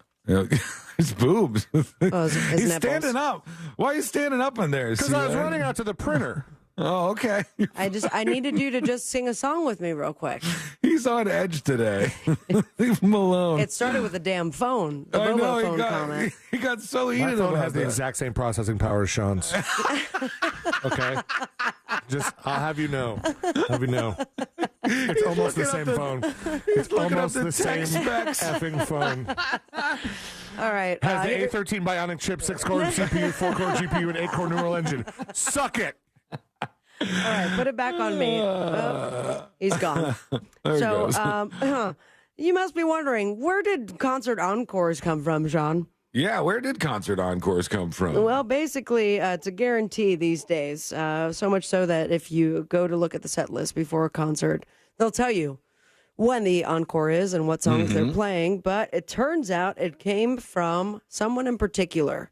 His boobs. Oh, his He's nipples. standing up. Why are you standing up in there? Because I was running out to the printer. Oh, okay. I needed you to just sing a song with me real quick. He's on edge today. Leave him alone. It started with a damn phone. The I know, phone comment. he got so My heated phone about has the that. exact same processing power as Sean's. Okay. I'll have you know. It's almost the same phone. It's almost the same effing phone. All right. Has the A13 Bionic chip, 6-core CPU, 4-core GPU, and 8-core neural engine. Suck it. All right, put it back on me. Oh, he's gone. So, you must be wondering, where did concert encores come from, Sean? Yeah, where did concert encores come from? Well, basically, it's a guarantee these days. So much so that if you go to look at the set list before a concert, they'll tell you when the encore is and what songs they're playing. But it turns out it came from someone in particular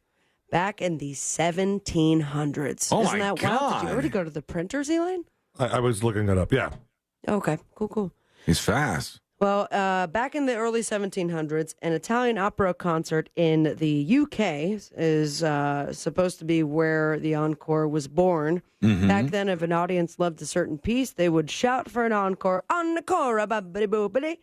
back in the 1700s. Oh, Isn't my that God. wild? Did you already go to the printers, Elaine? I was looking it up, yeah. Okay, cool. He's fast. Well, back in the early 1700s, an Italian opera concert in the UK is supposed to be where the encore was born. Back then, if an audience loved a certain piece, they would shout for an encore, "Encore, babbidi boobidi,"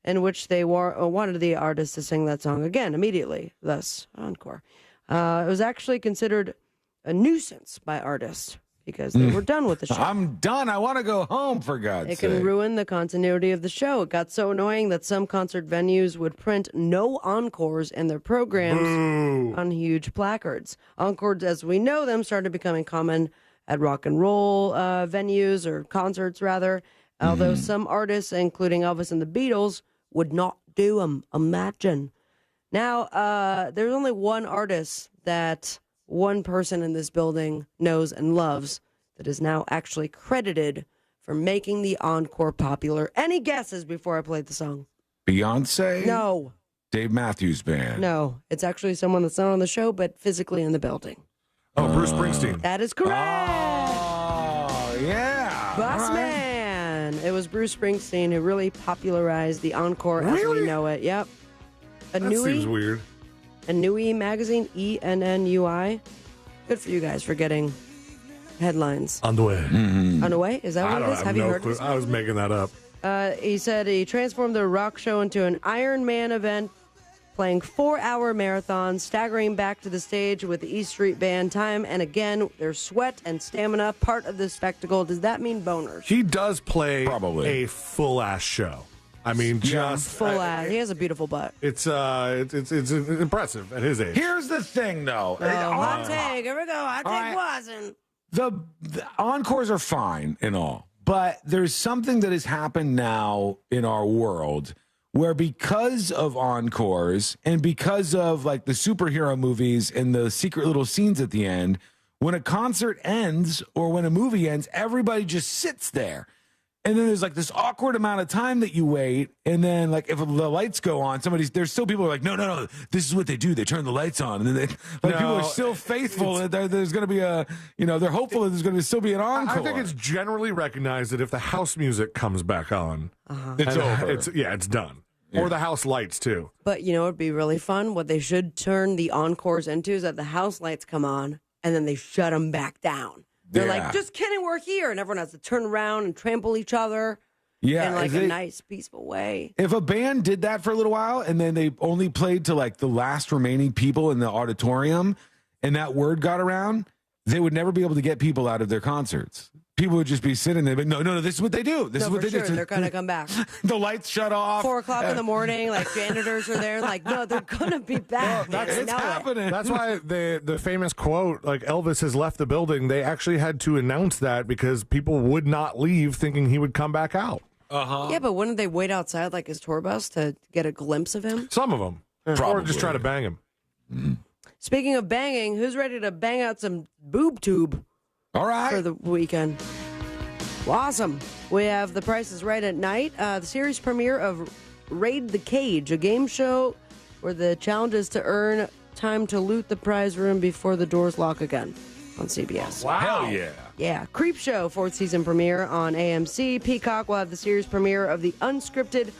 in which they wanted the artist to sing that song again immediately, thus encore. It was actually considered a nuisance by artists because they were done with the show. I'm done. I want to go home, for God's It sake. can ruin the continuity of the show. It got so annoying that some concert venues would print no encores in their programs on huge placards. Encores, as we know them, started becoming common at rock and roll venues or concerts, rather, although some artists, including Elvis and the Beatles, would not do them. Imagine. Now, there's only one artist that one person in this building knows and loves that is now actually credited for making the encore popular. Any guesses before I played the song? Beyonce? No. Dave Matthews Band? No. It's actually someone that's not on the show, but physically in the building. Oh, Bruce Springsteen. That is correct. Oh, yeah. Boss All right. man. It was Bruce Springsteen who really popularized the encore as we know it. Yep. That seems weird. Enui magazine, ENNUI. Good for you guys for getting headlines. On the way. On the way? Is that what it is? Have you heard this? I was making that up. He said he transformed the rock show into an Iron Man event, playing 4-hour marathons, staggering back to the stage with the E Street Band time and again, their sweat and stamina, part of the spectacle. Does that mean boners? He does play a full-ass show. I mean, just full ass. He has a beautiful butt. It's impressive at his age. Here's the thing, though. Hot take. Here we go. Hot take wasn't. The encores are fine and all, but there's something that has happened now in our world where because of encores and because of like the superhero movies and the secret little scenes at the end, when a concert ends or when a movie ends, everybody just sits there. And then there's like this awkward amount of time that you wait. And then like if the lights go on, there's still people who are like, no, this is what they do. They turn the lights on. And then people are still faithful that there's going to be they're hopeful that there's going to still be an encore. I think it's generally recognized that if the house music comes back on, it's over. It's done. Yeah. Or the house lights too. But you know what would be really fun? What they should turn the encores into is that the house lights come on and then they shut them back down. They're like, just kidding, we're here. And everyone has to turn around and trample each other in like a nice, peaceful way. If a band did that for a little while and then they only played to like the last remaining people in the auditorium and that word got around, they would never be able to get people out of their concerts. People would just be sitting there, but no, this is what they do. This is what they do. They're going to come back. The lights shut off. 4:00 in the morning, like janitors are there. Like, no, they're going to be back. It's happening. That's why the famous quote, like Elvis has left the building, they actually had to announce that because people would not leave thinking he would come back out. Yeah, but wouldn't they wait outside like his tour bus to get a glimpse of him? Some of them. Or just try to bang him. Speaking of banging, who's ready to bang out some boob tube? All right. For the weekend. Awesome. We have The Price is Right at night. The series premiere of Raid the Cage, a game show where the challenge is to earn time to loot the prize room before the doors lock again on CBS. Wow. Hell yeah. Yeah. Creep Show, 4th season premiere on AMC. Peacock will have the series premiere of the unscripted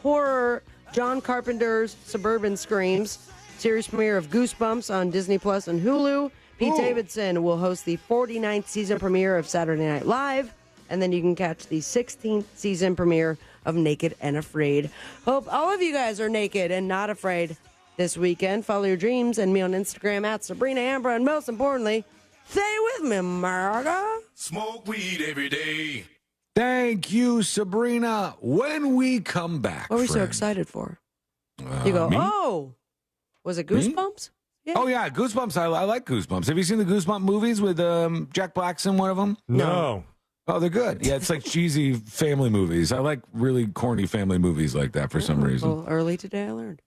horror John Carpenter's Suburban Screams. Series premiere of Goosebumps on Disney Plus and Hulu. Pete Davidson will host the 49th season premiere of Saturday Night Live. And then you can catch the 16th season premiere of Naked and Afraid. Hope all of you guys are naked and not afraid this weekend. Follow your dreams and me on Instagram at Sabrina Ambra. And most importantly, Stay with me, America. Smoke weed every day. Thank you, Sabrina. When we come back, What were you so friends- excited for? You go, me? oh, was it Goosebumps? Yeah. Oh, yeah, Goosebumps. I like Goosebumps. Have you seen the Goosebumps movies with Jack Black's in one of them? No. Oh, they're good. Yeah, it's like cheesy family movies. I like really corny family movies like that for some reason. Well, early today I learned.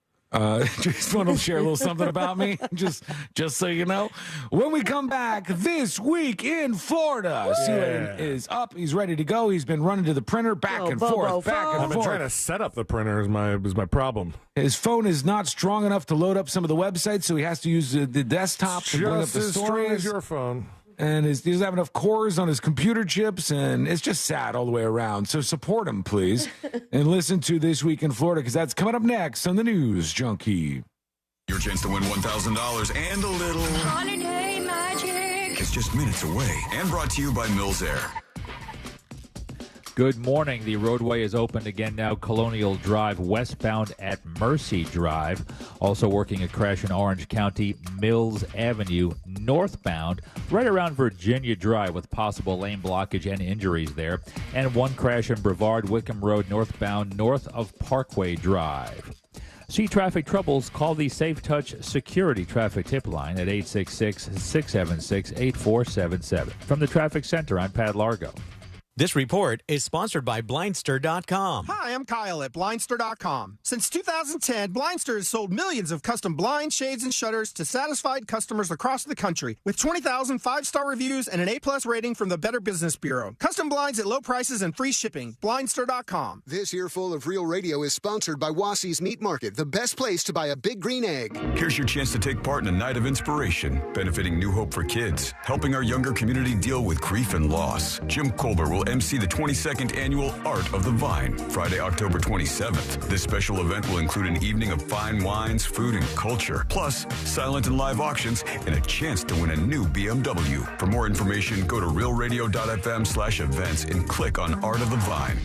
Just want to share a little something about me, just so you know. When we come back this week in Florida, Sealand is up. He's ready to go. He's been running to the printer back and forth, back and I've been forth. trying to set up the printer is my problem. His phone is not strong enough to load up some of the websites, so he has to use the desktop to bring up Just the as strong as stories. your phone. And he doesn't have enough cores on his computer chips, and it's just sad all the way around. So support him, please, and listen to This Week in Florida, because that's coming up next on the News Junkie. Your chance to win $1,000 and a little Holiday magic. is just minutes away. And brought to you by Mills Air. Good morning. The roadway is opened again now. Colonial Drive westbound at Mercy Drive. Also working a crash in Orange County, Mills Avenue northbound, right around Virginia Drive with possible lane blockage and injuries there. And one crash in Brevard, Wickham Road northbound, north of Parkway Drive. See traffic troubles, call the Safe Touch Security Traffic Tip Line at 866-676-8477. From the Traffic Center, I'm Pat Largo. This report is sponsored by Blindster.com. Hi, I'm Kyle at Blindster.com. Since 2010, Blindster has sold millions of custom blinds, shades, and shutters to satisfied customers across the country with 20,000 five-star reviews and an A-plus rating from the Better Business Bureau. Custom blinds at low prices and free shipping. Blindster.com. This earful of Real Radio is sponsored by Wassey's Meat Market, the best place to buy a big green egg. Here's your chance to take part in a night of inspiration, benefiting New Hope for Kids, helping our younger community deal with grief and loss. Jim Colbert will MC the 22nd annual Art of the Vine, Friday, October 27th. This special event will include an evening of fine wines, food, and culture, plus silent and live auctions and a chance to win a new BMW. For more information, go to realradio.fm/events and click on Art of the Vine.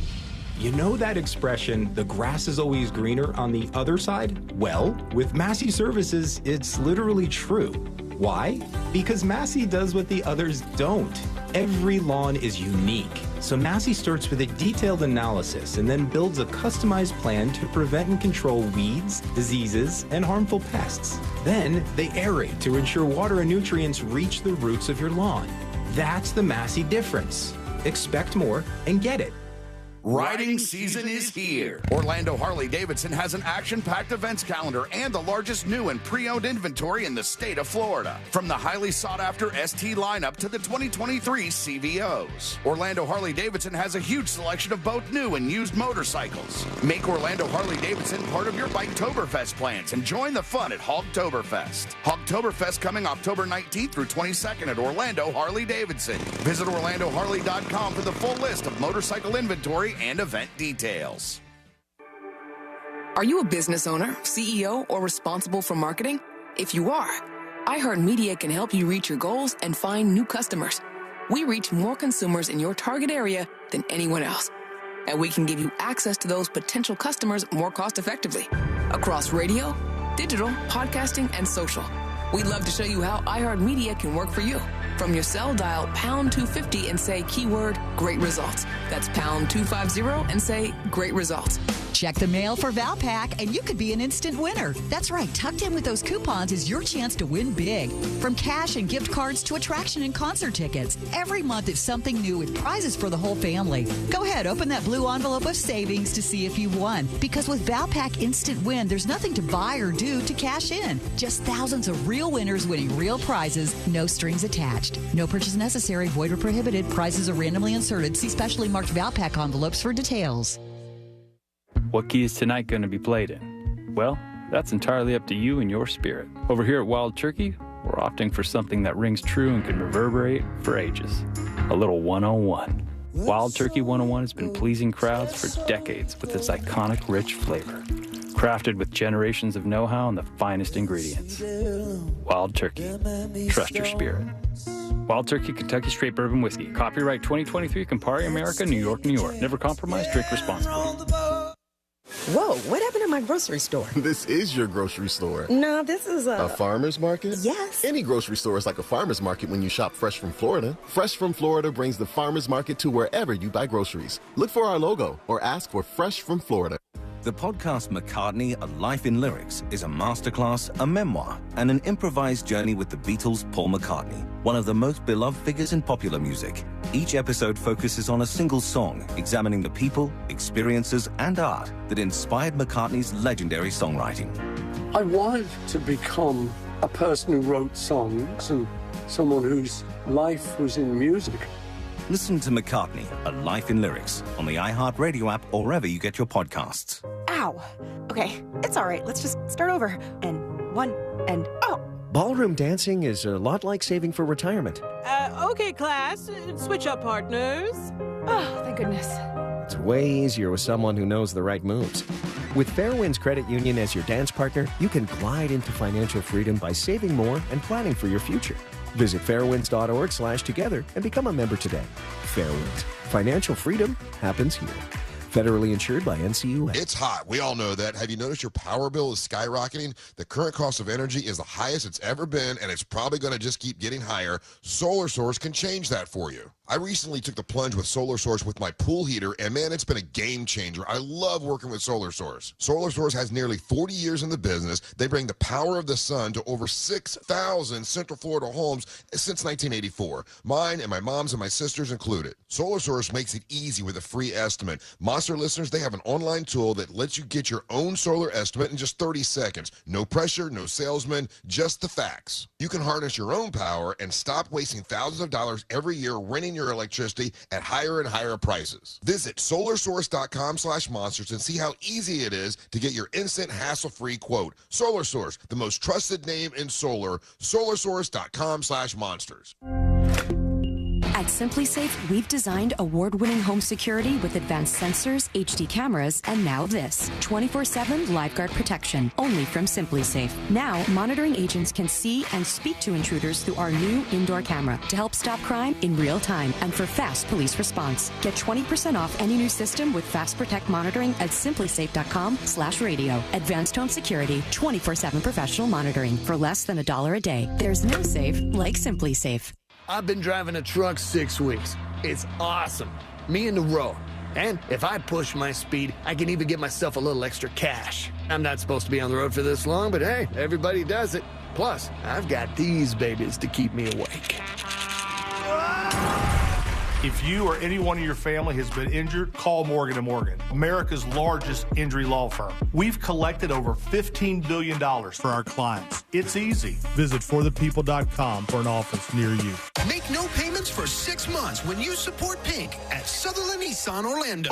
You know that expression, the grass is always greener on the other side? Well, with Massey Services, it's literally true. Why? Because Massey does what the others don't. Every lawn is unique. So Massey starts with a detailed analysis and then builds a customized plan to prevent and control weeds, diseases, and harmful pests. Then they aerate to ensure water and nutrients reach the roots of your lawn. That's the Massey difference. Expect more and get it. Riding season is here. Orlando Harley-Davidson has an action-packed events calendar and the largest new and pre-owned inventory in the state of Florida. From the highly sought-after ST lineup to the 2023 CVOs. Orlando Harley-Davidson has a huge selection of both new and used motorcycles. Make Orlando Harley-Davidson part of your Biketoberfest plans and join the fun at Hogtoberfest. Hogtoberfest coming October 19th through 22nd at Orlando Harley-Davidson. Visit OrlandoHarley.com for the full list of motorcycle inventory and event details. Are you a business owner, CEO, or responsible for marketing? If you are, iHeartMedia can help you reach your goals and find new customers. We reach more consumers in your target area than anyone else. And we can give you access to those potential customers more cost-effectively across radio, digital, podcasting, and social. We'd love to show you how iHeartMedia can work for you. From your cell, dial pound 250 and say keyword great results. That's pound 250 and say great results. Check the mail for Valpak and you could be an instant winner. That's right. Tucked in with those coupons is your chance to win big. From cash and gift cards to attraction and concert tickets. Every month is something new with prizes for the whole family. Go ahead, open that blue envelope of savings to see if you won. Because with Valpak Instant Win, there's nothing to buy or do to cash in. Just thousands of real winners winning real prizes, no strings attached. No purchase necessary, void or prohibited. Prizes are randomly inserted. See specially marked Valpak envelopes for details. What key is tonight going to be played in? Well, that's entirely up to you and your spirit. Over here at Wild Turkey, we're opting for something that rings true and can reverberate for ages. A little 101. Wild Turkey 101 has been pleasing crowds for decades with its iconic rich flavor. Crafted with generations of know-how and the finest ingredients. Wild Turkey. Trust your spirit. Wild Turkey Kentucky Straight Bourbon Whiskey. Copyright 2023 Campari America, New York, New York. Never compromise, drink responsibly. Whoa, what happened in my grocery store? This is your grocery store. No, this is A farmer's market? Yes. Any grocery store is like a farmer's market when you shop Fresh from Florida. Fresh from Florida brings the farmer's market to wherever you buy groceries. Look for our logo or ask for Fresh from Florida. The podcast McCartney, A Life in Lyrics is a masterclass, a memoir, and an improvised journey with the Beatles' Paul McCartney, one of the most beloved figures in popular music. Each episode focuses on a single song, examining the people, experiences, and art that inspired McCartney's legendary songwriting. I wanted to become a person who wrote songs and someone whose life was in music. Listen to McCartney, A Life in Lyrics on the iHeartRadio app or wherever you get your podcasts. Ow. Okay, it's all right. Let's just start over. And one, and oh. Ballroom dancing is a lot like saving for retirement. Okay, class. Switch up partners. Oh, thank goodness. It's way easier with someone who knows the right moves. With Fairwinds Credit Union as your dance partner, you can glide into financial freedom by saving more and planning for your future. Visit fairwinds.org/together and become a member today. Fairwinds. Financial freedom happens here. Federally insured by NCUA. It's hot. We all know that. Have you noticed your power bill is skyrocketing? The current cost of energy is the highest it's ever been, and it's probably going to just keep getting higher. Solar Source can change that for you. I recently took the plunge with Solar Source with my pool heater, and man, it's been a game changer. I love working with Solar Source. Solar Source has nearly 40 years in the business. They bring the power of the sun to over 6,000 Central Florida homes since 1984. Mine and my mom's and my sister's included. Solar Source makes it easy with a free estimate. Monster listeners, they have an online tool that lets you get your own solar estimate in just 30 seconds. No pressure, no salesman, just the facts. You can harness your own power and stop wasting thousands of dollars every year renting your electricity at higher and higher prices. Visit solarsource.com/monsters and see how easy it is to get your instant hassle-free quote. Solar Source, the most trusted name in solar. solarsource.com/monsters. At Simply Safe, we've designed award-winning home security with advanced sensors, HD cameras, and now this, 24/7 LifeGuard protection, only from Simply Safe. Now, monitoring agents can see and speak to intruders through our new indoor camera to help stop crime in real time and for fast police response. Get 20% off any new system with Fast Protect monitoring at simplysafe.com/radio. Advanced home security, 24/7 professional monitoring for less than $1 a day. There's no safe like Simply Safe. I've been driving a truck 6 weeks. It's awesome. Me and the road. And if I push my speed, I can even get myself a little extra cash. I'm not supposed to be on the road for this long, but hey, everybody does it. Plus, I've got these babies to keep me awake. If you or anyone in your family has been injured, call Morgan & Morgan, America's largest injury law firm. We've collected over $15 billion for our clients. It's easy. Visit forthepeople.com for an office near you. Make no payments for 6 months when you support Pink at Sutherland Nissan Orlando.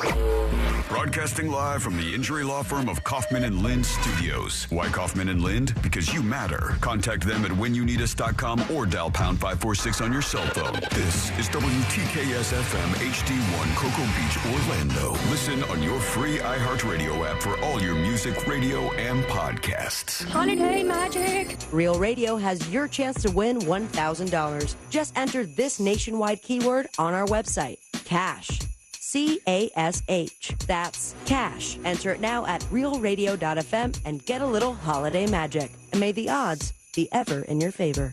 Broadcasting live from the injury law firm of Kaufman and Lind Studios. Why Kaufman and Lind? Because you matter. Contact them at whenyouneedus.com or dial pound 546 on your cell phone. This is WTKS FM HD1 Cocoa Beach, Orlando. Listen on your free iHeartRadio app for all your music, radio, and podcasts. Holiday magic! Real Radio has your chance to win $1,000. Just enter this nationwide keyword on our website, cash. CASH. That's cash. Enter it now at realradio.fm and get a little holiday magic. And may the odds be ever in your favor.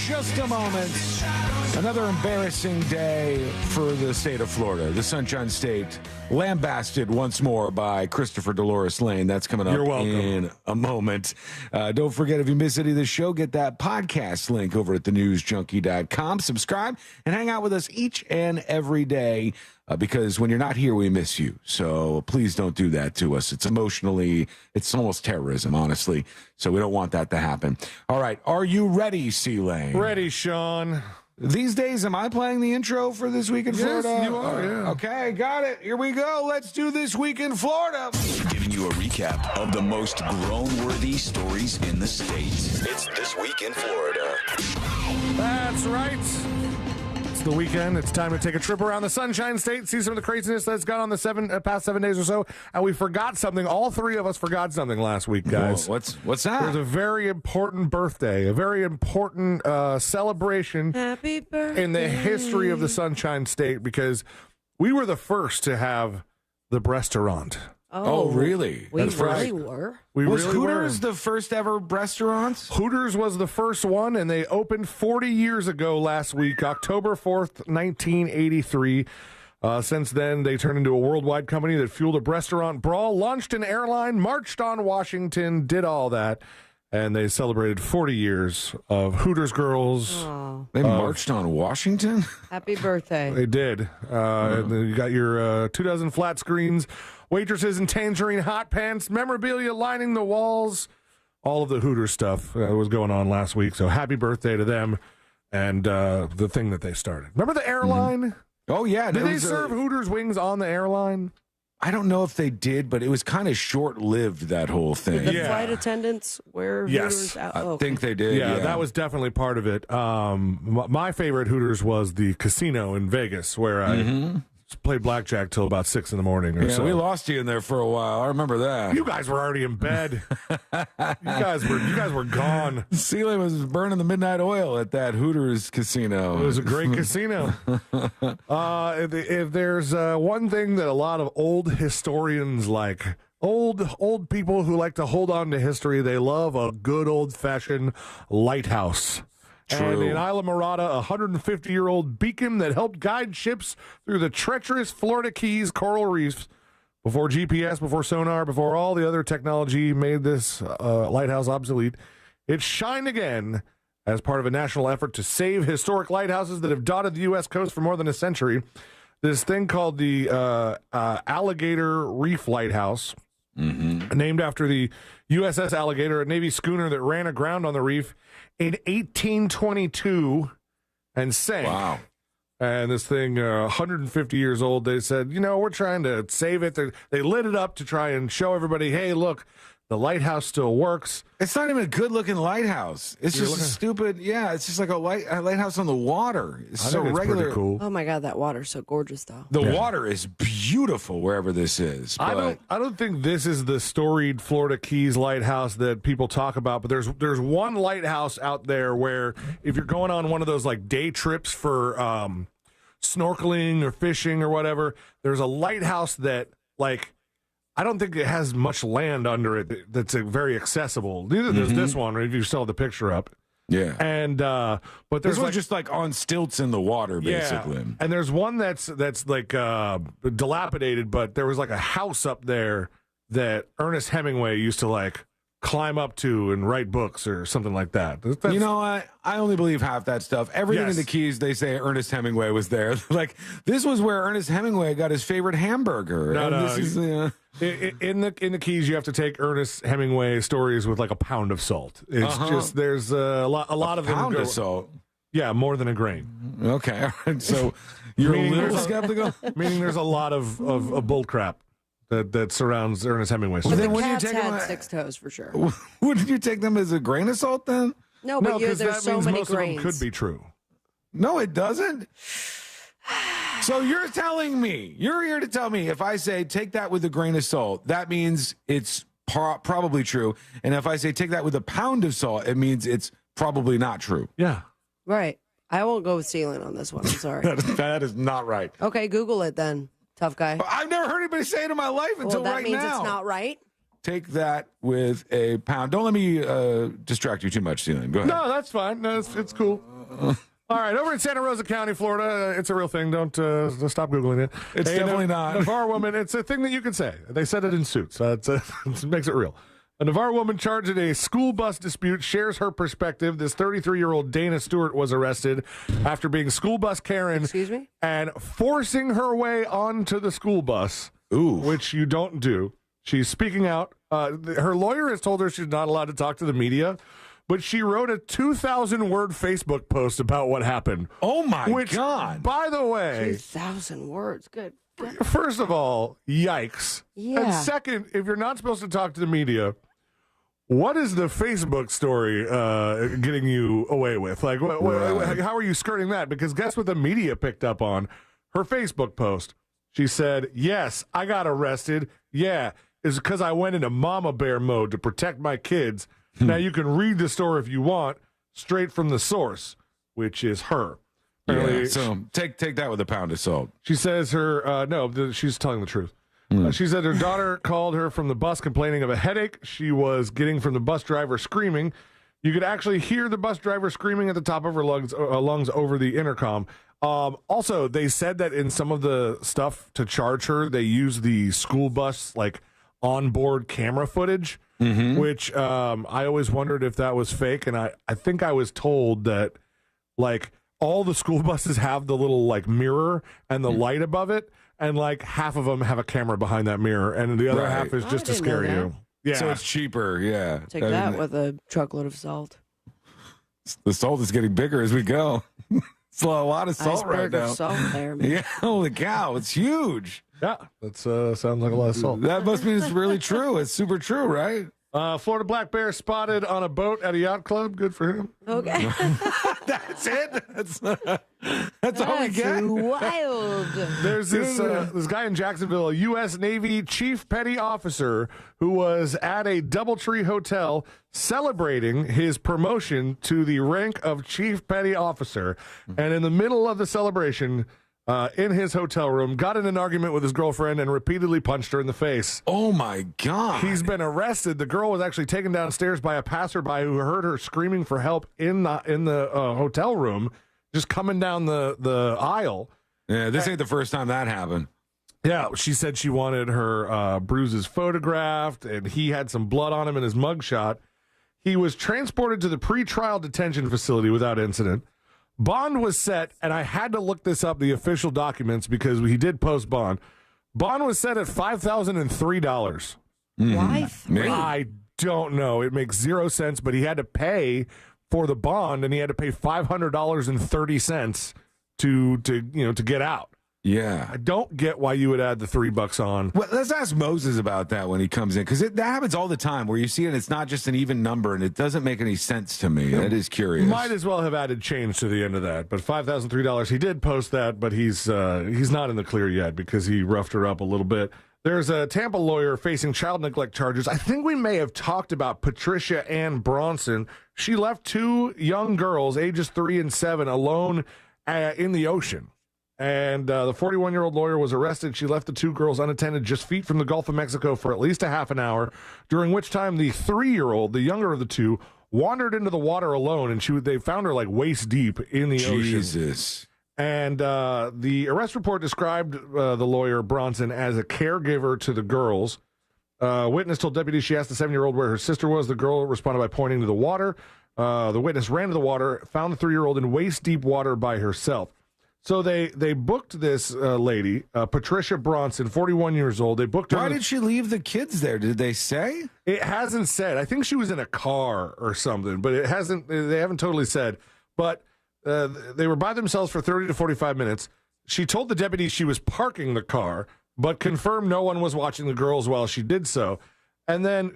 Just a moment. Another embarrassing day for the state of Florida. The Sunshine State lambasted once more by Christopher Dolores Lane. That's coming up in a moment. Don't forget, if you miss any of the show, get that podcast link over at thenewsjunkie.com. Subscribe and hang out with us each and every day because when you're not here, we miss you. So please don't do that to us. It's almost terrorism, honestly. So we don't want that to happen. All right. Are you ready, C-Lane? Ready, Sean. These days, am I playing the intro for This Week in Florida? Yes, you are, yeah. Okay, got it. Here we go. Let's do This Week in Florida. Giving you a recap of the most groan-worthy stories in the state. It's This Week in Florida. That's right. It's the weekend. It's time to take a trip around the Sunshine State, see some of the craziness that's gone on the past 7 days or so. And we forgot something. All three of us forgot something last week, guys. Whoa, what's that? There's a very important birthday, a very important celebration Happy birthday. in the history of the Sunshine State, because we were the first to have the restaurant. Oh, really? We That's really right. were. We Was really Hooters were. the first ever restaurant? Hooters was the first one, and they opened 40 years ago last week, October 4th, 1983. Since then, they turned into a worldwide company that fueled a restaurant brawl, launched an airline, marched on Washington, did all that, and they celebrated 40 years of Hooters Girls. Oh. They marched on Washington? Happy birthday. They did. And then you got your 2 dozen flat screens, waitresses in tangerine hot pants, memorabilia lining the walls. All of the Hooters stuff was going on last week. So happy birthday to them and the thing that they started. Remember the airline? Oh, yeah. Did they serve Hooters wings on the airline? I don't know if they did, but it was kind of short-lived, that whole thing. Did the flight attendants wear Hooters out? I think they did. Yeah, that was definitely part of it. My favorite Hooters was the casino in Vegas, where I played blackjack till about 6 in the morning or so. We lost you in there for a while. I remember that. You guys were already in bed. you guys were gone. Celia was burning the midnight oil at that Hooters casino. It was a great casino. If there's one thing that a lot of old historians like, old people who like to hold on to history, they love a good old-fashioned lighthouse. True. And in Isla Morada, a 150-year-old beacon that helped guide ships through the treacherous Florida Keys coral reefs before GPS, before sonar, before all the other technology made this lighthouse obsolete. It shined again as part of a national effort to save historic lighthouses that have dotted the U.S. coast for more than a century. This thing called the Alligator Reef Lighthouse, named after the USS Alligator, a Navy schooner that ran aground on the reef in 1822 and sank. Wow. And this thing, 150 years old, they said, we're trying to save it. They lit it up to try and show everybody, hey, look, the lighthouse still works. It's not even a good-looking lighthouse. It's just a stupid, it's just like a lighthouse on the water. It's so regular. Pretty cool. Oh, my God, that water's so gorgeous, though. The water is beautiful wherever this is. But I don't think this is the storied Florida Keys lighthouse that people talk about, but there's one lighthouse out there where if you're going on one of those like day trips for snorkeling or fishing or whatever, there's a lighthouse that I don't think it has much land under it that's very accessible. Neither does this one, if you saw the picture up. Yeah. And but this one's just like on stilts in the water, basically. Yeah. And there's one that's like dilapidated, but there was like a house up there that Ernest Hemingway used to climb up to and write books or something like that. You know what? I only believe half that stuff. Everything in the Keys, they say Ernest Hemingway was there. This was where Ernest Hemingway got his favorite hamburger. No. This is, in the Keys, you have to take Ernest Hemingway stories with like a pound of salt. It's just there's a lot of them. Pound of salt. Yeah, more than a grain. Okay, all right. So you're a little skeptical. Meaning there's a lot of bull crap that surrounds Ernest Hemingway. But the cats had 6 toes for sure. Wouldn't you take them as a grain of salt then? No, but because there's that so means many most grains. of them could be true. No, it doesn't. So you're telling me, you're here to tell me if I say take that with a grain of salt, that means it's probably true. And if I say take that with a pound of salt, it means it's probably not true. Yeah. Right. I won't go with ceiling on this one. I'm sorry. That is not right. Okay, Google it then, tough guy. I've never heard anybody say it in my life until that right means now. It's not right. Take that with a pound. Don't let me distract you too much, Celine. Go ahead. No, that's fine. No, it's cool. All right, over in Santa Rosa County, Florida, it's a real thing. Don't stop Googling it. It's definitely not. Navarre woman, it's a thing that you can say. They said it in suits. It makes it real. A Navarre woman charged in a school bus dispute shares her perspective. This 33-year-old Dana Stewart was arrested after being school bus Karen. Excuse me? And forcing her way onto the school bus, which you don't do. She's speaking out. Her lawyer has told her she's not allowed to talk to the media. but she wrote a 2,000-word Facebook post about what happened. Oh, my which, God. By the way... 2,000 words. Good. First of all, yikes. Yeah. And second, if you're not supposed to talk to the media, what is the Facebook story getting you away with? Like, how are you skirting that? Because guess what the media picked up on? Her Facebook post. She said, yes, I got arrested. Yeah, it's because I went into mama bear mode to protect my kids. Now you can read the story if you want, straight from the source, which is her. Yeah, so take that with a pound of salt. She says she's telling the truth. She said her daughter called her from the bus complaining of a headache she was getting from the bus driver screaming. You could actually hear the bus driver screaming at the top of her lungs over the intercom. Also, they said that in some of the stuff to charge her, they use the school bus like onboard camera footage, which I always wondered if that was fake. And I think I was told that like all the school buses have the little like mirror and the light above it. And like half of them have a camera behind that mirror, and the other half is just to scare you. Yeah, so it's cheaper. Yeah, Take that with a truckload of salt. The salt is getting bigger as we go. It's a lot of salt right Iceberg now. of salt there, man. Yeah, holy cow, it's huge. Yeah, that sounds like a lot of salt. That must mean it's really true. It's super true, right? Florida black bear spotted on a boat at a yacht club. Good for him. Okay. That's it. That's all we get. Wild. There's this guy in Jacksonville, a U.S. Navy chief petty officer who was at a DoubleTree hotel celebrating his promotion to the rank of chief petty officer. And in the middle of the celebration, in his hotel room, got in an argument with his girlfriend and repeatedly punched her in the face. Oh, my God. He's been arrested. The girl was actually taken downstairs by a passerby who heard her screaming for help in the hotel room, just coming down the aisle. Yeah, this ain't the first time that happened. Yeah, she said she wanted her bruises photographed, and he had some blood on him in his mugshot. He was transported to the pretrial detention facility without incident. Bond was set, and I had to look this up, the official documents, because he did post bond. Bond was set at $5,003. Why three? I don't know. It makes 0 sense, but he had to pay for the bond, and he had to pay $500.30 to get out. Yeah. I don't get why you would add the $3 on. Well, let's ask Moses about that when he comes in, because that happens all the time where you see it, it's not just an even number, and it doesn't make any sense to me. It is curious. Might as well have added change to the end of that, but $5,003. He did post that, but he's not in the clear yet because he roughed her up a little bit. There's a Tampa lawyer facing child neglect charges. I think we may have talked about Patricia Ann Bronson. She left 2 young girls, ages 3 and 7, alone in the ocean. And the 41-year-old lawyer was arrested. She left the 2 girls unattended just feet from the Gulf of Mexico for at least a half an hour, during which time the 3-year-old, the younger of the 2, wandered into the water alone, and they found her like waist deep in the ocean. Jesus. And the arrest report described the lawyer, Bronson, as a caregiver to the girls. Witness told deputies she asked the 7-year-old where her sister was. The girl responded by pointing to the water. The witness ran to the water, found the 3-year-old in waist-deep water by herself. So they booked this lady, Patricia Bronson, 41 years old. They booked her. Why did she leave the kids there? Did they say? It hasn't said. I think she was in a car or something, but it hasn't. They haven't totally said. But they were by themselves for 30 to 45 minutes. She told the deputy she was parking the car, but confirmed no one was watching the girls while she did so. And then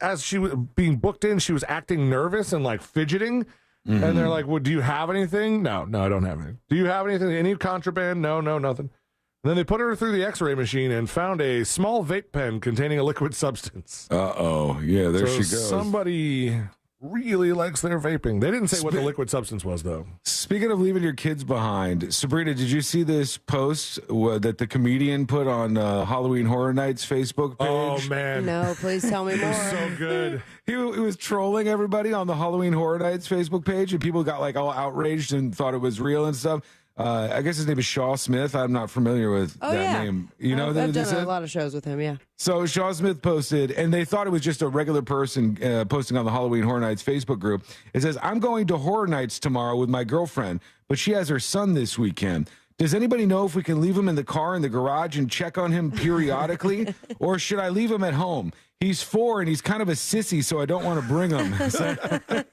as she was being booked in, she was acting nervous and like fidgeting. Mm-hmm. And they're like, well, do you have anything? No, I don't have anything. Do you have anything? Any contraband? No, nothing. And then they put her through the x-ray machine and found a small vape pen containing a liquid substance. Uh-oh. Yeah, there she goes. Somebody really likes their vaping. They didn't say what the liquid substance was, though. Speaking of leaving your kids behind, Sabrina, did you see this post that the comedian put on Halloween Horror Nights Facebook page? Oh, man. No, please tell me more. So good. He was trolling everybody on the Halloween Horror Nights Facebook page, and people got like all outraged and thought it was real and stuff. I guess his name is Shaw Smith. I'm not familiar with that name. You know, I've done a lot of shows with him, yeah. So Shaw Smith posted, and they thought it was just a regular person posting on the Halloween Horror Nights Facebook group. It says, I'm going to Horror Nights tomorrow with my girlfriend, but she has her son this weekend. Does anybody know if we can leave him in the car in the garage and check on him periodically? Or should I leave him at home? He's 4 and he's kind of a sissy, so I don't want to bring him.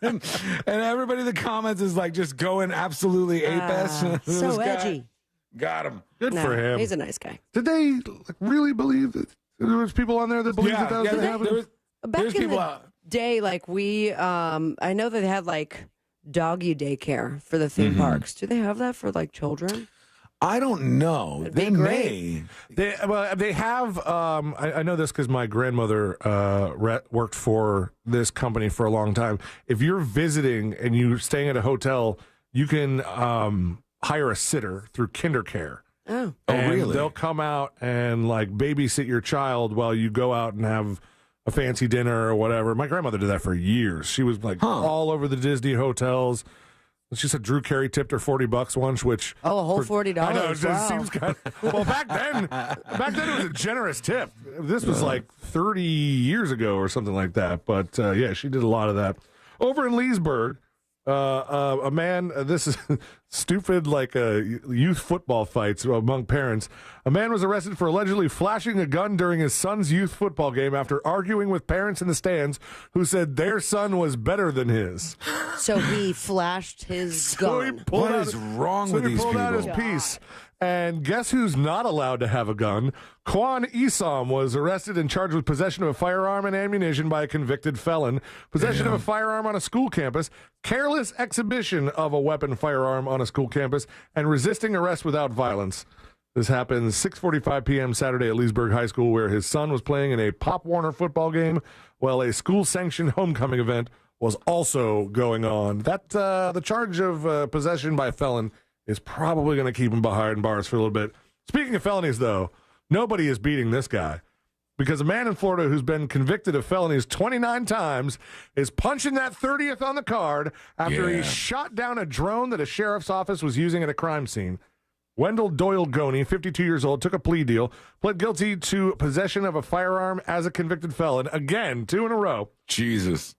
And everybody in the comments is like just going absolutely ape-ass. So edgy. Got him. Good for him. He's a nice guy. Did they really believe that there was people on there that believed that was going to happen? Back in the day, like I know that they had like doggy daycare for the theme parks. Do they have that for like children? I don't know. They may. They have. I know this because my grandmother worked for this company for a long time. If you're visiting and you're staying at a hotel, you can hire a sitter through KinderCare. Oh, really? They'll come out and like babysit your child while you go out and have a fancy dinner or whatever. My grandmother did that for years. She was like all over the Disney hotels. She said Drew Carey tipped her $40 once, which a whole $40. I know it wow. seems kind of, well back then it was a generous tip. This was like 30 years ago or something like that. But yeah, she did a lot of that over in Leesburg. A man, this is stupid, like youth football fights among parents. A man was arrested for allegedly flashing a gun during his son's youth football game after arguing with parents in the stands who said their son was better than his. So he flashed his gun. What is wrong with these people? He pulled out his piece. And guess who's not allowed to have a gun? Kwan Isom was arrested and charged with possession of a firearm and ammunition by a convicted felon, possession of a firearm on a school campus, careless exhibition of a weapon firearm on a school campus, and resisting arrest without violence. This happened 6:45 p.m. Saturday at Leesburg High School, where his son was playing in a Pop Warner football game while a school-sanctioned homecoming event was also going on. That the charge of possession by a felon is probably going to keep him behind bars for a little bit. Speaking of felonies, though, nobody is beating this guy because a man in Florida who's been convicted of felonies 29 times is punching that 30th on the card after he shot down a drone that a sheriff's office was using at a crime scene. Wendell Doyle Goney, 52 years old, took a plea deal, pled guilty to possession of a firearm as a convicted felon. Again, 2 in a row. Jesus.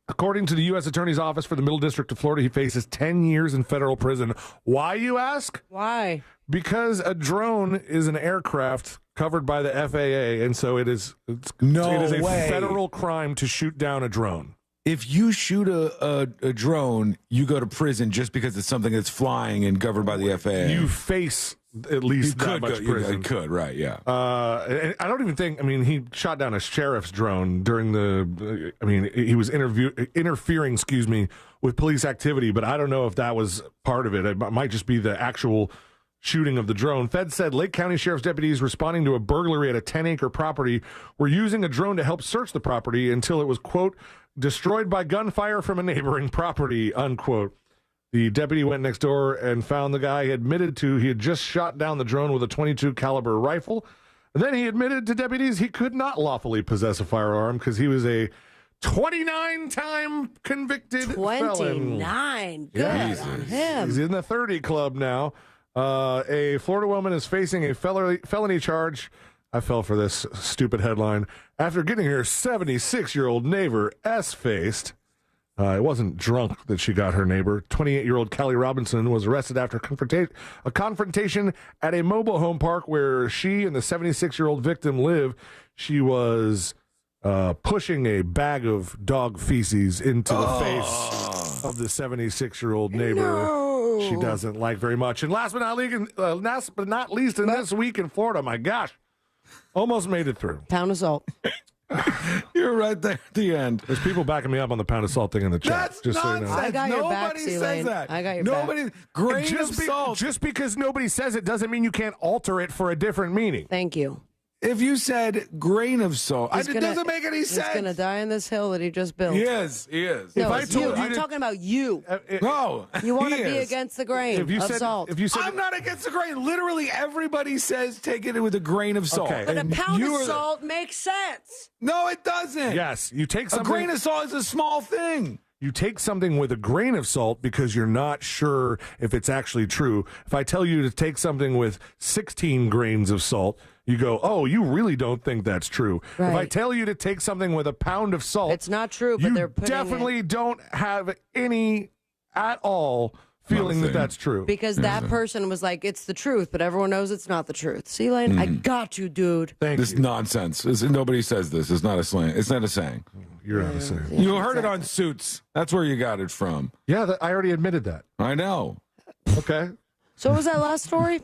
According to the U.S. Attorney's Office for the Middle District of Florida, he faces 10 years in federal prison. Why, you ask? Why? Because a drone is an aircraft covered by the FAA, and so it is a federal crime to shoot down a drone. If you shoot a drone, you go to prison just because it's something that's flying and governed by the FAA. You face at least that much prison. You could, right, yeah. And I don't even think, he shot down a sheriff's drone during he was interfering, with police activity, but I don't know if that was part of it. It might just be the actual shooting of the drone. Feds said Lake County Sheriff's deputies responding to a burglary at a 10-acre property were using a drone to help search the property until it was, quote, destroyed by gunfire from a neighboring property, unquote. The deputy went next door and found the guy he admitted to he had just shot down the drone with a .22 caliber rifle. And then he admitted to deputies he could not lawfully possess a firearm because he was a 29-time convicted felon. 29. Good on him. He's in the 30 club now. A Florida woman is facing a felony charge. I fell for this stupid headline. After getting her 76-year-old neighbor S-faced. It wasn't drunk that she got her neighbor. 28-year-old Callie Robinson was arrested after a confrontation at a mobile home park where she and the 76-year-old victim live. She was pushing a bag of dog feces into the face of the 76-year-old neighbor. No. She doesn't like very much. And last but not least, in this week in Florida, my gosh, almost made it through. Pound of salt. You're right there at the end. There's people backing me up on the pound of salt thing in the chat. That's just nonsense. So you know. I got your back, Nobody Celine. says that. I got your back. Grain of salt. Just because nobody says it doesn't mean you can't alter it for a different meaning. Thank you. If you said grain of salt, it doesn't make any sense. He's going to die in this hill that he just built. He is. No, If I told you I'm talking about you. No. You want to he be is. against the grain of salt. If you said, I'm not against the grain. Literally, everybody says take it with a grain of salt. Okay. But a And pound you of are- salt makes sense. No, it doesn't. yes, you take A something. grain of salt is a small thing. You take something with a grain of salt because you're not sure if it's actually true. If I tell you to take something with 16 grains of salt, you go, oh, you really don't think that's true. Right. If I tell you to take something with a pound of salt, It's not true, but you they're putting definitely don't have any at all feeling that that's true. Because that person was like, it's the truth, but everyone knows it's not the truth. See, Lane, I got you, dude. This nonsense. Nobody says this. It's not a slang. It's not a saying. You're not a saying. You heard it on Suits. That's where you got it from. Yeah, I already admitted that. I know. Okay. So what was that last story?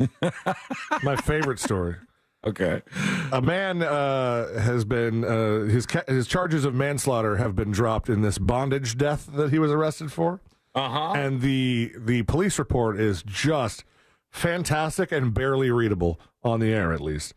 My favorite story. Okay. A man has been, his charges of manslaughter have been dropped in this bondage death that he was arrested for. Uh-huh. And the police report is just fantastic and barely readable on the air, at least.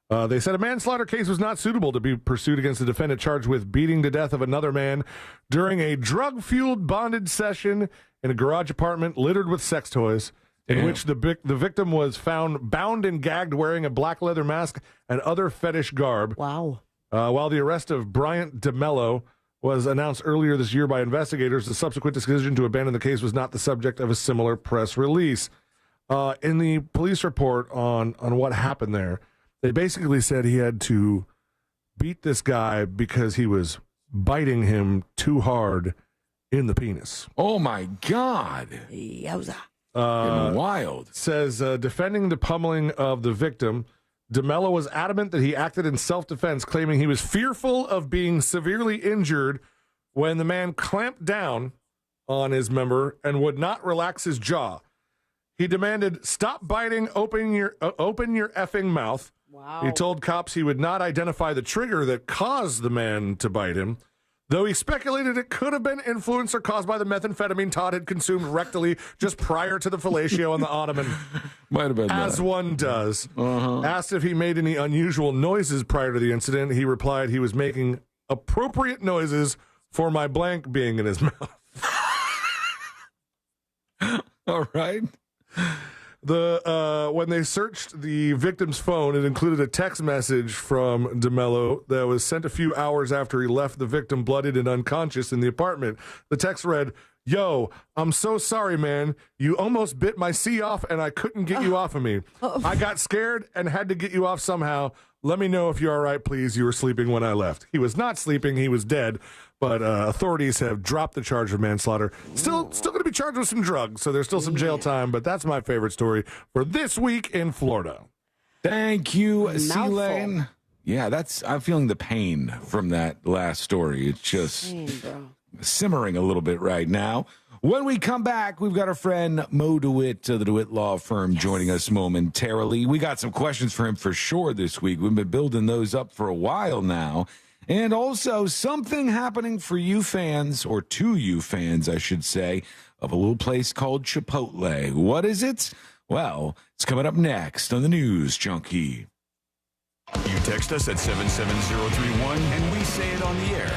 They said a manslaughter case was not suitable to be pursued against the defendant charged with beating to death of another man during a drug-fueled bondage session in a garage apartment littered with sex toys, in which the victim was found bound and gagged wearing a black leather mask and other fetish garb. Wow. While the arrest of Bryant DeMello was announced earlier this year by investigators, the subsequent decision to abandon the case was not the subject of a similar press release. In the police report on what happened there, they basically said he had to beat this guy because he was biting him too hard in the penis. Oh, my God. Yowza. Wild. Says, defending the pummeling of the victim, DeMello was adamant that he acted in self-defense, claiming he was fearful of being severely injured when the man clamped down on his member and would not relax his jaw. He demanded, "Stop biting, open your effing mouth." Wow. He told cops he would not identify the trigger that caused the man to bite him, though he speculated it could have been influenced or caused by the methamphetamine Todd had consumed rectally just prior to the fellatio on the ottoman. Might have been As that. one does. Uh-huh. Asked if he made any unusual noises prior to the incident, he replied he was making appropriate noises for my blank being in his mouth. All right. When they searched the victim's phone, it included a text message from DeMello that was sent a few hours after he left the victim bloodied and unconscious in the apartment. The text read, "Yo, I'm so sorry, man. You almost bit my C off and I couldn't get you off of me. I got scared and had to get you off somehow. Let me know if you're all right, please. You were sleeping when I left." He was not sleeping. He was dead. But authorities have dropped the charge of manslaughter. Still going to be charged with some drugs, so there's still some jail time. But that's my favorite story for this week in Florida. Thank you, C. Mouthful. Lane. Yeah, I'm feeling the pain from that last story. It's just simmering a little bit right now. When we come back, we've got our friend Mo DeWitt of the DeWitt Law Firm joining us momentarily. We got some questions for him for sure this week. We've been building those up for a while now. And also something happening for you fans, or to you fans, I should say, of a little place called Chipotle. What is it? Well, it's coming up next on the News Junkie. You text us at 77031 and we say it on the air.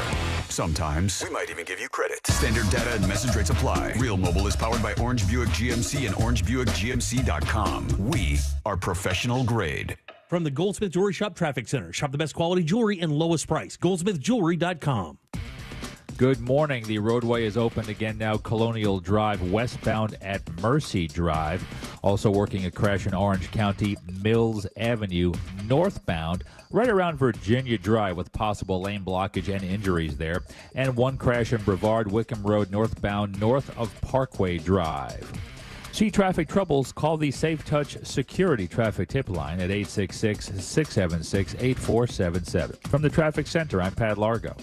Sometimes we might even give you credit. Standard data and message rates apply. Real Mobile is powered by Orange Buick GMC and OrangeBuickGMC.com. We are professional grade. From the Goldsmith Jewelry Shop Traffic Center. Shop the best quality jewelry and lowest price. GoldsmithJewelry.com. Good morning. The roadway is open again now. Colonial Drive westbound at Mercy Drive. Also working a crash in Orange County, Mills Avenue northbound, right around Virginia Drive with possible lane blockage and injuries there. And one crash in Brevard, Wickham Road northbound, north of Parkway Drive. See traffic troubles, call the Safe Touch Security Traffic Tip Line at 866-676-8477. From the Traffic Center, I'm Pat Largo.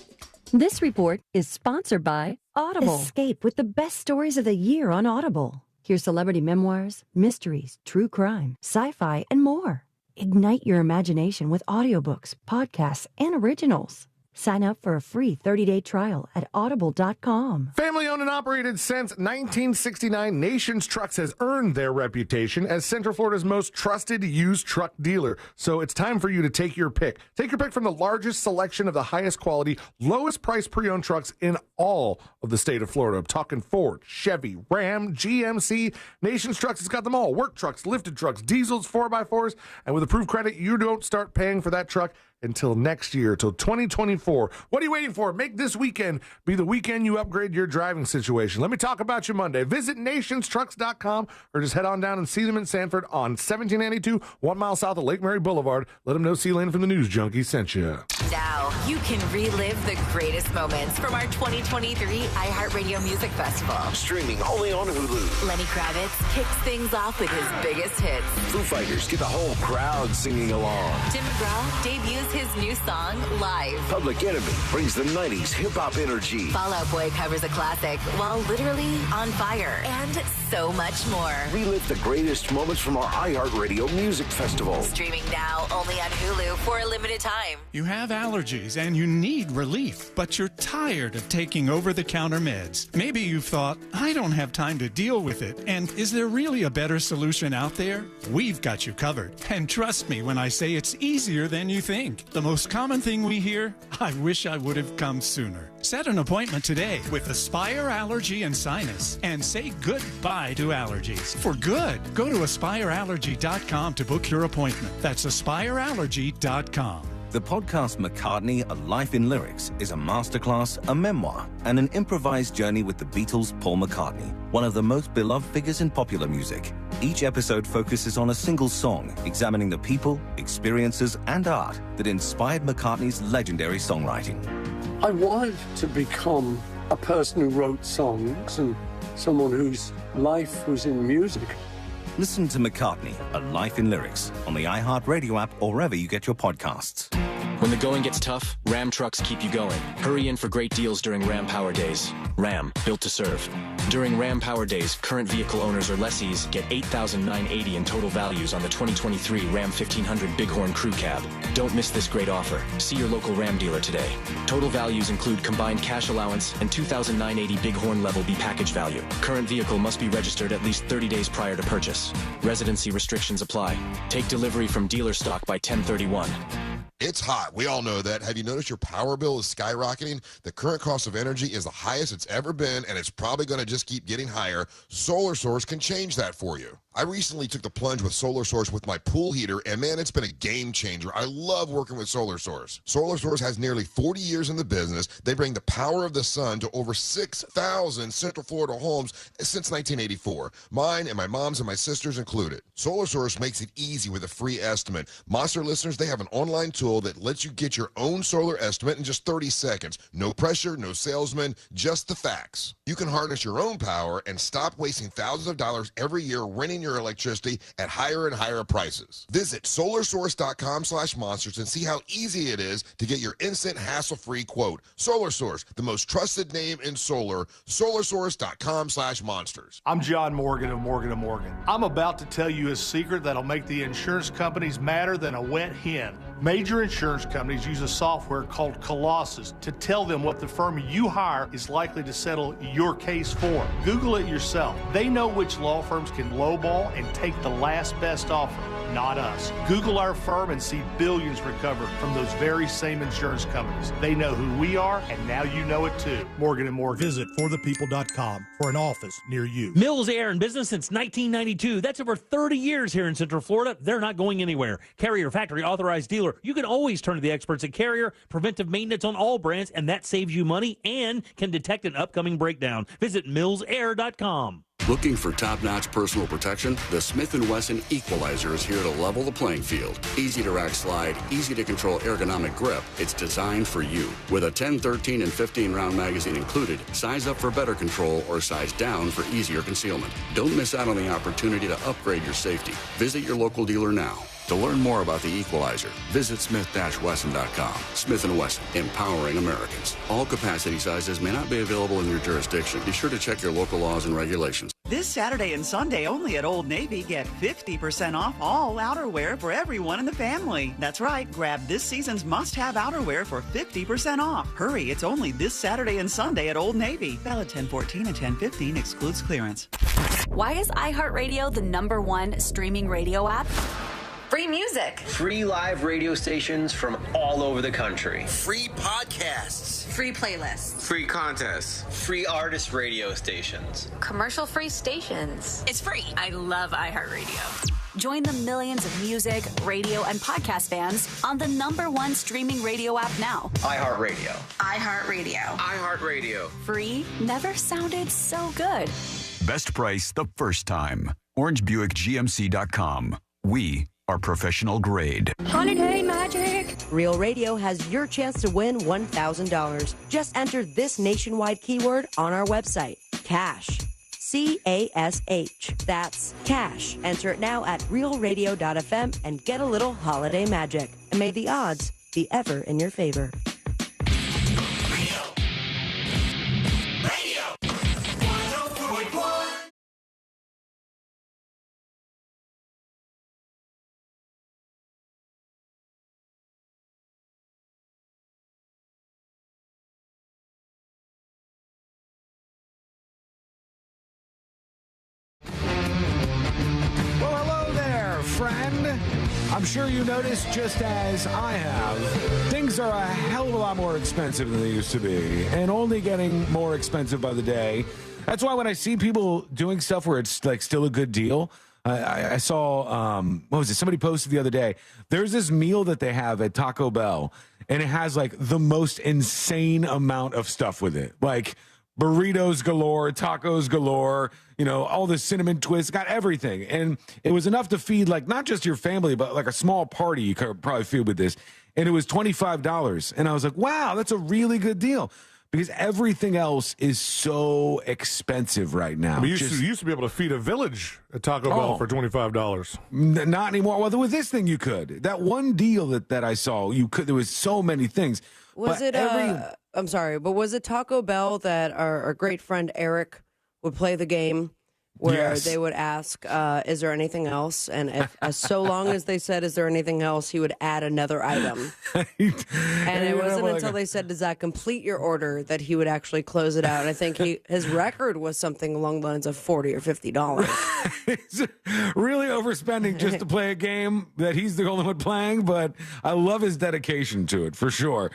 This report is sponsored by Audible. Escape with the best stories of the year on Audible. Hear celebrity memoirs, mysteries, true crime, sci-fi, and more. Ignite your imagination with audiobooks, podcasts, and originals. Sign up for a free 30-day trial at audible.com. Family owned and operated since 1969, Nations Trucks has earned their reputation as Central Florida's most trusted used truck dealer. So it's time for you to take your pick. Take your pick from the largest selection of the highest quality, lowest price pre-owned trucks in all of the state of Florida. I'm talking Ford, Chevy, Ram, GMC. Nations Trucks has got them all. Work trucks, lifted trucks, diesels, 4x4s. And with approved credit, you don't start paying for that truck until next year, till 2024. What are you waiting for? Make this weekend be the weekend you upgrade your driving situation. Let me talk about you Monday. Visit nationstrucks.com or just head on down and see them in Sanford on 1792, 1 mile south of Lake Mary Boulevard. Let them know C-Lane from the News Junkie sent you. Now you can relive the greatest moments from our 2023 iHeartRadio Music Festival. Streaming only on Hulu. Lenny Kravitz kicks things off with his biggest hits. Foo Fighters get the whole crowd singing along. Tim McGraw debuts his new song live. Public Enemy brings the 90s hip-hop energy. Fall Out Boy covers a classic while literally on fire. And so much more. Relive the greatest moments from our iHeartRadio Music Festival. Streaming now only on Hulu for a limited time. You have allergies and you need relief, but you're tired of taking over-the-counter meds. Maybe you've thought, I don't have time to deal with it, and is there really a better solution out there? We've got you covered. And trust me when I say it's easier than you think. The most common thing we hear, I wish I would have come sooner. Set an appointment today with Aspire Allergy and Sinus and say goodbye to allergies. For good, go to aspireallergy.com to book your appointment. That's aspireallergy.com. The podcast McCartney, A Life in Lyrics is a masterclass, a memoir, and an improvised journey with the Beatles' Paul McCartney, one of the most beloved figures in popular music. Each episode focuses on a single song, examining the people, experiences, and art that inspired McCartney's legendary songwriting. I wanted to become a person who wrote songs and someone whose life was in music. Listen to McCartney, A Life in Lyrics on the iHeartRadio app or wherever you get your podcasts. When the going gets tough, Ram trucks keep you going. Hurry in for great deals during Ram Power Days. Ram, built to serve. During Ram Power Days, current vehicle owners or lessees get $8,980 in total values on the 2023 Ram 1500 Bighorn Crew Cab. Don't miss this great offer. See your local Ram dealer today. Total values include combined cash allowance and $2,980 Bighorn Level B package value. Current vehicle must be registered at least 30 days prior to purchase. Residency restrictions apply. Take delivery from dealer stock by 10/31. It's hot. We all know that. Have you noticed your power bill is skyrocketing? The current cost of energy is the highest it's ever been, and it's probably going to just keep getting higher. Solar Source can change that for you. I recently took the plunge with Solar Source with my pool heater, and man, it's been a game changer. I love working with Solar Source. Solar Source has nearly 40 years in the business. They bring the power of the sun to over 6,000 Central Florida homes since 1984. Mine and my mom's and my sister's included. Solar Source makes it easy with a free estimate. Monster listeners, they have an online tool that lets you get your own solar estimate in just 30 seconds. No pressure, no salesman, just the facts. You can harness your own power and stop wasting thousands of dollars every year renting your electricity at higher and higher prices. Visit solarsource.com/monsters and see how easy it is to get your instant hassle-free quote. Solar Source, the most trusted name in solar. solarsource.com/monsters. I'm John Morgan of Morgan & Morgan. I'm about to tell you a secret that'll make the insurance companies madder than a wet hen. Major insurance companies use a software called Colossus to tell them what the firm you hire is likely to settle your case for. Google it yourself. They know which law firms can lowball and take the last best offer, not us. Google our firm and see billions recovered from those very same insurance companies. They know who we are, and now you know it too. Morgan & Morgan. Visit forthepeople.com for an office near you. Mills Air in business since 1992. That's over 30 years here in Central Florida. They're not going anywhere. Carrier factory authorized dealer. You can always turn to the experts at Carrier. Preventive maintenance on all brands, and that saves you money and can detect an upcoming breakdown. Visit millsair.com. Looking for top-notch personal protection? The Smith & Wesson Equalizer is here to level the playing field. Easy to rack slide, easy to control ergonomic grip. It's designed for you. With a 10, 13, and 15-round magazine included, size up for better control or size down for easier concealment. Don't miss out on the opportunity to upgrade your safety. Visit your local dealer now. To learn more about the Equalizer, visit smith-wesson.com. Smith & Wesson, empowering Americans. All capacity sizes may not be available in your jurisdiction. Be sure to check your local laws and regulations. This Saturday and Sunday only at Old Navy, get 50% off all outerwear for everyone in the family. That's right, grab this season's must-have outerwear for 50% off. Hurry, it's only this Saturday and Sunday at Old Navy. Valid 10/14 and 10/15, excludes clearance. Why is iHeartRadio the #1 streaming radio app? Free music. Free live radio stations from all over the country. Free podcasts. Free playlists. Free contests. Free artist radio stations. Commercial-free stations. It's free. I love iHeartRadio. Join the millions of music, radio, and podcast fans on the #1 streaming radio app now. iHeartRadio. iHeartRadio. iHeartRadio. Free never sounded so good. Best price the first time. OrangeBuickGMC.com. We are professional grade. Holiday magic! Real Radio has your chance to win $1,000. Just enter this nationwide keyword on our website, cash. CASH. That's cash. Enter it now at realradio.fm and get a little holiday magic. And may the odds be ever in your favor. Friend, I'm sure you noticed, just as I have, things are a hell of a lot more expensive than they used to be, and only getting more expensive by the day. That's why when I see people doing stuff where it's like still a good deal, I saw, what was it? Somebody posted the other day. There's this meal that they have at Taco Bell, and it has like the most insane amount of stuff with it. Like burritos galore, tacos galore, you know, all the cinnamon twists, got everything. And it was enough to feed like not just your family, but like a small party you could probably feed with this. And it was $25. And I was like, wow, that's a really good deal. Because everything else is so expensive right now. You used to be able to feed a village at Taco Bell for $25. Not anymore. Well, with this thing you could. That one deal that I saw, you could. There was so many things. Was it? I'm sorry, but was it Taco Bell that our great friend Eric would play the game where they would ask, "Is there anything else?" And if so long as they said, "Is there anything else?" he would add another item. And it wasn't until they said, "Does that complete your order?" that he would actually close it out. And I think his record was something along the lines of $40 or $50. He's really overspending just to play a game that he's the only one playing, but I love his dedication to it for sure.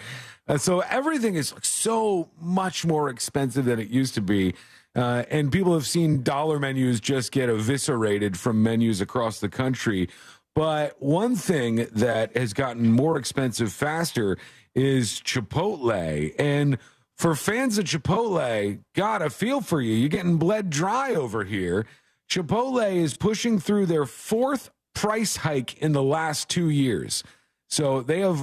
So everything is so much more expensive than it used to be. And people have seen dollar menus just get eviscerated from menus across the country. But one thing that has gotten more expensive faster is Chipotle. And for fans of Chipotle, God, I feel for you. You're getting bled dry over here. Chipotle is pushing through their 4th price hike in the last 2 years. So they have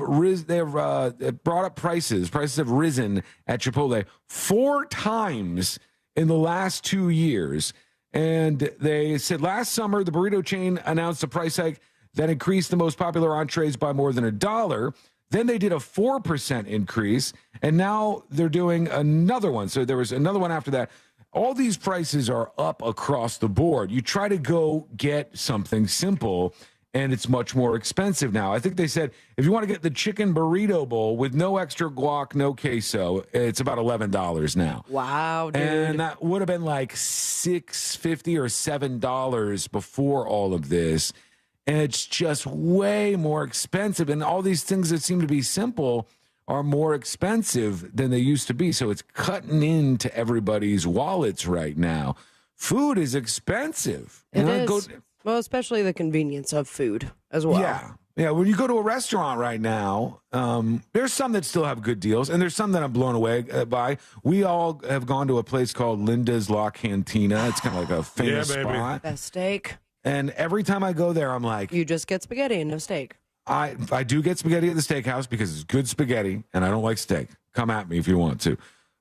brought up prices. Prices have risen at Chipotle 4 times in the last 2 years. And they said last summer, the burrito chain announced a price hike that increased the most popular entrees by more than $1. Then they did a 4% increase, and now they're doing another one. So there was another one after that. All these prices are up across the board. You try to go get something simple, and it's much more expensive now. I think they said if you want to get the chicken burrito bowl with no extra guac, no queso, it's about $11 now. Wow, dude. And that would have been like $6.50 or $7 before all of this. And it's just way more expensive. And all these things that seem to be simple are more expensive than they used to be. So it's cutting into everybody's wallets right now. Food is expensive. It is. Well, especially the convenience of food as well. Yeah. When you go to a restaurant right now, there's some that still have good deals, and there's some that I'm blown away by. We all have gone to a place called Linda's La Cantina. It's kind of like a famous spot. Best steak. And every time I go there, I'm like, you just get spaghetti and no steak. I do get spaghetti at the steakhouse because it's good spaghetti, and I don't like steak. Come at me if you want to.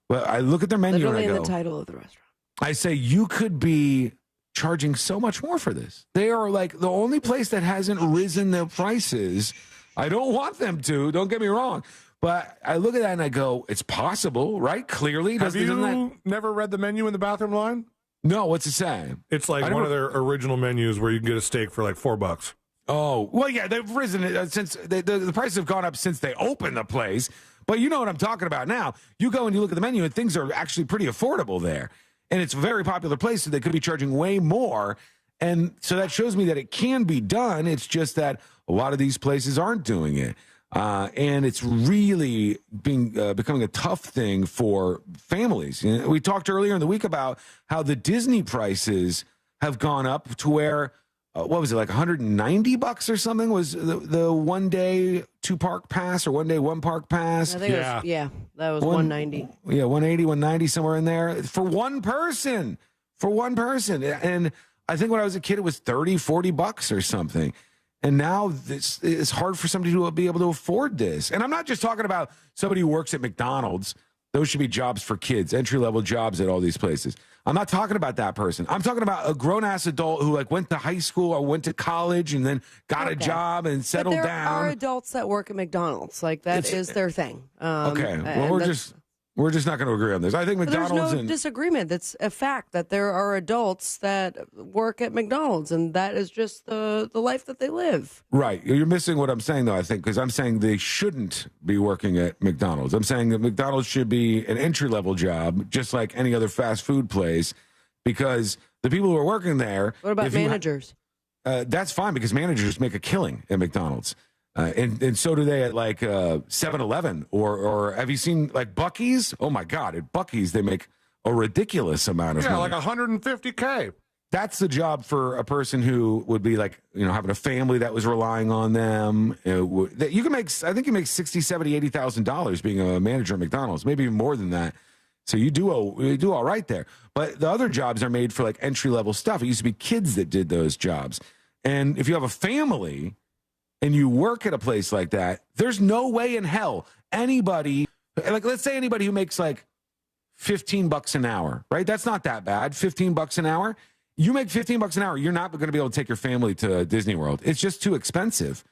But I look at their menu Literally and I go, in the title of the restaurant. I say, you could be charging so much more for this. They are like the only place that hasn't risen their prices. I don't want them to, don't get me wrong. But I look at that and I go, it's possible, right? Clearly. Have you never read the menu in the bathroom line? No, what's it say? It's like one of their original menus where you can get a steak for like $4. Oh, well, yeah, they've risen since the prices have gone up since they opened the place. But you know what I'm talking about now. You go and you look at the menu and things are actually pretty affordable there. And it's a very popular place, so they could be charging way more. And so that shows me that it can be done. It's just that a lot of these places aren't doing it. And it's really becoming a tough thing for families. You know, we talked earlier in the week about how the Disney prices have gone up to where what was it, like $190 or something was the 1 day 2 park pass or 1 day 1 park pass. I think that was 190. Yeah, 180, 190, somewhere in there for one person. And I think when I was a kid, it was $30-$40 or something. And now it's hard for somebody to be able to afford this. And I'm not just talking about somebody who works at McDonald's. Those should be jobs for kids, entry-level jobs at all these places. I'm not talking about that person. I'm talking about a grown-ass adult who like went to high school or went to college and then got a job and settled down. There are adults that work at McDonald's. Like that is their thing. Okay. Well, we're just not going to agree on this. I think McDonald's. There's no disagreement. That's a fact that there are adults that work at McDonald's, and that is just the life that they live. Right. You're missing what I'm saying, though, I think, because I'm saying they shouldn't be working at McDonald's. I'm saying that McDonald's should be an entry-level job, just like any other fast food place, because the people who are working there. What about managers? That's fine, because managers make a killing at McDonald's. And so do they at like 7-Eleven or have you seen like Buc-ee's? Oh my God, at Buc-ee's they make a ridiculous amount of money. Like $150K. That's the job for a person who would be like, having a family that was relying on them. You can make, I think you make $60,000, $70,000, $80,000 being a manager at McDonald's, maybe even more than that. So you do all right there. But the other jobs are made for like entry level stuff. It used to be kids that did those jobs. And if you have a family and you work at a place like that, there's no way in hell anybody, like let's say anybody who makes like $15 an hour, right? That's not that bad. $15 an hour. You make $15 an hour, you're not going to be able to take your family to Disney World. It's just too expensive.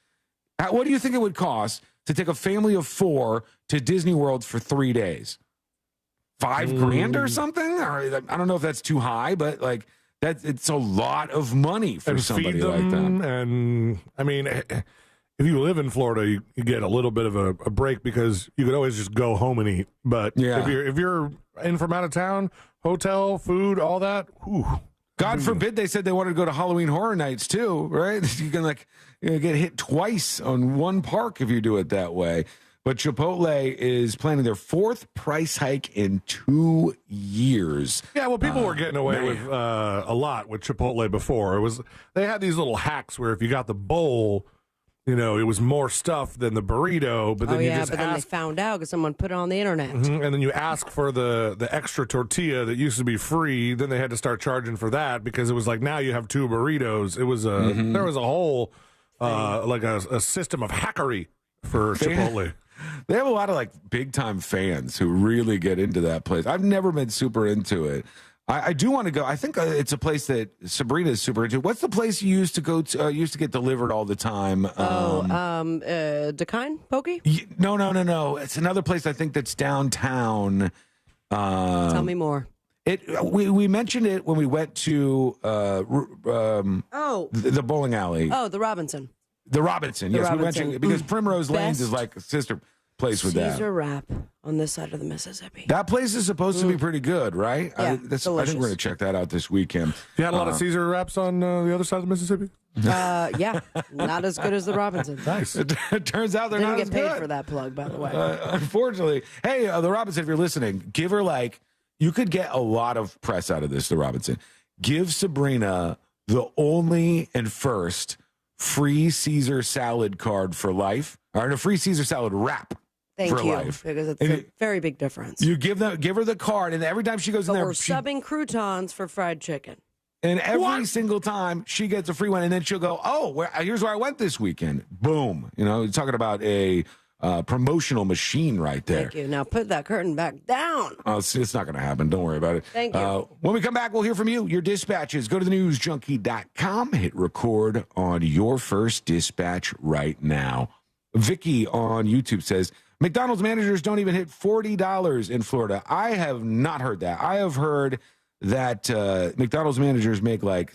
What do you think it would cost to take a family of 4 to Disney World for 3 days? $5,000 or something? Or I don't know if that's too high, but like it's a lot of money for somebody like that. And I mean, if you live in Florida, you get a little bit of a break because you could always just go home and eat. But if you're in from out of town, hotel, food, all that, whew. God forbid they said they wanted to go to Halloween Horror Nights too, right? You can get hit twice on one park if you do it that way. But Chipotle is planning their 4th price hike in 2 years. Yeah, well, people were getting away with a lot with Chipotle before. They had these little hacks where if you got the bowl, it was more stuff than the burrito. But then then they found out because someone put it on the internet. Mm-hmm, and then you ask for the extra tortilla that used to be free. Then they had to start charging for that because it was like now you have 2 burritos. It was there was a whole like a system of hackery for Chipotle. They have a lot of like big time fans who really get into that place. I've never been super into it. I do want to go. I think it's a place that Sabrina is super into. What's the place you used to go to? Used to get delivered all the time. Decline Pokey? No. It's another place I think that's downtown. Tell me more. We mentioned it when we went to the bowling alley. Oh, the Robinson. The Robinson, yes. We mentioned because Primrose Lanes is like a sister place with that. Caesar wrap on this side of the Mississippi. That place is supposed to be pretty good, right? Yeah, I think we're going to check that out this weekend. You had a lot of Caesar wraps on the other side of the Mississippi? Yeah, not as good as the Robinson. Nice. It turns out they're Didn't not as good. get paid for that plug, by the way. Unfortunately. Hey, the Robinson, if you're listening, give her you could get a lot of press out of this, the Robinson. Give Sabrina the only and first free Caesar salad card for life, or a free Caesar salad wrap Thank for you, life. Because it's a very big difference. You give her the card, and every time she goes in there, we're subbing croutons for fried chicken. And every single time she gets a free one, and then she'll go, here's where I went this weekend. Boom. You're talking about a promotional machine right there. Thank you. Now put that curtain back down. Oh, it's not going to happen. Don't worry about it. Thank you. When we come back, we'll hear from you. Your dispatches. Go to thenewsjunkie.com. Hit record on your first dispatch right now. Vicky on YouTube says, McDonald's managers don't even hit $40 in Florida. I have not heard that. I have heard that McDonald's managers make like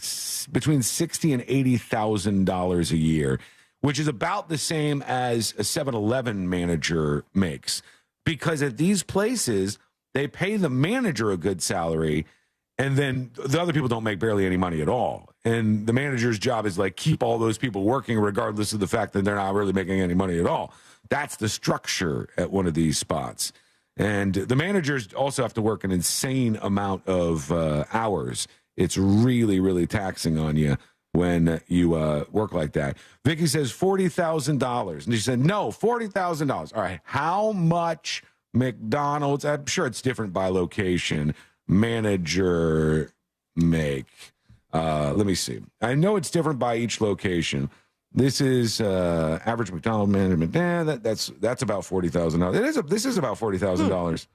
between $60,000 and $80,000 a year, which is about the same as a 7-Eleven manager makes. Because at these places, they pay the manager a good salary, and then the other people don't make barely any money at all. And the manager's job is keep all those people working regardless of the fact that they're not really making any money at all. That's the structure at one of these spots. And the managers also have to work an insane amount of hours. It's really, really taxing on you. when you work like that. Vicky says $40,000. And she said, no, $40,000. All right, how much McDonald's, I'm sure it's different by location, manager make? Let me see. I know it's different by each location. This is average McDonald management. That's about $40,000. This is about $40,000.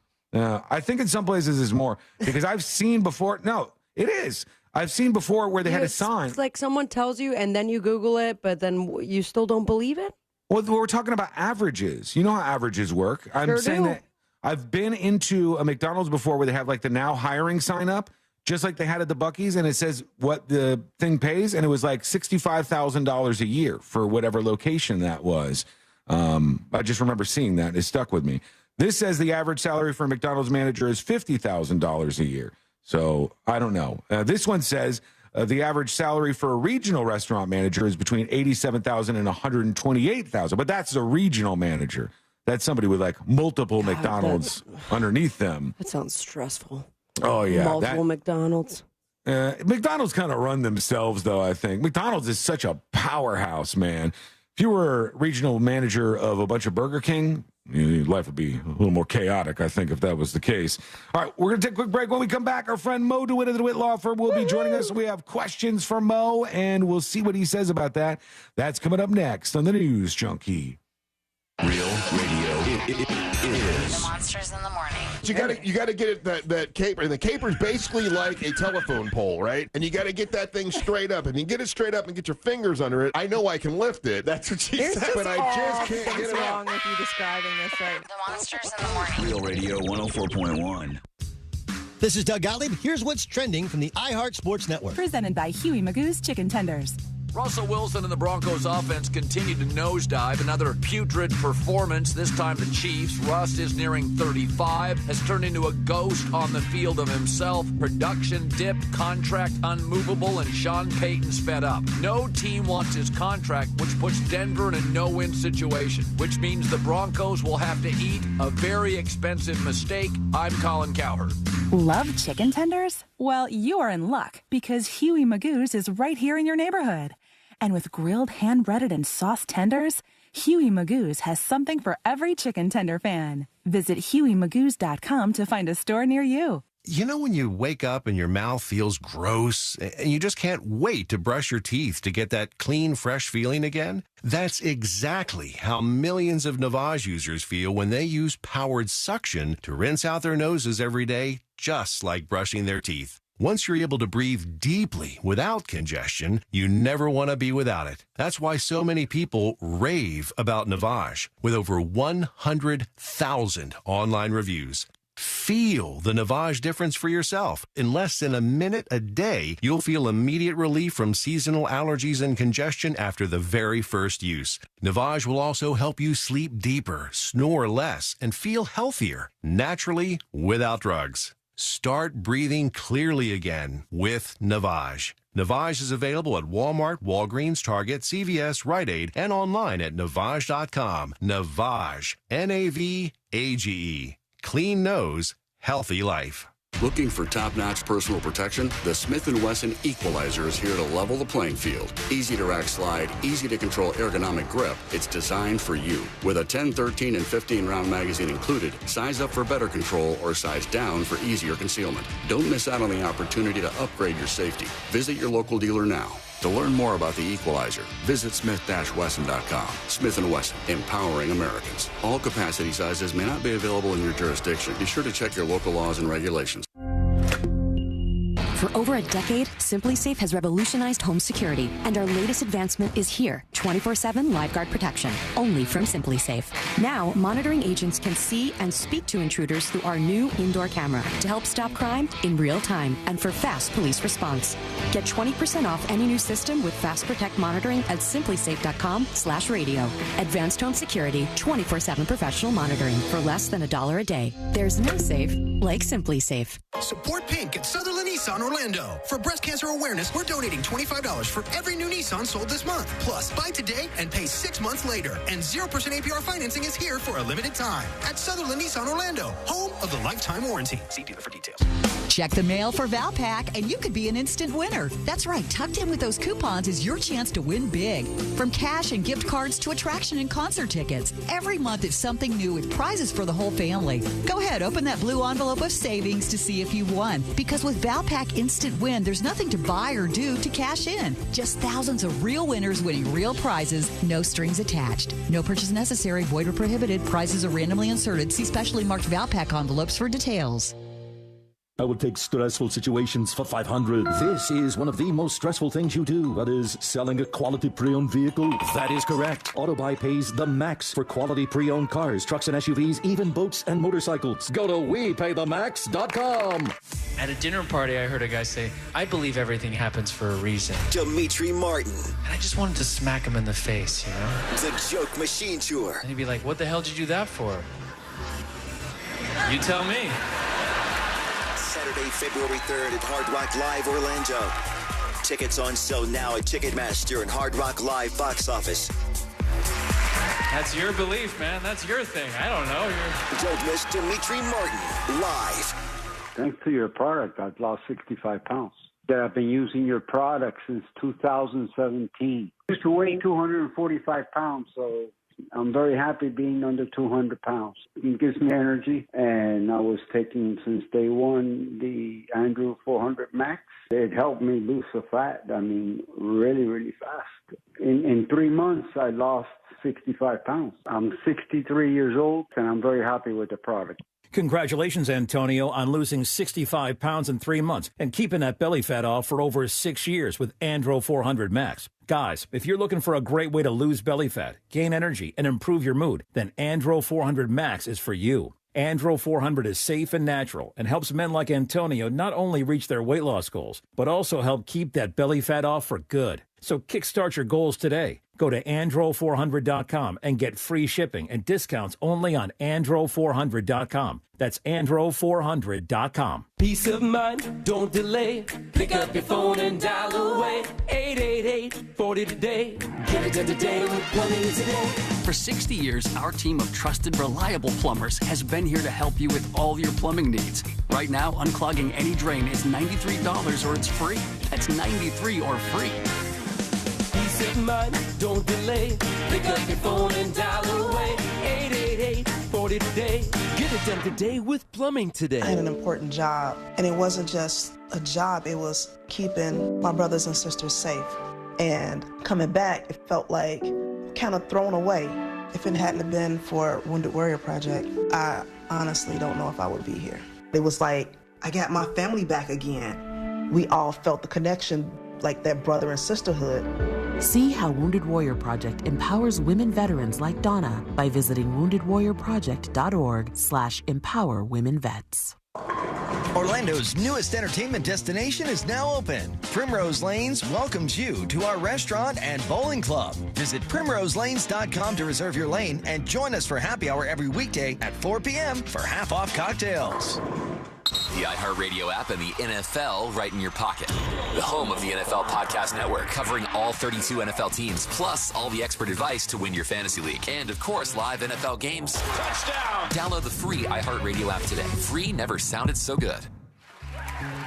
I think in some places it's more because I've seen before. No, it is. I've seen before where they had a sign. It's like someone tells you and then you Google it, but then you still don't believe it? Well, we're talking about averages. You know how averages work. I'm saying that I've been into a McDonald's before where they have like the now hiring sign up, just like they had at the Buc-ee's, and it says what the thing pays, and it was like $65,000 a year for whatever location that was. I just remember seeing that. It stuck with me. This says the average salary for a McDonald's manager is $50,000 a year. So I don't know. This one says the average salary for a regional restaurant manager is between $87,000 and $128,000. But that's a regional manager. That's somebody with like multiple McDonald's underneath them. That sounds stressful. Oh, yeah. Multiple McDonald's. McDonald's kind of run themselves, though, I think. McDonald's is such a powerhouse, man. If you were regional manager of a bunch of Burger King, your life would be a little more chaotic, I think, if that was the case. All right, we're going to take a quick break. When we come back, our friend Mo DeWitt of the DeWitt Law Firm will be joining us. We have questions for Mo, and we'll see what he says about that. That's coming up next on the News Junkie. Real Radio. It is. The Monsters in the Morning. You got to get it that caper, and the caper's basically like a telephone pole, right? And you got to get that thing straight up. And you get it straight up and get your fingers under it. I know I can lift it. That's what she said, but I just can't get it wrong with you describing this right. The Monsters in the Morning. Real Radio 104.1. This is Doug Gottlieb. Here's what's trending from the iHeart Sports Network. Presented by Huey Magoo's Chicken Tenders. Russell Wilson and the Broncos offense continue to nosedive. Another putrid performance, this time the Chiefs. Russ is nearing 35, has turned into a ghost on the field of himself. Production dipped, contract unmovable, and Sean Payton's fed up. No team wants his contract, which puts Denver in a no-win situation, which means the Broncos will have to eat a very expensive mistake. I'm Colin Cowherd. Love chicken tenders? Well, you are in luck because Huey Magoo's is right here in your neighborhood. And with grilled, hand-breaded, and sauce tenders, Huey Magoo's has something for every chicken tender fan. Visit HueyMagoos.com to find a store near you. You know when you wake up and your mouth feels gross and you just can't wait to brush your teeth to get that clean, fresh feeling again? That's exactly how millions of Navage users feel when they use powered suction to rinse out their noses every day, just like brushing their teeth. Once you're able to breathe deeply without congestion, you never want to be without it. That's why so many people rave about Navage, with over 100,000 online reviews. Feel the Navage difference for yourself. In less than a minute a day, you'll feel immediate relief from seasonal allergies and congestion after the very first use. Navage will also help you sleep deeper, snore less, and feel healthier, naturally, without drugs. Start breathing clearly again with Navage. Navage is available at Walmart, Walgreens, Target, CVS, Rite Aid, and online at Navage.com. Navage. Navage. Clean nose, healthy life. Looking for top-notch personal protection? The Smith & Wesson Equalizer is here to level the playing field. Easy to rack slide, easy to control ergonomic grip. It's designed for you. With a 10, 13, and 15-round magazine included, size up for better control or size down for easier concealment. Don't miss out on the opportunity to upgrade your safety. Visit your local dealer now. To learn more about the Equalizer, visit smith-wesson.com. Smith & Wesson, empowering Americans. All capacity sizes may not be available in your jurisdiction. Be sure to check your local laws and regulations. For over a decade, SimpliSafe has revolutionized home security, and our latest advancement is here, 24/7 LiveGuard protection, only from SimpliSafe. Now, monitoring agents can see and speak to intruders through our new indoor camera to help stop crime in real time and for fast police response. Get 20% off any new system with Fast Protect monitoring at simplisafe.com/radio. Advanced home security, 24/7 professional monitoring for less than $1 a day. There's no safe like SimpliSafe. Support Pink at Sutherland Nissan Orlando. For breast cancer awareness, we're donating $25 for every new Nissan sold this month. Plus, buy today and pay 6 months later. And 0% APR financing is here for a limited time. At Sutherland Nissan Orlando, home of the lifetime warranty. See dealer for details. Check the mail for Valpak, and you could be an instant winner. That's right. Tucked in with those coupons is your chance to win big. From cash and gift cards to attraction and concert tickets. Every month is something new with prizes for the whole family. Go ahead, open that blue envelope of savings to see if you've won. Because with Valpak Instant Win, there's nothing to buy or do to cash in. Just thousands of real winners winning real prizes, no strings attached. No purchase necessary, void or prohibited. Prizes are randomly inserted. See specially marked Valpak envelopes for details. I will take stressful situations for 500. This is one of the most stressful things you do. That is selling a quality pre-owned vehicle. That is correct. AutoBuy pays the max for quality pre-owned cars, trucks and SUVs, even boats and motorcycles. Go to WePayTheMax.com. At a dinner party, I heard a guy say, "I believe everything happens for a reason." Dimitri Martin. And I just wanted to smack him in the face, you know? The Joke Machine Tour. And he'd be like, "What the hell did you do that for?" You tell me. Saturday, February 3rd at Hard Rock Live Orlando. Tickets on sale now at Ticketmaster and Hard Rock Live box office. That's your belief, man. That's your thing. I don't know. Don't miss Dimitri Martin live. Thanks to your product, I've lost 65 pounds. I've been using your product since 2017. I used to weigh 245 pounds, so I'm very happy being under 200 pounds. It gives me energy, and I was taking since day one the Andrew 400 Max. It helped me lose the fat, really, really fast. In 3 months, I lost 65 pounds. I'm 63 years old, and I'm very happy with the product. Congratulations, Antonio, on losing 65 pounds in 3 months and keeping that belly fat off for over 6 years with Andro 400 Max. Guys, if you're looking for a great way to lose belly fat, gain energy, and improve your mood, then Andro 400 Max is for you. Andro 400 is safe and natural and helps men like Antonio not only reach their weight loss goals, but also help keep that belly fat off for good. So kickstart your goals today. Go to andro400.com and get free shipping and discounts only on andro400.com. That's andro400.com. Peace of mind, don't delay. Pick up your phone and dial away. 888-40 today. Get it done today with Plumbing Today. For 60 years, our team of trusted, reliable plumbers has been here to help you with all your plumbing needs. Right now, unclogging any drain is $93 or it's free. That's $93 or free. Peace of mind, don't delay. Pick up your phone and dial away. 888-40 today. Get it done today with Plumbing Today. I had an important job, and it wasn't just a job, it was keeping my brothers and sisters safe. And coming back, it felt like kind of thrown away. If it hadn't been for Wounded Warrior Project, I honestly don't know if I would be here. It was like, I got my family back again. We all felt the connection, like that brother and sisterhood. See how Wounded Warrior Project empowers women veterans like Donna by visiting woundedwarriorproject.org/empowerwomenvets. Orlando's newest entertainment destination is now open. Primrose Lanes welcomes you to our restaurant and bowling club. Visit primroselanes.com to reserve your lane and join us for happy hour every weekday at 4 p.m. for half-off cocktails. The iHeartRadio app and the NFL right in your pocket. The home of the NFL Podcast Network, covering all 32 NFL teams, plus all the expert advice to win your fantasy league. And, of course, live NFL games. Touchdown! Download the free iHeartRadio app today. Free never sounded so good.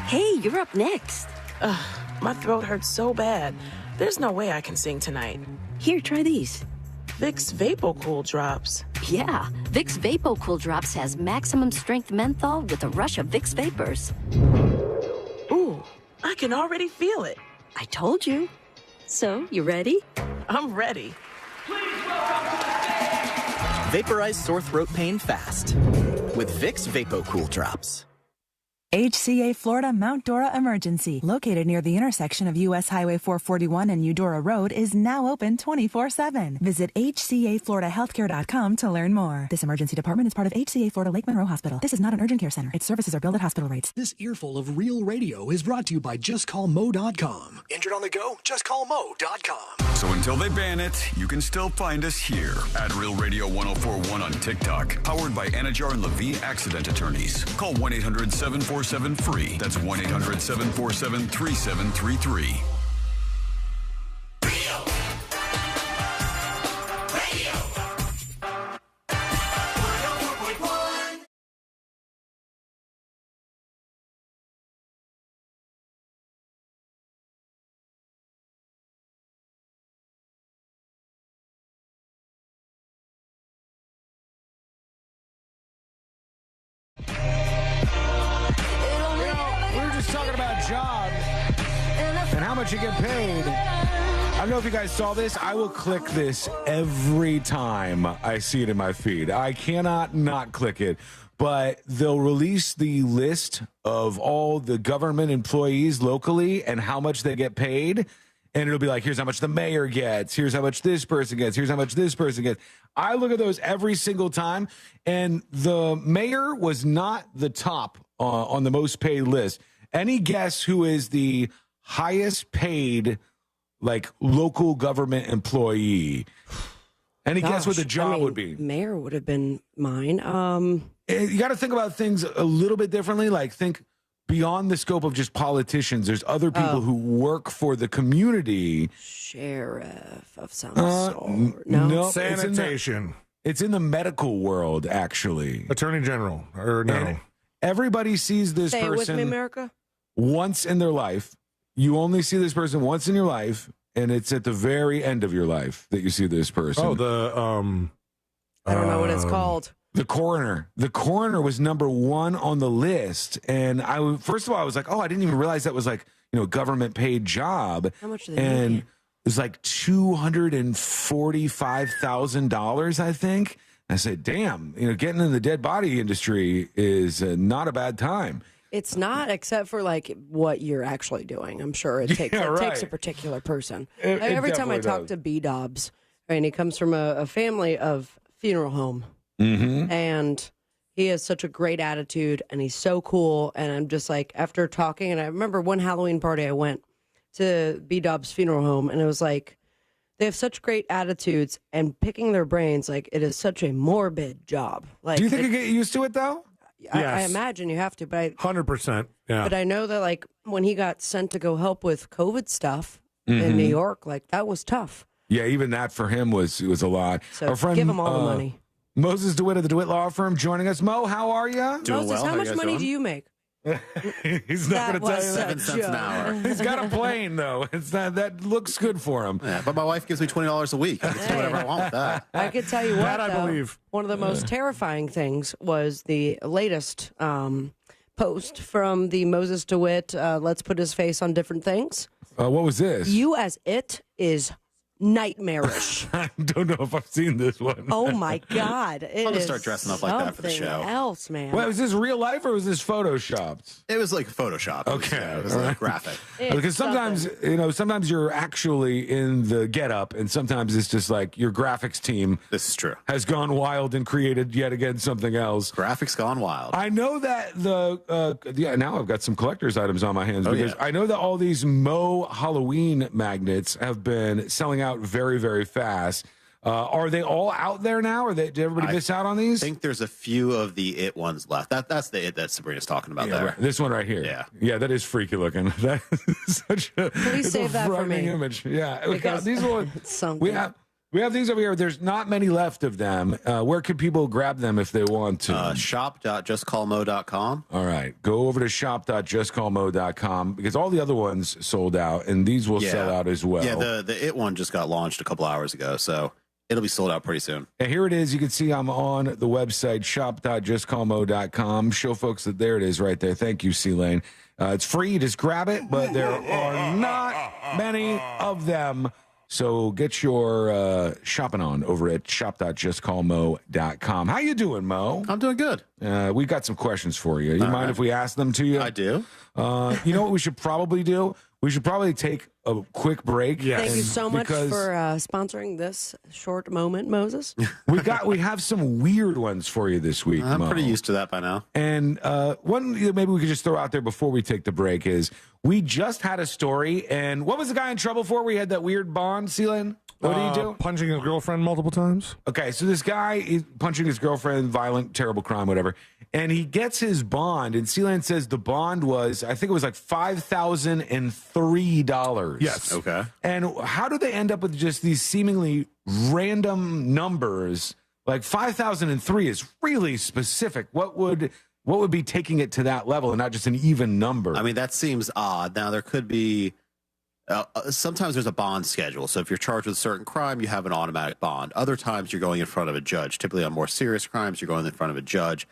Hey, you're up next. My throat hurts so bad. There's no way I can sing tonight. Here, try these. Vicks VapoCool Drops. Yeah, Vicks VapoCool Drops has maximum strength menthol with a rush of Vicks Vapors. Ooh, I can already feel it. I told you. So, you ready? I'm ready. Vaporize sore throat pain fast with Vicks VapoCool Drops. HCA Florida Mount Dora Emergency, located near the intersection of U.S. Highway 441 and Eudora Road, is now open 24/7. Visit hcafloridahealthcare.com to learn more. This emergency department is part of HCA Florida Lake Monroe Hospital. This is not an urgent care center. Its services are billed at hospital rates. This earful of real radio is brought to you by JustCallMo.com. Injured on the go? JustCallMo.com. So until they ban it, you can still find us here at Real Radio 104.1 on TikTok. Powered by Anajar and Levine Accident Attorneys. Call 1-800-747-FREE. That's 1-800-747-3733. much you get paid. I don't know if you guys saw this. I will click this every time I see it in my feed. I cannot not click it. But they'll release the list of all the government employees locally and how much they get paid. And it'll be like, here's how much the mayor gets. Here's how much this person gets. Here's how much this person gets. I look at those every single time. And the mayor was not the top on the most paid list. Any guess who is the highest paid, like, local government employee? Any guess what the job would be? Mayor would have been mine. You got to think about things a little bit differently. Like, think beyond the scope of just politicians. There's other people who work for the community. Sheriff of some sort. No. Sanitation. It's in the medical world, actually. Attorney General. Or no. And everybody sees this Say person it with me, America. Once in their life. You only see this person once in your life, and it's at the very end of your life that you see this person. Oh, I don't know what it's called. The coroner. The coroner was number one on the list. And first of all, I was like, oh, I didn't even realize that was like, a government paid job. How much do they And make? it was like $245,000, I think. I said, damn, getting in the dead body industry is not a bad time. It's not, except for like what you're actually doing. I'm sure it takes takes a particular person. Every time I talk to B Dobbs, and he comes from a family of funeral home. Mm-hmm. And he has such a great attitude, and he's so cool. And I'm just like, after talking, and I remember one Halloween party I went to B Dobbs funeral home, and it was like, they have such great attitudes, and picking their brains, like, it is such a morbid job. Like, do you think you get used to it though? I imagine you have to, but 100%. Yeah. But I know that, like, when he got sent to go help with COVID stuff in New York, like, that was tough. Yeah, even that for him was a lot. So Our friend, give him all the money. Moses DeWitt of the DeWitt Law Firm joining us. Mo, how are you? Moses, how much money do you make? He's not going to tell you that. 7 cents an hour. He's got a plane, though. It's not, that looks good for him. Yeah, but my wife gives me $20 a week. I can do whatever I want with that. I could tell you what, That I believe. One of the most terrifying things was the latest post from the Moses DeWitt, let's put his face on different things. What was this? You as it is nightmarish. I don't know if I've seen this one. Oh, my God. I'll just start dressing up like that for the show. Something else, man. Wait, was this real life or was this photoshopped? It was like Photoshop. Okay. It was like graphic. Because sometimes, sometimes you're actually in the getup, and sometimes it's just like your graphics team. This is true. Has gone wild and created yet again something else. Graphics gone wild. I know that now I've got some collector's items on my hands because yeah. I know that all these Mo Halloween magnets have been selling out very, very fast. Are they all out there now, or did everybody miss out on these? I think there's a few of the it ones left. That's the it that Sabrina's talking about there. Right. This one right here. Yeah, that is freaky looking. That is such a Please save that for me. Image. Yeah, because these ones. We have these over here. There's not many left of them. Where can people grab them if they want to? Shop.justcallmo.com. All right. Go over to shop.justcallmo.com because all the other ones sold out, and these will sell out as well. Yeah, the it one just got launched a couple hours ago, so it'll be sold out pretty soon. And here it is. You can see I'm on the website, shop.justcallmo.com. Show folks that there it is right there. Thank you, C-Lane. It's free. Just grab it, but there are not many of them. So get your shopping on over at shop.justcallmo.com. How you doing, Mo? I'm doing good. We got some questions for you. You mind if we ask them to you? I do. You know what we should probably do? We should probably take a quick break. Yes. Thank you so much for sponsoring this short moment, Moses. we have some weird ones for you this week. I'm Mo. pretty used to that by now. And one maybe we could just throw out there before we take the break is we just had a story. And what was the guy in trouble for? We had that weird bond, Sealan. What did he do? Punching his girlfriend multiple times. Okay, so this guy is punching his girlfriend, violent, terrible crime, whatever. And he gets his bond, and Sealand says the bond was, I think it was like $5,003. Yes. Okay. And how do they end up with just these seemingly random numbers? Like 5,003 is really specific. What would be taking it to that level and not just an even number? I mean, that seems odd. Now, there could be... sometimes there's a bond schedule. So if you're charged with a certain crime, you have an automatic bond. Other times you're going in front of a judge. Typically on more serious crimes, you're going in front of a judge,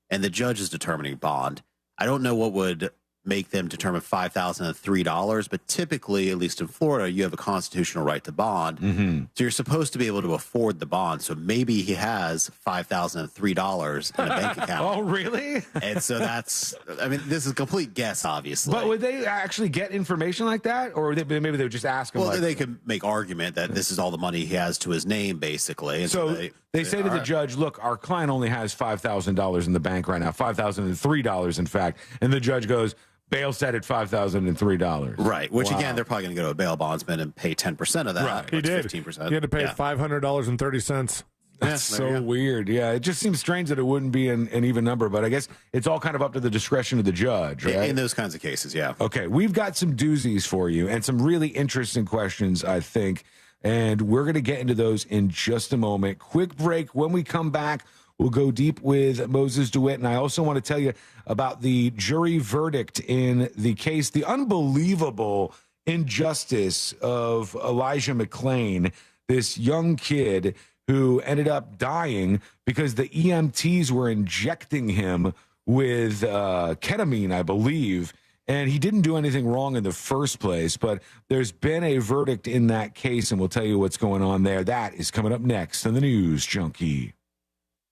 and the judge is determining bond. I don't know what would make them determine $5,000 and $3. But typically, at least in Florida, you have a constitutional right to bond. So you're supposed to be able to afford the bond. So maybe he has $5,000 and $3 in a bank account. Oh, really? And so this is a complete guess, obviously. But would they actually get information like that? Or maybe they would just ask him? Well, they could make argument that this is all the money he has to his name, basically. And so they say to the judge, look, our client only has $5,000 in the bank right now, $5,003, in fact. And the judge goes, bail set at $5,003. Right, which again, they're probably going to go to a bail bondsman and pay 10% of that. Right, he did. 15%. He had to pay $500.30. That's so weird. Yeah, it just seems strange that it wouldn't be an even number, but I guess it's all kind of up to the discretion of the judge, right? In those kinds of cases, yeah. Okay, we've got some doozies for you and some really interesting questions, I think, and we're going to get into those in just a moment. Quick break. When we come back, we'll go deep with Moses DeWitt, and I also want to tell you about the jury verdict in the case, the unbelievable injustice of Elijah McClain, this young kid who ended up dying because the EMTs were injecting him with ketamine, I believe, and he didn't do anything wrong in the first place, but there's been a verdict in that case, and we'll tell you what's going on there. That is coming up next on the News Junkie.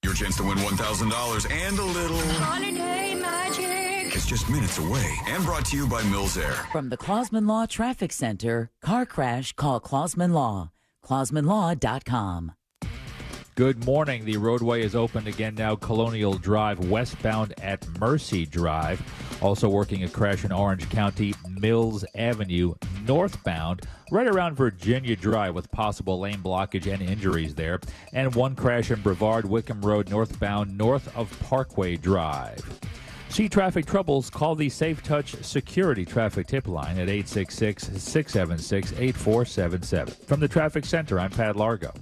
Your chance to win $1,000 and a little holiday magic. It's just minutes away and brought to you by Mills Air. From the Clausman Law Traffic Center, car crash, call Clausman Law. ClausmanLaw.com. Good morning. The roadway is open again now. Colonial Drive westbound at Mercy Drive. Also working a crash in Orange County, Mills Avenue northbound, right around Virginia Drive with possible lane blockage and injuries there. And one crash in Brevard, Wickham Road northbound, north of Parkway Drive. See traffic troubles, call the Safe Touch Security Traffic Tip Line at 866-676-8477. From the Traffic Center, I'm Pat Largo.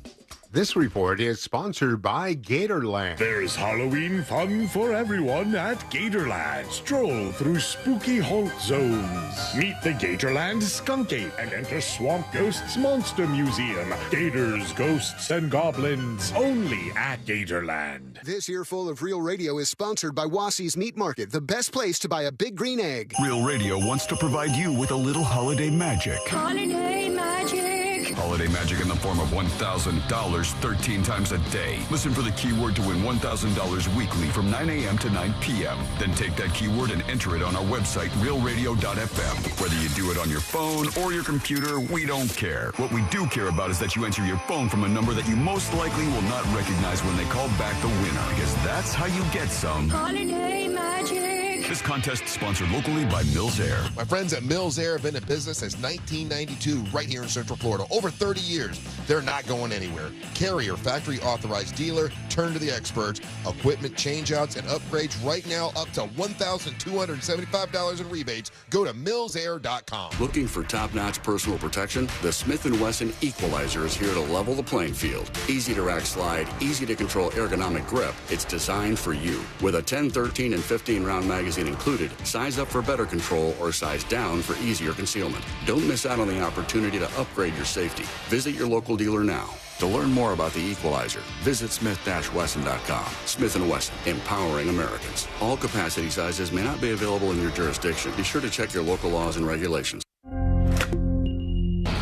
This report is sponsored by Gatorland. There's Halloween fun for everyone at Gatorland. Stroll through spooky haunt zones. Meet the Gatorland Skunk Ape and enter Swamp Ghost's Monster Museum. Gators, ghosts, and goblins. Only at Gatorland. This earful of Real Radio is sponsored by Wassey's Meat Market, the best place to buy a big green egg. Real Radio wants to provide you with a little holiday magic. Holiday magic. Holiday magic in the form of $1,000 13 times a day. Listen for the keyword to win $1,000 weekly from 9 a.m. to 9 p.m. Then take that keyword and enter it on our website, realradio.fm. Whether you do it on your phone or your computer, we don't care. What we do care about is that you enter your phone from a number that you most likely will not recognize when they call back the winner, because that's how you get some holiday magic. This contest sponsored locally by Mills Air. My friends at Mills Air have been in business since 1992 right here in Central Florida. Over 30 years. They're not going anywhere. Carrier, factory authorized dealer, turn to the experts. Equipment changeouts and upgrades right now up to $1,275 in rebates. Go to millsair.com. Looking for top-notch personal protection? The Smith & Wesson Equalizer is here to level the playing field. Easy to rack slide, easy to control ergonomic grip. It's designed for you. With a 10, 13, and 15-round magazine included, size up for better control or size down for easier concealment. Don't miss out on the opportunity to upgrade your safety. Visit your local dealer now. To learn more about the Equalizer, visit smith-wesson.com. Smith & Wesson, empowering Americans. All capacity sizes may not be available in your jurisdiction. Be sure to check your local laws and regulations.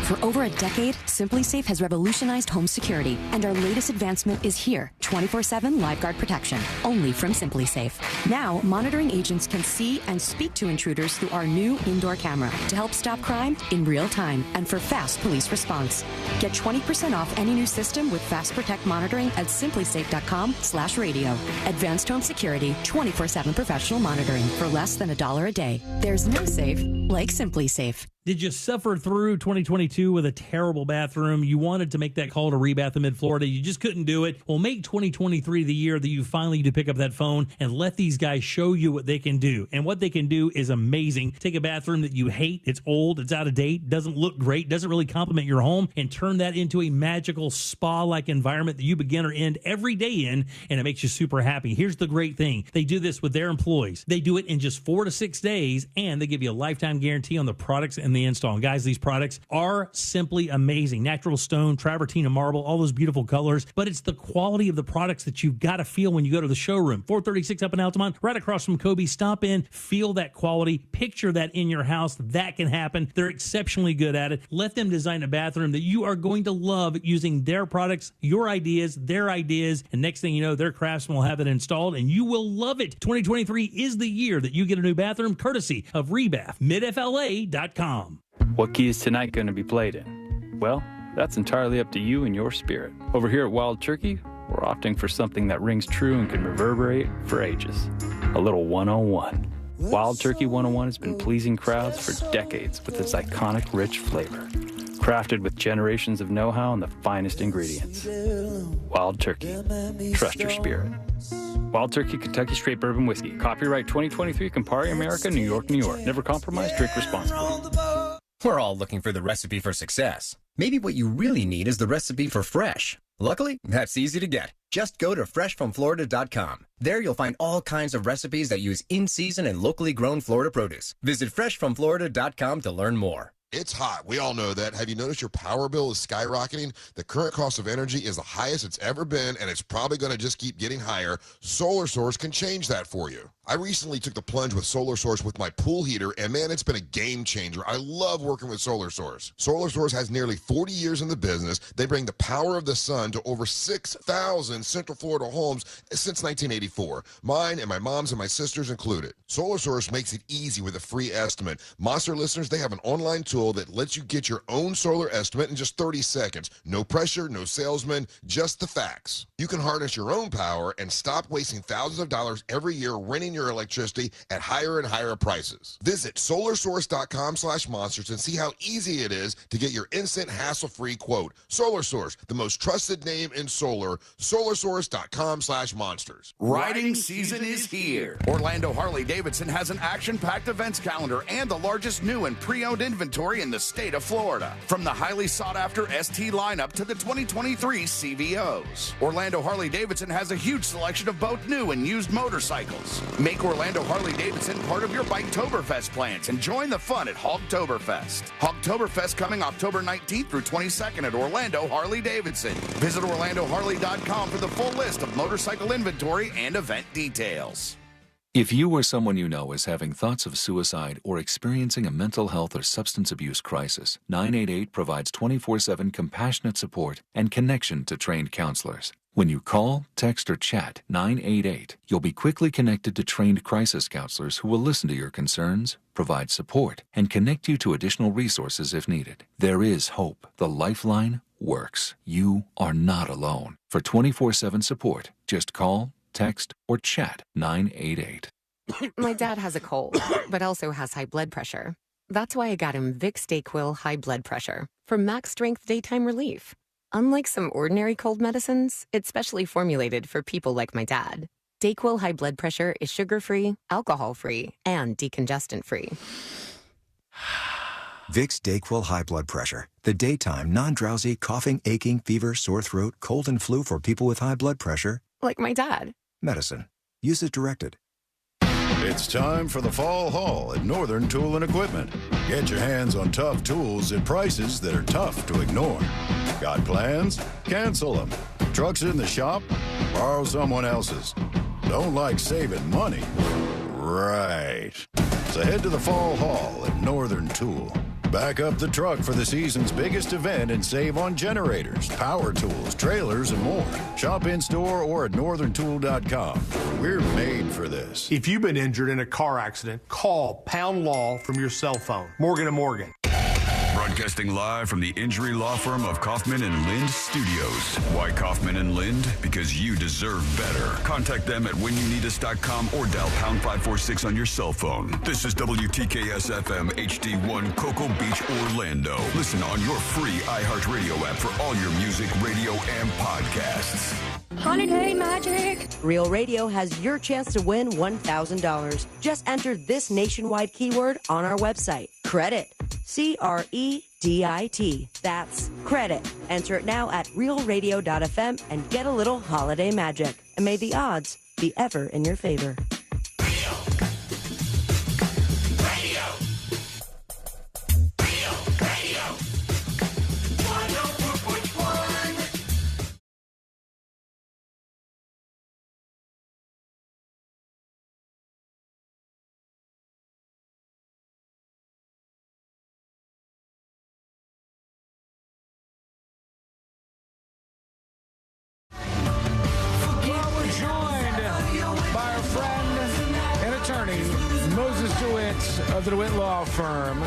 For over a decade, SimpliSafe has revolutionized home security, and our latest advancement is here, 24/7 LiveGuard protection, only from SimpliSafe. Now, monitoring agents can see and speak to intruders through our new indoor camera to help stop crime in real time and for fast police response. Get 20% off any new system with Fast Protect monitoring at simplisafe.com/radio. Advanced home security, 24/7 professional monitoring for less than $1 a day. There's no safe like SimpliSafe. Did you suffer through 2022 with a terrible bathroom? You wanted to make that call to Rebath in Mid-Florida. You just couldn't do it. Well, make 2023 the year that you finally need to pick up that phone and let these guys show you what they can do. And what they can do is amazing. Take a bathroom that you hate, it's old, it's out of date, doesn't look great, doesn't really complement your home, and turn that into a magical spa-like environment that you begin or end every day in, and it makes you super happy. Here's the great thing. They do this with their employees. They do it in just 4 to 6 days, and they give you a lifetime guarantee on the products and in the install. And guys, these products are simply amazing. Natural stone, travertine, and marble, all those beautiful colors. But it's the quality of the products that you've got to feel when you go to the showroom. 436 up in Altamont, right across from Kobe. Stop in, feel that quality, picture that in your house. That can happen. They're exceptionally good at it. Let them design a bathroom that you are going to love using their products, your ideas, their ideas. And next thing you know, their craftsmen will have it installed and you will love it. 2023 is the year that you get a new bathroom courtesy of Rebath, midfla.com. What key is tonight going to be played in? Well, that's entirely up to you and your spirit. Over here at Wild Turkey, we're opting for something that rings true and can reverberate for ages. A little 101. Wild Turkey 101 has been pleasing crowds for decades with its iconic rich flavor. Crafted with generations of know-how and the finest ingredients. Wild Turkey. Trust your spirit. Wild Turkey Kentucky Straight Bourbon Whiskey. Copyright 2023 Campari America, New York, New York. Never compromise, drink responsibly. We're all looking for the recipe for success. Maybe what you really need is the recipe for fresh. Luckily, that's easy to get. Just go to freshfromflorida.com. There you'll find all kinds of recipes that use in-season and locally grown Florida produce. Visit freshfromflorida.com to learn more. It's hot. We all know that. Have you noticed your power bill is skyrocketing? The current cost of energy is the highest it's ever been, and it's probably going to just keep getting higher. Solar Source can change that for you. I recently took the plunge with Solar Source with my pool heater, and man, it's been a game changer. I love working with Solar Source. Solar Source has nearly 40 years in the business. They bring the power of the sun to over 6,000 Central Florida homes since 1984. Mine and my mom's and my sister's included. Solar Source makes it easy with a free estimate. Monster listeners, they have an online tool that lets you get your own solar estimate in just 30 seconds. No pressure, no salesman, just the facts. You can harness your own power and stop wasting thousands of dollars every year renting your electricity at higher and higher prices. Visit solarsource.com/monsters and see how easy it is to get your instant hassle-free quote. Solar Source, the most trusted name in solar. solarsource.com/monsters. Riding season is here. Orlando Harley-Davidson has an action-packed events calendar and the largest new and pre-owned inventory in the state of Florida. From the highly sought-after ST lineup to the 2023 CVOs. Orlando Harley-Davidson has a huge selection of both new and used motorcycles. Make Orlando Harley-Davidson part of your Biketoberfest plans and join the fun at Hogtoberfest. Hogtoberfest coming October 19th through 22nd at Orlando Harley-Davidson. Visit OrlandoHarley.com for the full list of motorcycle inventory and event details. If you or someone you know is having thoughts of suicide or experiencing a mental health or substance abuse crisis, 988 provides 24/7 compassionate support and connection to trained counselors. When you call, text, or chat 988, you'll be quickly connected to trained crisis counselors who will listen to your concerns, provide support, and connect you to additional resources if needed. There is hope. The Lifeline works. You are not alone. For 24/7 support, just call, text, or chat 988. My dad has a cold, but also has high blood pressure. That's why I got him Vicks DayQuil High Blood Pressure for max strength daytime relief. Unlike some ordinary cold medicines, it's specially formulated for people like my dad. DayQuil High Blood Pressure is sugar-free, alcohol-free, and decongestant-free. Vicks DayQuil High Blood Pressure. The daytime, non-drowsy, coughing, aching, fever, sore throat, cold, and flu for people with high blood pressure. Like my dad. Medicine. Use as directed. It's time for the Fall Haul at Northern Tool and Equipment. Get your hands on tough tools at prices that are tough to ignore. Got plans? Cancel them. Trucks in the shop? Borrow someone else's. Don't like saving money? Right. So head to the Fall Haul at Northern Tool. Back up the truck for the season's biggest event and save on generators, power tools, trailers, and more. Shop in-store or at northerntool.com. We're made for this. If you've been injured in a car accident, call Pound Law from your cell phone. Morgan & Morgan. Broadcasting live from the injury law firm of Kaufman and Lind Studios. Why Kaufman and Lind? Because you deserve better. Contact them at whenyouneedus.com or dial pound 546 on your cell phone. This is WTKS-FM HD1 Cocoa Beach, Orlando. Listen on your free iHeartRadio app for all your music, radio, and podcasts. Holiday magic. Real Radio has your chance to win $1,000. Just enter this nationwide keyword on our website. Credit. CREDIT. That's credit. Enter it now at realradio.fm and get a little holiday magic. And may the odds be ever in your favor. DeWitt of the DeWitt Law Firm.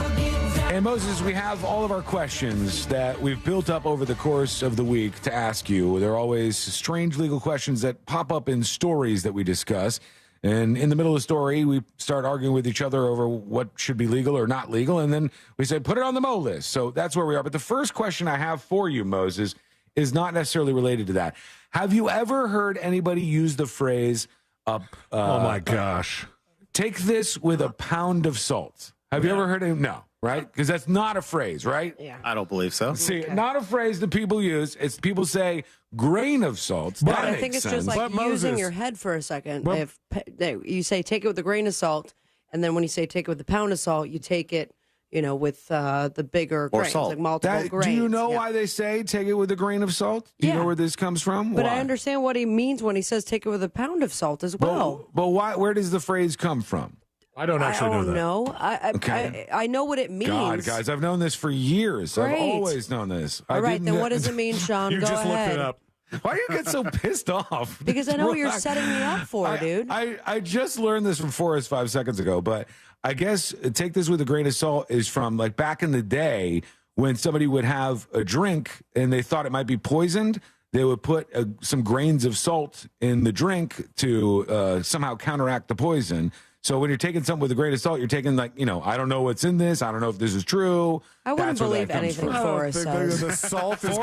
And Moses, we have all of our questions that we've built up over the course of the week to ask you. There are always strange legal questions that pop up in stories that we discuss. And in the middle of the story, we start arguing with each other over what should be legal or not legal. And then we say, put it on the Mo list. So that's where we are. But the first question I have for you, Moses, is not necessarily related to that. Have you ever heard anybody use the phrase, oh my gosh, take this with a pound of salt? Have you ever heard it? No, right? Because that's not a phrase, right? Yeah. I don't believe so. See, not a phrase that people use. It's people say grain of salt. But That I makes think it's sense. just like using your head for a second. If you say take it with a grain of salt, and then when you say take it with a pound of salt, you take it, with the bigger grains, like multiple grains. Do you know Yeah. why they say take it with a grain of salt? Do you know where this comes from? But Why? I understand what he means when he says take it with a pound of salt as well. But why? Where does the phrase come from? I don't actually know that. know. I know what it means. God, guys, I've known this for years. Great. I've always known this. All right, then what does it mean, Sean? You Go just ahead. looked it up. Why do you get so pissed off? Because I know what you're Relax. setting me up for, dude. I just learned this from Forrest 5 seconds ago, but I guess take this with a grain of salt is from like back in the day when somebody would have a drink and they thought it might be poisoned. They would put some grains of salt in the drink to somehow counteract the poison. So when you're taking something with a grain of salt, you're taking I don't know what's in this. I don't know if this is true. I wouldn't That's where believe that comes anything from. Forrest says. The salt is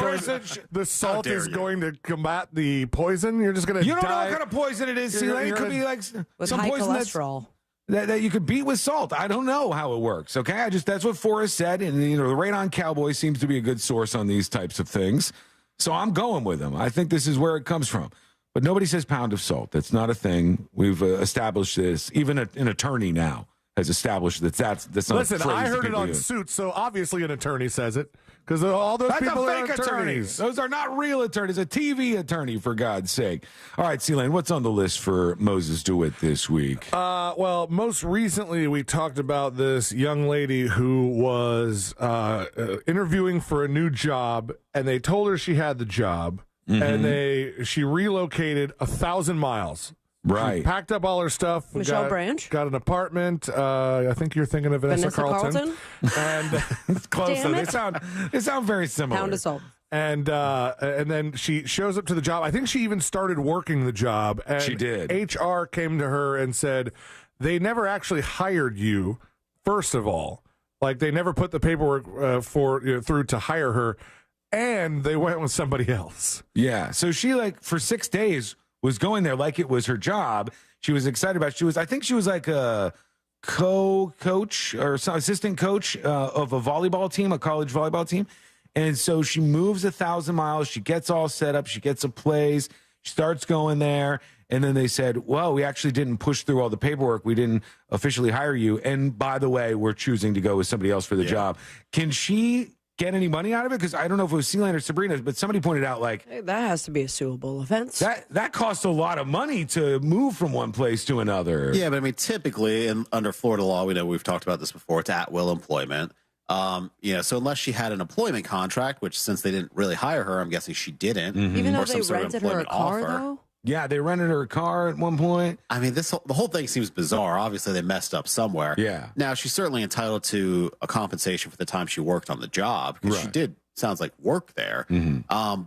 Forrest, going to combat the poison. You're just going to You don't know die. what kind of poison it is, Celine. It could be like With some high poison cholesterol. that you could beat with salt. I don't know how it works. Okay, that's what Forrest said, and the Radon Cowboy seems to be a good source on these types of things. So I'm going with him. I think this is where it comes from. But nobody says pound of salt. That's not a thing. We've established this. Even an attorney now has established that's not Listen, a phrase I that heard it people on use. Suits, so obviously an attorney says it because all those That's people a are fake attorney. Those are not real attorneys. A TV attorney, for God's sake. All right, Celine, what's on the list for Moses DeWitt this week? Well, most recently we talked about this young lady who was interviewing for a new job, and they told her she had the job, and she relocated 1,000 miles. Right. She packed up all her stuff. Michelle Branch? Got an apartment. I think you're thinking of Vanessa Carlton. And it's close. Damn Though. They sound very similar. Pound of salt. And then she shows up to the job. I think she even started working the job. And She did. HR came to her and said, they never actually hired you, first of all. Like, they never put the paperwork through to hire her, and they went with somebody else. Yeah. So she, for 6 days, was going there like it was her job. She was excited about it. I think she was like a co-coach or some assistant coach of a volleyball team, a college volleyball team. And so she moves 1,000 miles. She gets all set up. She gets a place. She starts going there. And then they said, well, we actually didn't push through all the paperwork. We didn't officially hire you. And by the way, we're choosing to go with somebody else for the job. Can she get any money out of it? Because I don't know if it was Celine or Sabrina, but somebody pointed out that has to be a suable offense. That costs a lot of money to move from one place to another. Yeah, but I mean, typically under Florida law, we've talked about this before. It's at-will employment. So unless she had an employment contract, which since they didn't really hire her, I'm guessing she didn't. Even though or some they sort of rented her a employment car, offer. though? Yeah, they rented her a car at one point. I mean, the whole thing seems bizarre. Obviously, they messed up somewhere. Yeah. Now, she's certainly entitled to a compensation for the time she worked on the job because she did, sounds like, work there.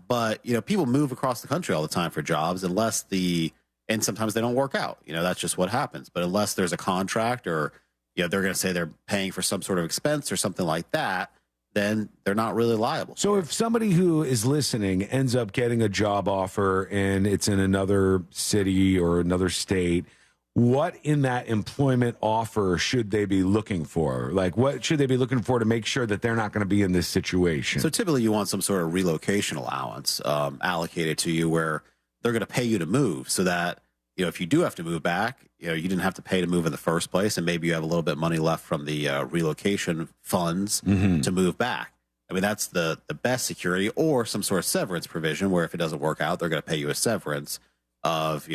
But, people move across the country all the time for jobs and sometimes they don't work out. That's just what happens. But unless there's a contract or, they're going to say they're paying for some sort of expense or something like that, then they're not really liable. So if somebody who is listening ends up getting a job offer and it's in another city or another state, what in that employment offer should they be looking for? Like, what should they be looking for to make sure that they're not going to be in this situation? So typically you want some sort of relocation allowance allocated to you where they're going to pay you to move so that, if you do have to move back, you didn't have to pay to move in the first place, and maybe you have a little bit of money left from the relocation funds to move back. I mean, that's the best security, or some sort of severance provision where if it doesn't work out, they're going to pay you a severance of,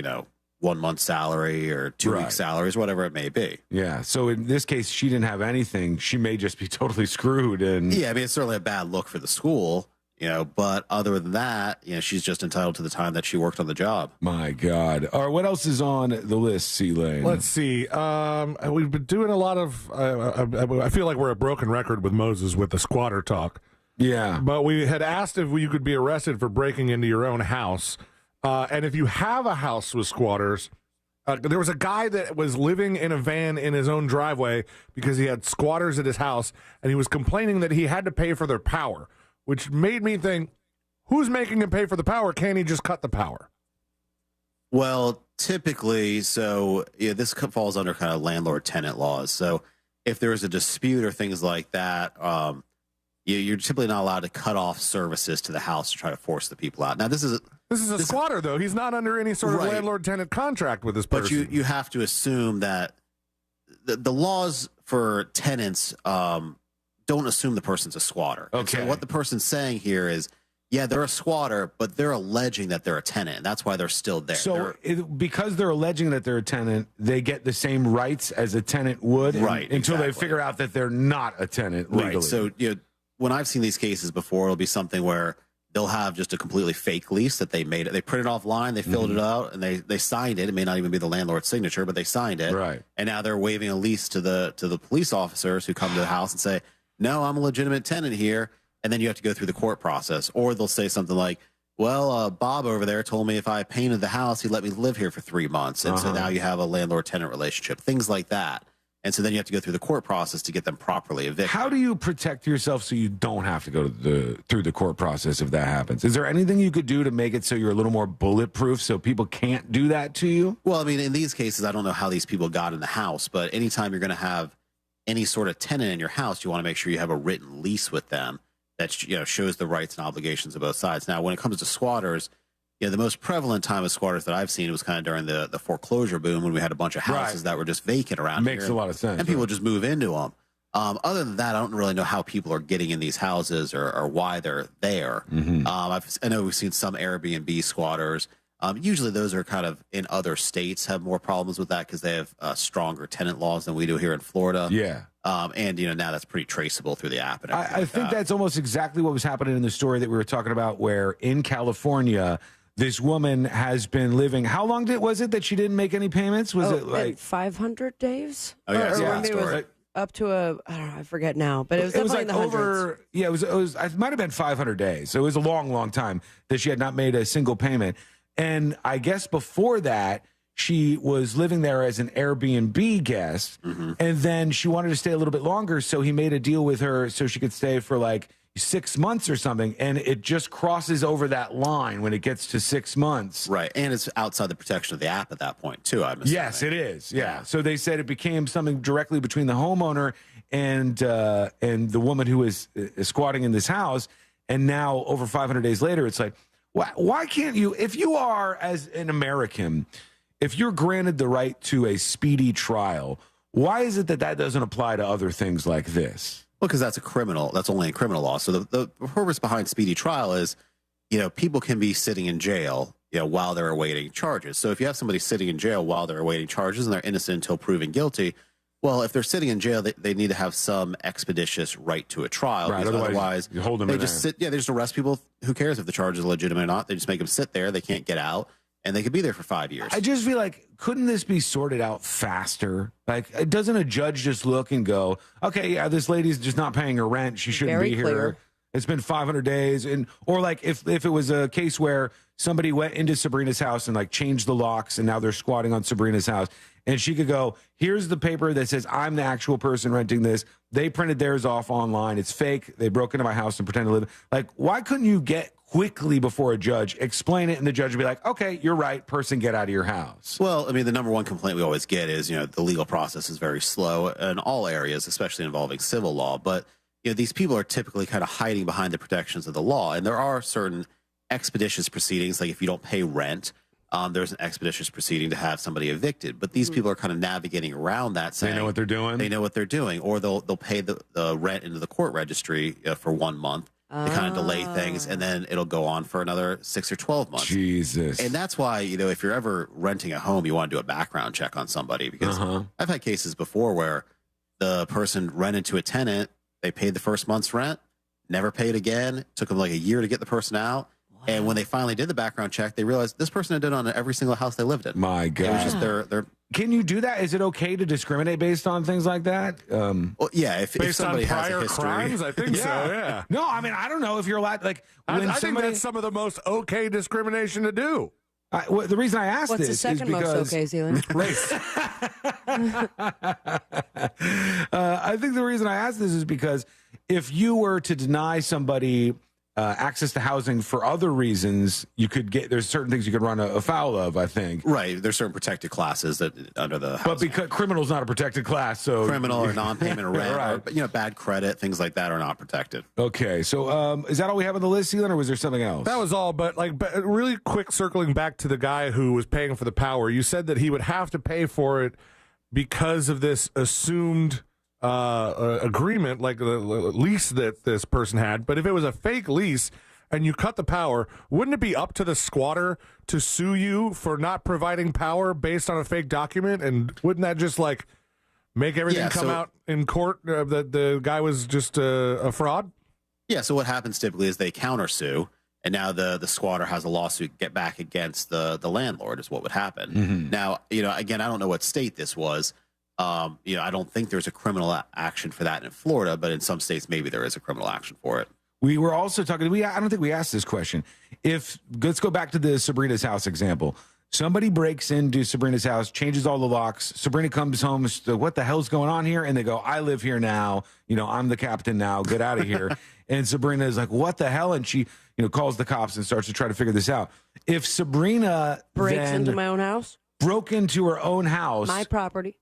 1 month's salary or 2 weeks' salaries, whatever it may be. Yeah. So in this case, she didn't have anything. She may just be totally screwed. And yeah, I mean, it's certainly a bad look for the school, But other than that, she's just entitled to the time that she worked on the job. My God. All right, what else is on the list, C-Lane? Let's see. We've been doing a lot of, I feel like we're a broken record with Moses with the squatter talk. Yeah. But we had asked if you could be arrested for breaking into your own house. And if you have a house with squatters, there was a guy that was living in a van in his own driveway because he had squatters at his house, and he was complaining that he had to pay for their power, which made me think, who's making him pay for the power? Can't he just cut the power? Well, typically, this falls under kind of landlord-tenant laws. So if there's a dispute or things like that, you're typically not allowed to cut off services to the house to try to force the people out. Now, this is a squatter, though. He's not under any sort of landlord-tenant contract with this person. But you have to assume that the laws for tenants don't assume the person's a squatter. Okay. So what the person's saying here is, yeah, they're a squatter, but they're alleging that they're a tenant. And that's why they're still there. So because they're alleging that they're a tenant, they get the same rights as a tenant would, right? Until they figure out that they're not a tenant legally. Right. So when I've seen these cases before, it'll be something where they'll have just a completely fake lease that they made. They printed offline, they filled it out, and they signed it. It may not even be the landlord's signature, but they signed it. Right. And now they're waiving a lease to the police officers who come to the house and say, no, I'm a legitimate tenant here. And then you have to go through the court process. Or they'll say something like, well, Bob over there told me if I painted the house, he'd let me live here for 3 months. And so now you have a landlord-tenant relationship, things like that. And so then you have to go through the court process to get them properly evicted. How do you protect yourself so you don't have to go through the court process if that happens? Is there anything you could do to make it so you're a little more bulletproof so people can't do that to you? Well, I mean, in these cases, I don't know how these people got in the house, but anytime you're going to have any sort of tenant in your house, you want to make sure you have a written lease with them that shows the rights and obligations of both sides. Now, when it comes to squatters, the most prevalent time of squatters that I've seen was kind of during the foreclosure boom when we had a bunch of houses that were just vacant around Makes here. a lot of sense. And people just move into them. Other than that, I don't really know how people are getting in these houses or why they're there. I know we've seen some Airbnb squatters. Usually those are kind of in other states have more problems with that because they have stronger tenant laws than we do here in Florida. Yeah. And now that's pretty traceable through the app. And I think that's almost exactly what was happening in the story that we were talking about, where in California, this woman has been living. How long was it that she didn't make any payments? Was it like 500 days? Oh, yeah, or maybe it was up to I don't know, I forget now, but it was definitely like in the hundreds. It might have been 500 days. So it was a long, long time that she had not made a single payment. And I guess before that, she was living there as an Airbnb guest, and then she wanted to stay a little bit longer, so he made a deal with her so she could stay for like 6 months or something, and it just crosses over that line when it gets to 6 months. Right, and it's outside the protection of the app at that point, too, I'm assuming. Yes, it is, yeah. So they said it became something directly between the homeowner and the woman who is squatting in this house, and now, over 500 days later, it's like, why can't you, if you are, as an American, if you're granted the right to a speedy trial, why is it that doesn't apply to other things like this? Well, because that's only in criminal law. So the purpose behind speedy trial is, people can be sitting in jail, while they're awaiting charges. So if you have somebody sitting in jail while they're awaiting charges and they're innocent until proven guilty, well, if they're sitting in jail, they need to have some expeditious right to a trial. Right, otherwise you hold them they in just there. they just arrest people. Who cares if the charge is legitimate or not? They just make them sit there. They can't get out. And they could be there for 5 years. I just feel like, couldn't this be sorted out faster? Like, doesn't a judge just look and go, okay, yeah, this lady's just not paying her rent. She shouldn't Very be here. clear. It's been 500 days. Or like if it was a case where somebody went into Sabrina's house and like changed the locks and now they're squatting on Sabrina's house, and she could go, here's the paper that says I'm the actual person renting this. They printed theirs off online. It's fake. They broke into my house and pretended to live. Like, why couldn't you get quickly before a judge, explain it, and the judge would be like, okay, you're right, person, get out of your house? Well, I mean, the number one complaint we always get is, the legal process is very slow in all areas, especially involving civil law. But, these people are typically kind of hiding behind the protections of the law. And there are certain expeditious proceedings, like if you don't pay rent, there's an expeditious proceeding to have somebody evicted. But these people are kind of navigating around that, saying They know what they're doing? They know what they're doing. Or they'll pay the rent into the court registry for 1 month. They kind of delay things, and then it'll go on for another 6 or 12 months. Jesus. And that's why, if you're ever renting a home, you want to do a background check on somebody, because I've had cases before where the person rented to a tenant, they paid the first month's rent, never paid again. It took them like a year to get the person out. Wow. And when they finally did the background check, they realized this person had done it on every single house they lived in. My God. It was just their Can you do that? Is it okay to discriminate based on things like that? Well, yeah, if somebody on prior has a history. crimes, I think so, yeah. No, I mean, I don't know if you're allowed, like, when I think that's some of the most okay discrimination to do. The reason I asked What's the this second is because most okay, Zealand? Race. I think the reason I asked this is because if you were to deny somebody access to housing for other reasons, there's certain things you could run afoul of, I think. Right. There's certain protected classes that under the housing. But because criminal's not a protected class, so criminal or non-payment of rent, right. or, bad credit, things like that are not protected. Okay. So is that all we have on the list, Sealand, or was there something else? That was all, but really quick, circling back to the guy who was paying for the power, you said that he would have to pay for it because of this assumed agreement, like the lease that this person had. But if it was a fake lease and you cut the power, wouldn't it be up to the squatter to sue you for not providing power based on a fake document? And wouldn't that just like make everything come out in court that the guy was just a fraud? Yeah. So what happens typically is they countersue, and now the squatter has a lawsuit get back against the landlord is what would happen. Mm-hmm. Now, again, I don't know what state this was. I don't think there's a criminal action for that in Florida, but in some states, maybe there is a criminal action for it. We were also talking, I don't think we asked this question. Let's go back to the Sabrina's house example. Somebody breaks into Sabrina's house, changes all the locks. Sabrina comes home, what the hell's going on here? And they go, I live here now. I'm the captain now. Get out of here. And Sabrina is like, what the hell? And she, calls the cops and starts to try to figure this out. If Sabrina breaks into my own house, broke into her own house, my property,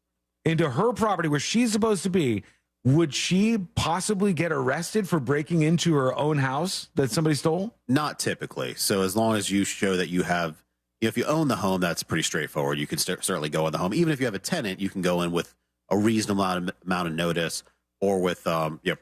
into her property where she's supposed to be, would she possibly get arrested for breaking into her own house that somebody stole? Not typically. So as long as you show that you have, if you own the home, that's pretty straightforward. You can certainly go in the home. Even if you have a tenant, you can go in with a reasonable amount of notice or with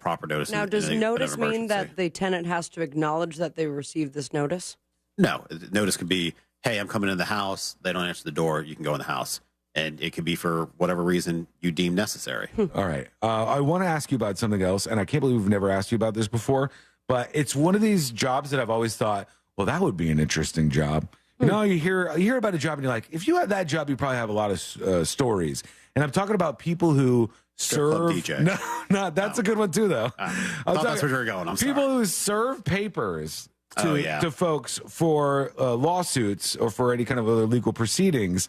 proper notice. Now, does notice mean that the tenant has to acknowledge that they received this notice? No. Notice could be, hey, I'm coming in the house. They don't answer the door. You can go in the house. And it could be for whatever reason you deem necessary. All right. I want to ask you about something else, and I can't believe we've never asked you about this before, but it's one of these jobs that I've always thought, well, that would be an interesting job. You hear about a job, and you're like, if you had that job, you probably have a lot of stories. And I'm talking about people who serve. DJ. No, that's a good one too, though. I thought that's where you were going. I'm people sorry. who serve papers to folks for lawsuits or for any kind of other legal proceedings.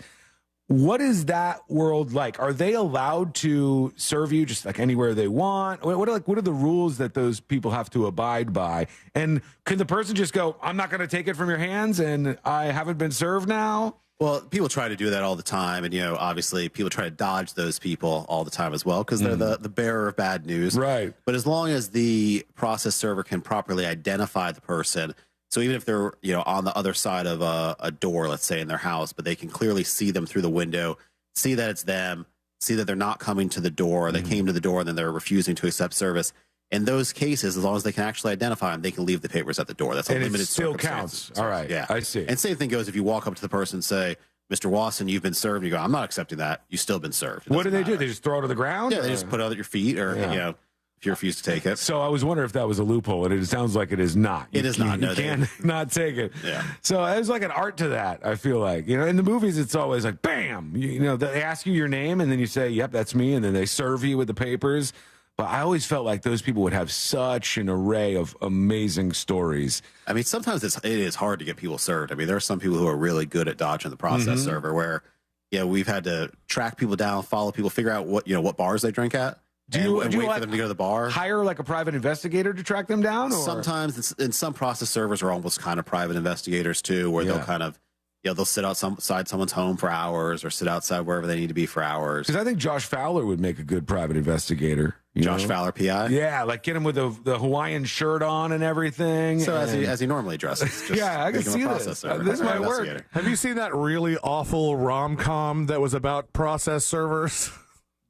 What is that world like? Are they allowed to serve you just like anywhere they want? What are the rules that those people have to abide by? And can the person just go, I'm not going to take it from your hands and I haven't been served now? Well, people try to do that all the time. And, obviously people try to dodge those people all the time as well because they're the bearer of bad news. Right. But as long as the process server can properly identify the person, so even if they're, on the other side of a door, let's say in their house, but they can clearly see them through the window, see that it's them, see that they're not coming to the door, or they came to the door and then they're refusing to accept service. In those cases, as long as they can actually identify them, they can leave the papers at the door. That's a limited still circumstance. counts. All right. Yeah. I see. And same thing goes if you walk up to the person and say, Mr. Wasson, you've been served. And you go, I'm not accepting that. You've still been served. What do they do? They just throw it to the ground? Yeah, they just put it at your feet or, if you refuse to take it. So I was wondering if that was a loophole, and it sounds like it is not. It is not. No, you can't not take it. Yeah. So there's like an art to that, I feel like. In the movies, it's always like, bam! They ask you your name, and then you say, yep, that's me, and then they serve you with the papers. But I always felt like those people would have such an array of amazing stories. I mean, sometimes it is hard to get people served. I mean, there are some people who are really good at dodging the process server where, we've had to track people down, follow people, figure out what bars they drink at. Do you wait for them to go to the bar? Hire like a private investigator to track them down? Or? Sometimes, and some process servers are almost kind of private investigators too, where they'll kind of, they'll sit outside someone's home for hours or sit outside wherever they need to be for hours. Because I think Josh Fowler would make a good private investigator. Josh Fowler, PI? Yeah, like get him with the Hawaiian shirt on and everything. So as he normally dresses. Just I can see this. This might work. Have you seen that really awful rom-com that was about process servers?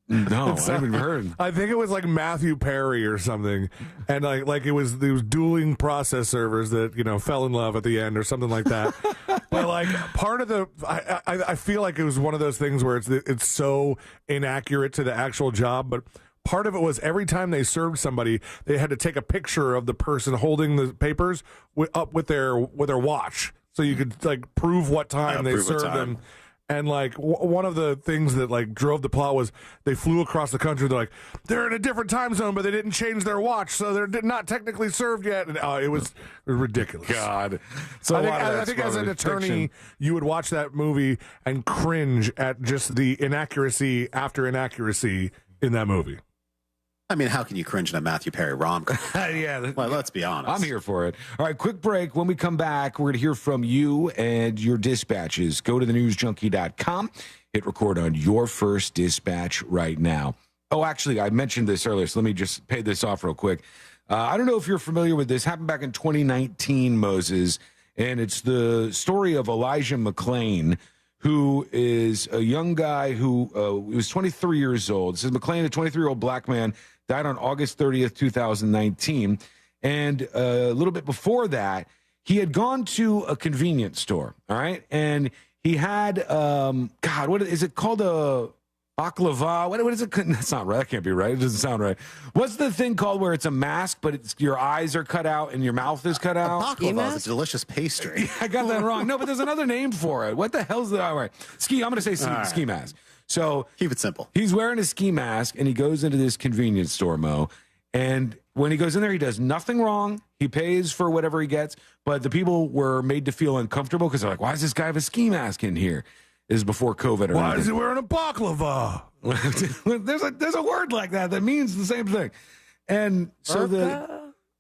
No, I haven't heard. I think it was like Matthew Perry or something, and like it was dueling process servers that fell in love at the end or something like that. But like part of the, I feel like it was one of those things where it's so inaccurate to the actual job, but part of it was every time they served somebody, they had to take a picture of the person holding the papers up with their watch, so you could like prove what time they served them. And like one of the things that like drove the plot was they flew across the country. They're like, they're in a different time zone, but they didn't change their watch, so they're not technically served yet. And it was ridiculous. God, so I think as an attorney, you would watch that movie and cringe at just the inaccuracy after inaccuracy in that movie. I mean, how can you cringe in a Matthew Perry rom-com? Yeah. Well, let's be honest. I'm here for it. All right, quick break. When we come back, we're going to hear from you and your dispatches. Go to thenewsjunkie.com. Hit record on your first dispatch right now. Oh, actually, I mentioned this earlier, so let me just pay this off real quick. I don't know if you're familiar with this. Happened back in 2019, Moses, and it's the story of Elijah McClain, who is a young guy who was 23 years old. This is McClain, a 23-year-old black man, died on August 30th, 2019. And a little bit before that, he had gone to a convenience store, all right? And he had, God, what is it called? A baklava? What is it? That's not right. That can't be right. It doesn't sound right. What's the thing called where it's a mask, but it's your eyes are cut out and your mouth is cut out? Baklava is a delicious pastry. Yeah, I got that wrong. No, but there's another name for it. What the hell's that? All right. I'm going to say ski mask. So keep it simple. He's wearing a ski mask and he goes into this convenience store, Mo. And when he goes in there, he does nothing wrong. He pays for whatever he gets. But the people were made to feel uncomfortable because they're like, why does this guy have a ski mask in here? This is before COVID. Why is he wearing a baklava? there's a word like that means the same thing. And so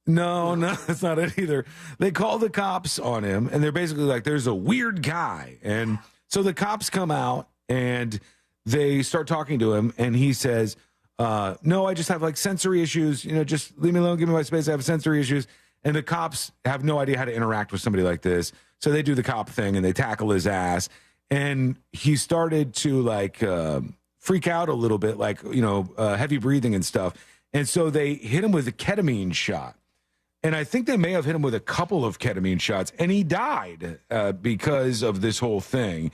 No, that's not it either. They call the cops on him, and they're basically like, there's a weird guy. And so the cops come out, and they start talking to him, and he says, no, I just have like sensory issues. Just leave me alone, give me my space. I have sensory issues. And the cops have no idea how to interact with somebody like this. So they do the cop thing, and they tackle his ass. And he started to like freak out a little bit, like, heavy breathing and stuff. And so they hit him with a ketamine shot. And I think they may have hit him with a couple of ketamine shots, and he died because of this whole thing.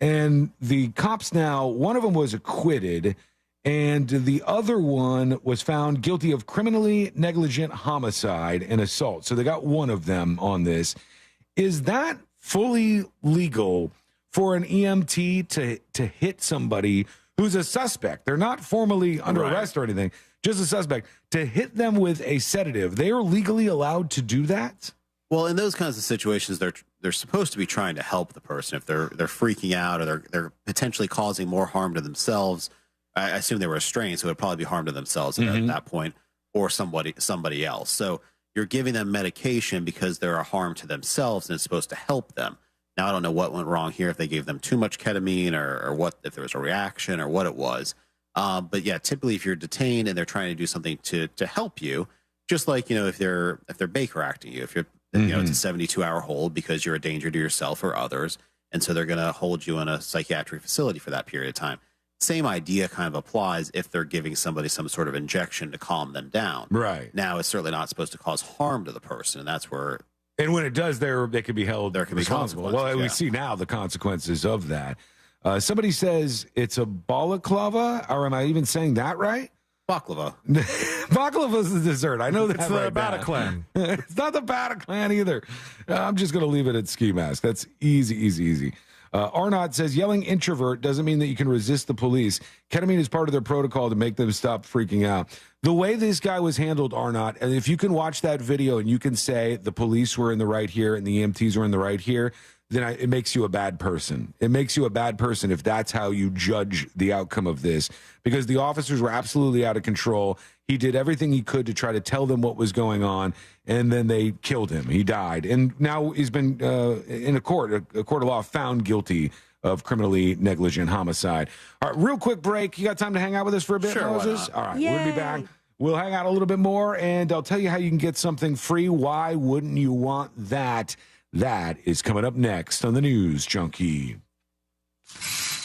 And the cops now, one of them was acquitted, and the other one was found guilty of criminally negligent homicide and assault. So they got one of them on this. Is that fully legal for an EMT to hit somebody who's a suspect? They're not formally under arrest or anything. Just a suspect, to hit them with a sedative. They are legally allowed to do that? Well, in those kinds of situations, they're supposed to be trying to help the person. If they're freaking out or they're potentially causing more harm to themselves, I assume they were restrained, so it would probably be harm to themselves at that point, or somebody else. So you're giving them medication because they're a harm to themselves, and it's supposed to help them. Now, I don't know what went wrong here, if they gave them too much ketamine or what, if there was a reaction or what it was. But yeah, typically if you're detained and they're trying to do something to help you, just like, if they're Baker acting you, if you're, it's a 72-hour hold because you're a danger to yourself or others. And so they're going to hold you in a psychiatric facility for that period of time. Same idea kind of applies if they're giving somebody some sort of injection to calm them down. Right. Now, it's certainly not supposed to cause harm to the person. And that's where. And when it does, they could be held responsible. Well, we see now the consequences of that. Somebody says it's a balaclava, or am I even saying that right? Baklava. Baklava is a dessert. I know that. It's the Bataclan. It's not the Bataclan either. I'm just going to leave it at ski mask. That's easy. Arnott says yelling introvert doesn't mean that you can resist the police. Ketamine is part of their protocol to make them stop freaking out. The way this guy was handled, Arnott, and if you can watch that video and you can say the police were in the right here and the EMTs were in the right here, then it makes you a bad person. It makes you a bad person if that's how you judge the outcome of this, because the officers were absolutely out of control. He did everything he could to try to tell them what was going on, and then they killed him. He died. And now he's been in a court of law found guilty of criminally negligent homicide. All right, real quick break. You got time to hang out with us for a bit, Sure, Moses? why not? All right, Yay. we'll be back. We'll hang out a little bit more, and I'll tell you how you can get something free. Why wouldn't you want that? That is coming up next on the News Junkie.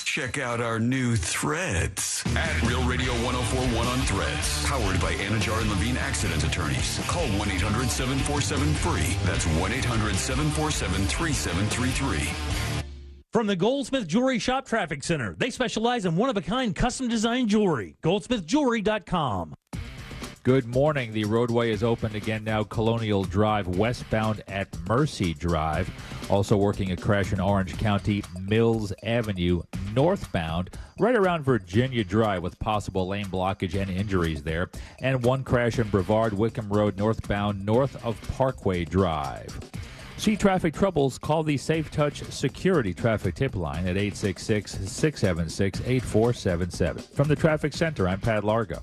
Check out our new threads at Real Radio 1041 on Threads. Powered by Anajar and Levine Accident Attorneys. Call 1-800-747-FREE. That's 1-800-747-3733. From the Goldsmith Jewelry Shop Traffic Center. They specialize in one-of-a-kind custom-designed jewelry. GoldsmithJewelry.com. Good morning. The roadway is open again now. Colonial Drive westbound at Mercy Drive. Also working a crash in Orange County, Mills Avenue northbound, right around Virginia Drive with possible lane blockage and injuries there. And one crash in Brevard, Wickham Road northbound, north of Parkway Drive. See traffic troubles, call the Safe Touch Security Traffic Tip Line at 866-676-8477. From the Traffic Center, I'm Pat Largo.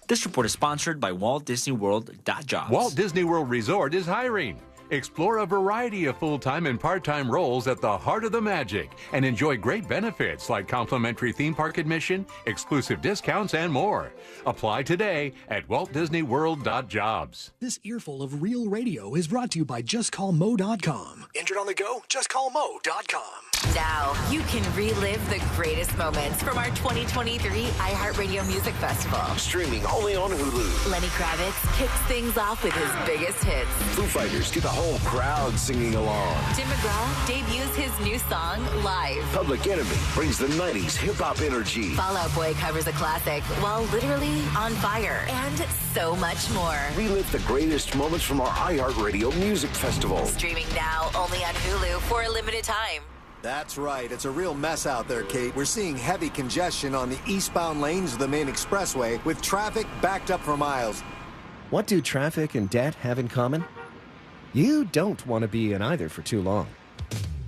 This report is sponsored by Walt Disney World.jobs. Walt Disney World Resort is hiring. Explore a variety of full-time and part-time roles at the heart of the magic and enjoy great benefits like complimentary theme park admission, exclusive discounts, and more. Apply today at waltdisneyworld.jobs. This earful of real radio is brought to you by JustCallMo.com. Injured on the go? JustCallMo.com. Now you can relive the greatest moments from our 2023 iHeartRadio Music Festival. Streaming only on Hulu. Lenny Kravitz kicks things off with his biggest hits. Foo Fighters get the whole crowd singing along. Tim McGraw debuts his new song live. Public Enemy brings the 90s hip-hop energy. Fall Out Boy covers a classic while literally on fire. And so much more. Relive the greatest moments from our iHeartRadio Music Festival. Streaming now only on Hulu for a limited time. That's right. It's a real mess out there, Kate. We're seeing heavy congestion on the eastbound lanes of the main expressway with traffic backed up for miles. What do traffic and debt have in common? You don't want to be in either for too long.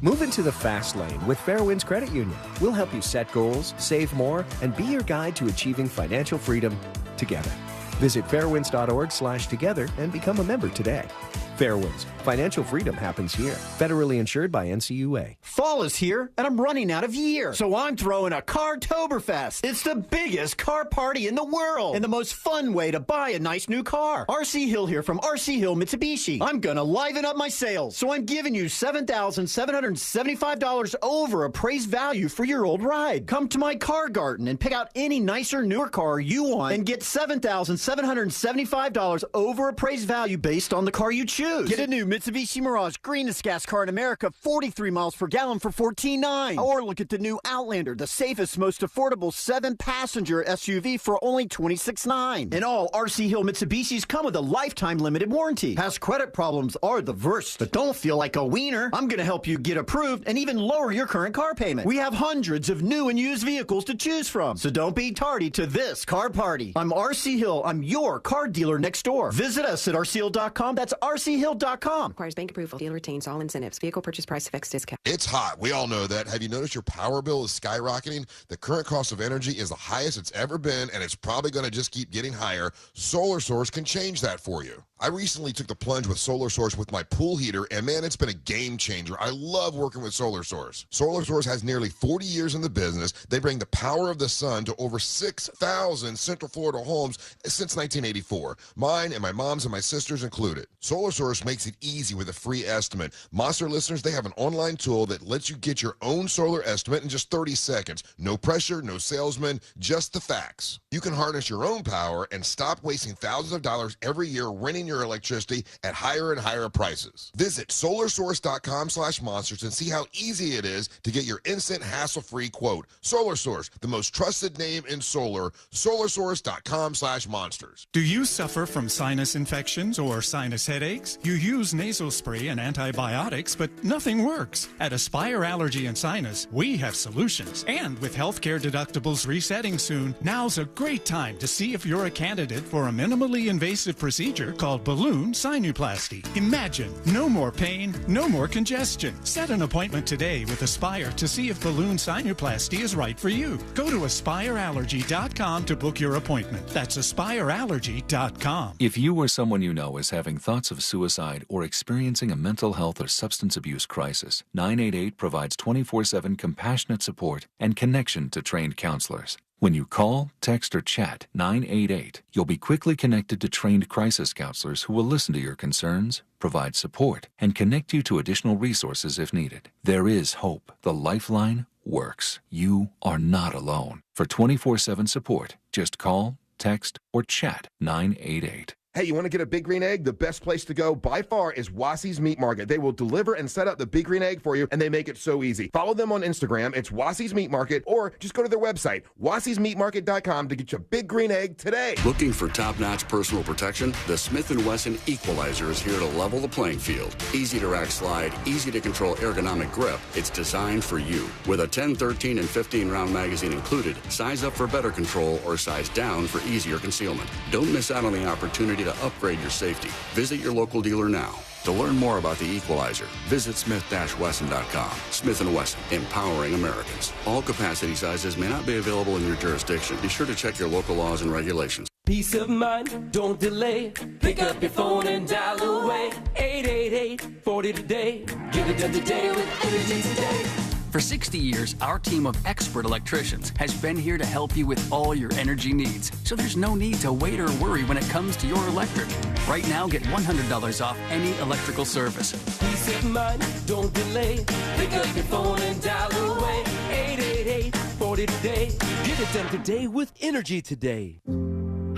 Move into the fast lane with Fairwinds Credit Union. We'll help you set goals, save more, and be your guide to achieving financial freedom together. Visit fairwinds.org/together and become a member today. Fairwinds. Financial freedom happens here. Federally insured by NCUA. Fall is here, and I'm running out of year. So I'm throwing a Cartoberfest. It's the biggest car party in the world, and the most fun way to buy a nice new car. RC Hill here from RC Hill Mitsubishi. I'm gonna liven up my sales, so I'm giving you $7,775 over appraised value for your old ride. Come to my car garden and pick out any nicer, newer car you want, and get $7,775 over appraised value based on the car you choose. Get a new Mitsubishi Mirage, greenest gas car in America, 43 miles per gallon for $14,900. Or look at the new Outlander, the safest, most affordable 7-passenger SUV for only $26,900. And all RC Hill Mitsubishis come with a lifetime limited warranty. Past credit problems are the worst, but don't feel like a wiener. I'm going to help you get approved and even lower your current car payment. We have hundreds of new and used vehicles to choose from, so don't be tardy to this car party. I'm RC Hill. I'm your car dealer next door. Visit us at rchill.com. That's rchill.com. Requires bank approval. Dealer retains all incentives. Vehicle purchase price affects discount. It's hot. We all know that. Have you noticed your power bill is skyrocketing? The current cost of energy is the highest it's ever been, and it's probably going to just keep getting higher. Solar Source can change that for you. I recently took the plunge with Solar Source with my pool heater, and man, it's been a game changer. I love working with Solar Source. Solar Source has nearly 40 years in the business. They bring the power of the sun to over 6,000 Central Florida homes since 1984. Mine and my mom's and my sister's included. Solar Source makes it easy with a free estimate. Monster listeners, they have an online tool that lets you get your own solar estimate in just 30 seconds. No pressure, no salesman, just the facts. You can harness your own power and stop wasting thousands of dollars every year renting your electricity at higher and higher prices. Visit solarsource.com/monsters and see how easy it is to get your instant hassle-free quote. Solar Source, the most trusted name in solar. solarsource.com/monsters. Do you suffer from sinus infections or sinus headaches? You use nasal spray and antibiotics, but nothing works. At Aspire Allergy and Sinus, we have solutions. And with healthcare deductibles resetting soon, now's a great time to see if you're a candidate for a minimally invasive procedure called balloon sinuplasty. Imagine no more pain, no more congestion. Set an appointment today with Aspire to see if balloon sinuplasty is right for you. Go to aspireallergy.com to book your appointment. That's aspireallergy.com. If you or someone you know is having thoughts of suicide or experiencing a mental health or substance abuse crisis, 988 provides 24/7 compassionate support and connection to trained counselors. When you call, text, or chat 988, you'll be quickly connected to trained crisis counselors who will listen to your concerns, provide support, and connect you to additional resources if needed. There is hope. The Lifeline works. You are not alone. For 24/7 support, just call, text, or chat 988. Hey, you want to get a Big Green Egg? The best place to go by far is Wassey's Meat Market. They will deliver and set up the Big Green Egg for you, and they make it so easy. Follow them on Instagram. It's Wassey's Meat Market, or just go to their website, wasseysmeatmarket.com, to get your Big Green Egg today. Looking for top-notch personal protection? The Smith & Wesson Equalizer is here to level the playing field. Easy to rack slide, easy to control ergonomic grip. It's designed for you. With a 10, 13, and 15-round magazine included, size up for better control or size down for easier concealment. Don't miss out on the opportunity to upgrade your safety. Visit your local dealer now. To learn more about the Equalizer, visit smith-wesson.com. Smith & Wesson, empowering Americans. All capacity sizes may not be available in your jurisdiction. Be sure to check your local laws and regulations. Peace of mind, don't delay. Pick up your phone and dial away. 888-40 today. Get it done today with Energy Today. For 60 years, our team of expert electricians has been here to help you with all your energy needs. So there's no need to wait or worry when it comes to your electric. Right now, get $100 off any electrical service. Peace of mind, don't delay. Pick up your phone and dial away. 888-40 today. Get it done today with Energy Today.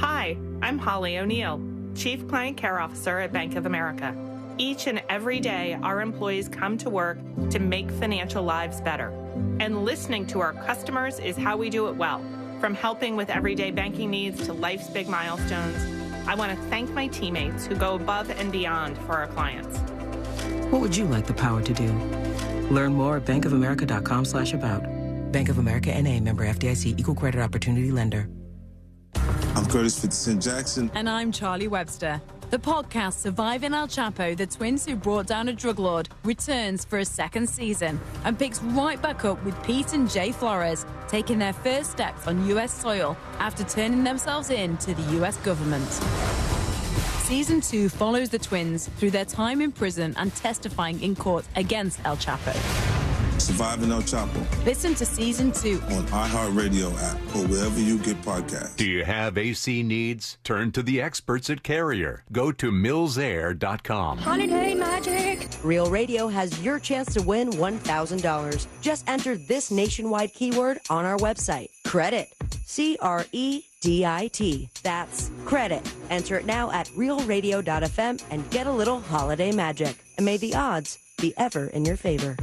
Hi, I'm Holly O'Neill, Chief Client Care Officer at Bank of America. Each and every day, our employees come to work to make financial lives better. And listening to our customers is how we do it well. From helping with everyday banking needs to life's big milestones, I want to thank my teammates who go above and beyond for our clients. What would you like the power to do? Learn more at bankofamerica.com/about. Bank of America NA, member FDIC, equal credit opportunity lender. I'm Curtis 50 Cent Jackson. And I'm Charlie Webster. The podcast Surviving El Chapo, the twins who brought down a drug lord, returns for a second season and picks right back up with Pete and Jay Flores taking their first steps on U.S. soil after turning themselves in to the U.S. government. Season 2 follows the twins through their time in prison and testifying in court against El Chapo. Surviving El Chapo. Listen to Season 2 on iHeartRadio app or wherever you get podcasts. Do you have AC needs? Turn to the experts at Carrier. Go to millsair.com. Holiday magic. Real Radio has your chance to win $1,000. Just enter this nationwide keyword on our website. Credit. CREDIT. That's credit. Enter it now at realradio.fm and get a little holiday magic. And may the odds be ever in your favor.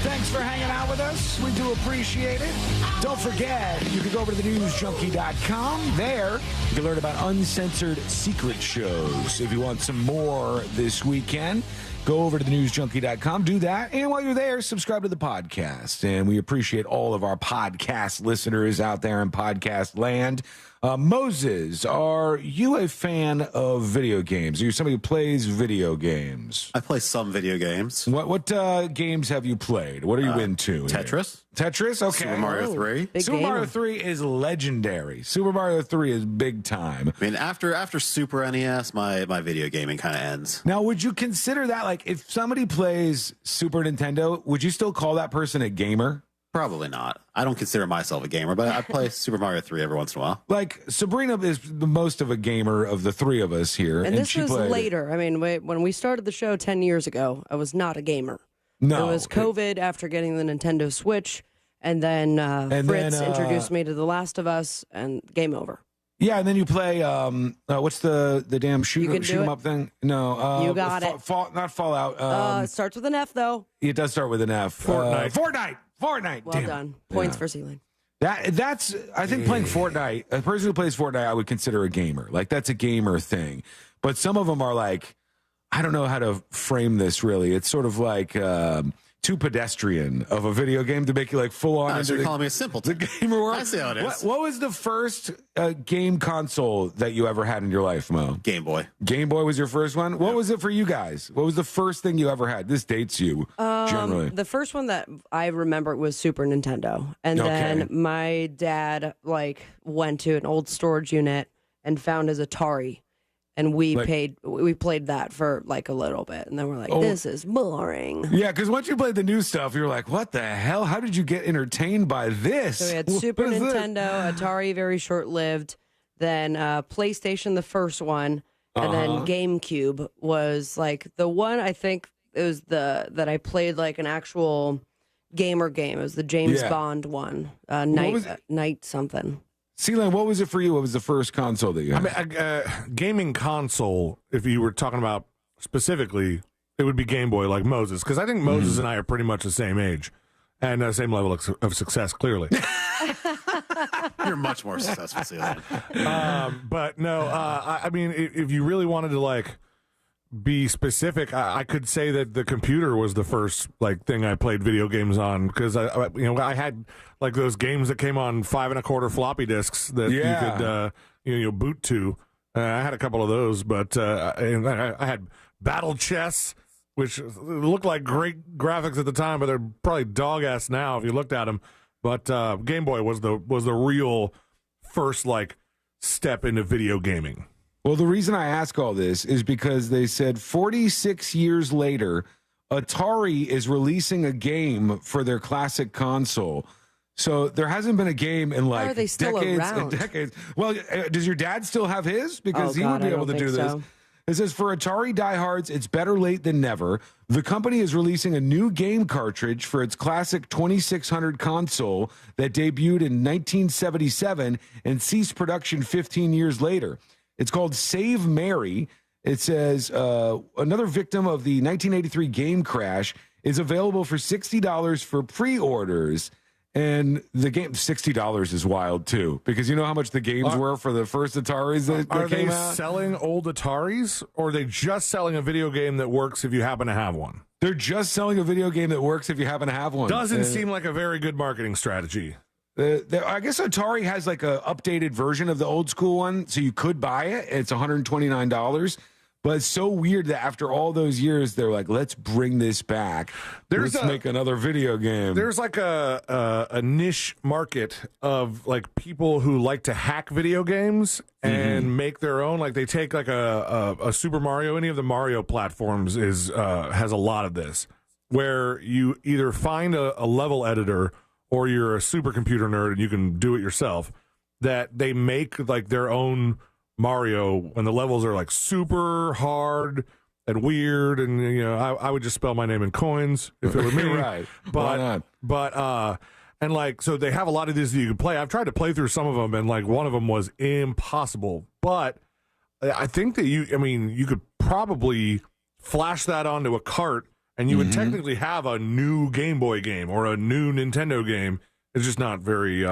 Thanks for hanging out with us. We do appreciate it. Don't forget, you can go over to thenewsjunkie.com. There, you can learn about uncensored secret shows. If you want some more this weekend, go over to thenewsjunkie.com. Do that. And while you're there, subscribe to the podcast. And we appreciate all of our podcast listeners out there in podcast land. Moses, are you a fan of video games? Are you somebody who plays video games? I play some video games. What games have you played? What are you into? Tetris. Tetris? Okay. Super Mario 3. Super Mario 3 is legendary. Super Mario 3 is big time. I mean, after Super NES, my video gaming kind of ends. Now, would you consider that, like, if somebody plays Super Nintendo, would you still call that person a gamer? Probably not. I don't consider myself a gamer, but I play Super Mario 3 every once in a while. Like, Sabrina is the most of a gamer of the three of us here. And this she was played later. I mean, when we started the show 10 years ago, I was not a gamer. No. It was COVID after getting the Nintendo Switch, and then Fritz introduced me to The Last of Us, and game over. Yeah, and then you play, what's the damn shoot 'em up thing? No. You got it. Not Fallout. It starts with an F, though. It does start with an F. Fortnite. Well Damn. done. Points for Sealing. That's I think playing Fortnite, a person who plays Fortnite, I would consider a gamer. Like, that's a gamer thing. But some of them are like, I don't know how to frame this really. It's sort of like too pedestrian of a video game to make you like full on. So you're calling me a simpleton. The gamer world. I see how it is. What was the first game console that you ever had in your life, Mo? Game Boy. Game Boy was your first one? What was it for you guys? What was the first thing you ever had? This dates you, generally. The first one that I remember was Super Nintendo. And then my dad went to an old storage unit and found his Atari. And we played that for like a little bit, and then we're like, this is boring. Yeah, because once you played the new stuff, you're like, what the hell? How did you get entertained by this? So we had Super Nintendo, Atari, very short-lived, then PlayStation, the first one, and then GameCube was like the one, I think it was that I played like an actual gamer game. It was the James Bond one, Night something. Sealand, what was it for you? What was the first console that you had? I mean, gaming console, if you were talking about specifically, it would be Game Boy, like Moses. Because I think Moses and I are pretty much the same age and the same level of success, clearly. You're much more successful, Sealand. But no, I mean, if you really wanted to, like, be specific, I could say that the computer was the first like thing I played video games on, because I had like those games that came on 5 1/4 floppy disks that you could boot to. I had a couple of those, but I had Battle Chess, which looked like great graphics at the time, but they're probably dog ass now if you looked at them. But Game Boy was the real first like step into video gaming. Well, the reason I ask all this is because they said 46 years later, Atari is releasing a game for their classic console. So there hasn't been a game in like decades and decades. Well, does your dad still have his? Because he would be able to do this. So. It says, for Atari diehards, it's better late than never. The company is releasing a new game cartridge for its classic 2600 console that debuted in 1977 and ceased production 15 years later. It's called Save Mary. It says another victim of the 1983 game crash is available for $60 for pre-orders. And the game, $60 is wild, too, because you know how much the games were for the first Ataris that came out? Are they selling old Ataris, or are they just selling a video game that works if you happen to have one? They're just selling a video game that works if you happen to have one. Doesn't seem like a very good marketing strategy. I guess Atari has like an updated version of the old school one, so you could buy it. It's $129. But it's so weird that after all those years, they're like, let's bring this back. Let's make another video game. There's like a niche market of like people who like to hack video games and make their own. Like they take like a Super Mario, any of the Mario platforms has a lot of this, where you either find a level editor or you're a supercomputer nerd and you can do it yourself, that they make like their own Mario, and the levels are like super hard and weird, and I would just spell my name in coins if it were me. Right. Why not? And like, so they have a lot of these that you can play. I've tried to play through some of them, and like one of them was impossible. But I think that you could probably flash that onto a cart, and you would technically have a new Game Boy game or a new Nintendo game. It's just not very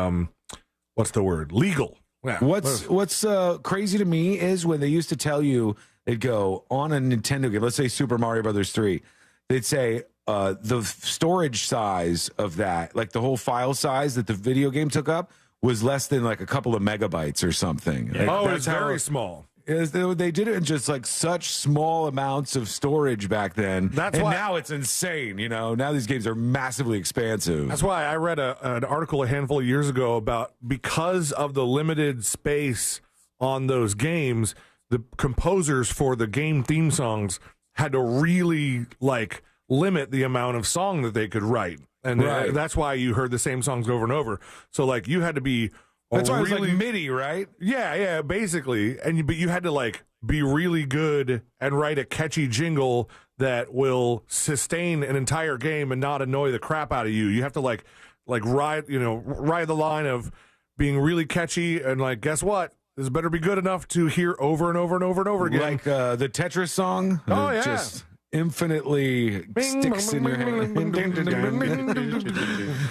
what's the word? Legal. Yeah. What's crazy to me is when they used to tell you, they'd go on a Nintendo game, let's say Super Mario Brothers 3, they'd say the storage size of that, like the whole file size that the video game took up, was less than like a couple of megabytes or something. Yeah. Like, it's very small. They did it in just like such small amounts of storage back then. Now it's insane. Now these games are massively expansive. That's why I read an article a handful of years ago about, because of the limited space on those games, the composers for the game theme songs had to really like limit the amount of song that they could write. And that's why you heard the same songs over and over. So like you had to be... That's why it was like MIDI, right? Yeah, basically. But you had to like be really good and write a catchy jingle that will sustain an entire game and not annoy the crap out of you. You have to like ride the line of being really catchy and like, guess what? This better be good enough to hear over and over and over and over again. Like the Tetris song. Oh yeah. Just infinitely sticks in your hand.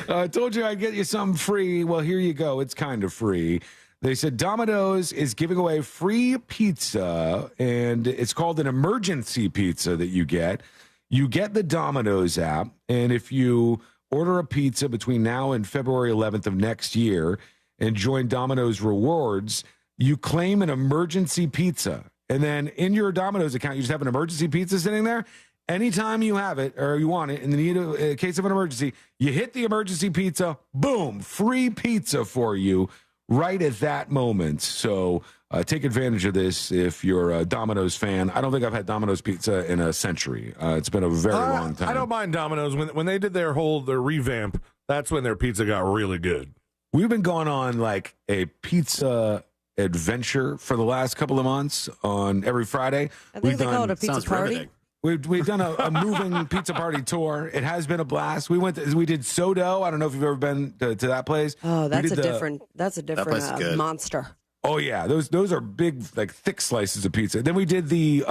I told you I'd get you something free. Well, here you go. It's kind of free. They said Domino's is giving away free pizza, and it's called an emergency pizza that you get. You get the Domino's app, and if you order a pizza between now and February 11th of next year and join Domino's Rewards, you claim an emergency pizza. And then in your Domino's account, you just have an emergency pizza sitting there. Anytime you have it or you want it in the case of an emergency, you hit the emergency pizza, boom, free pizza for you right at that moment. So take advantage of this if you're a Domino's fan. I don't think I've had Domino's pizza in a century. It's been a very long time. I don't mind Domino's. When they did their revamp, that's when their pizza got really good. We've been going on like a pizza adventure for the last couple of months on every Friday. I think they call it a pizza party. We've done a moving pizza party tour. It has been a blast. We did Sodo. I don't know if you've ever been to that place. Oh, that's a different monster. Oh yeah, those are big, like thick slices of pizza. Then we did the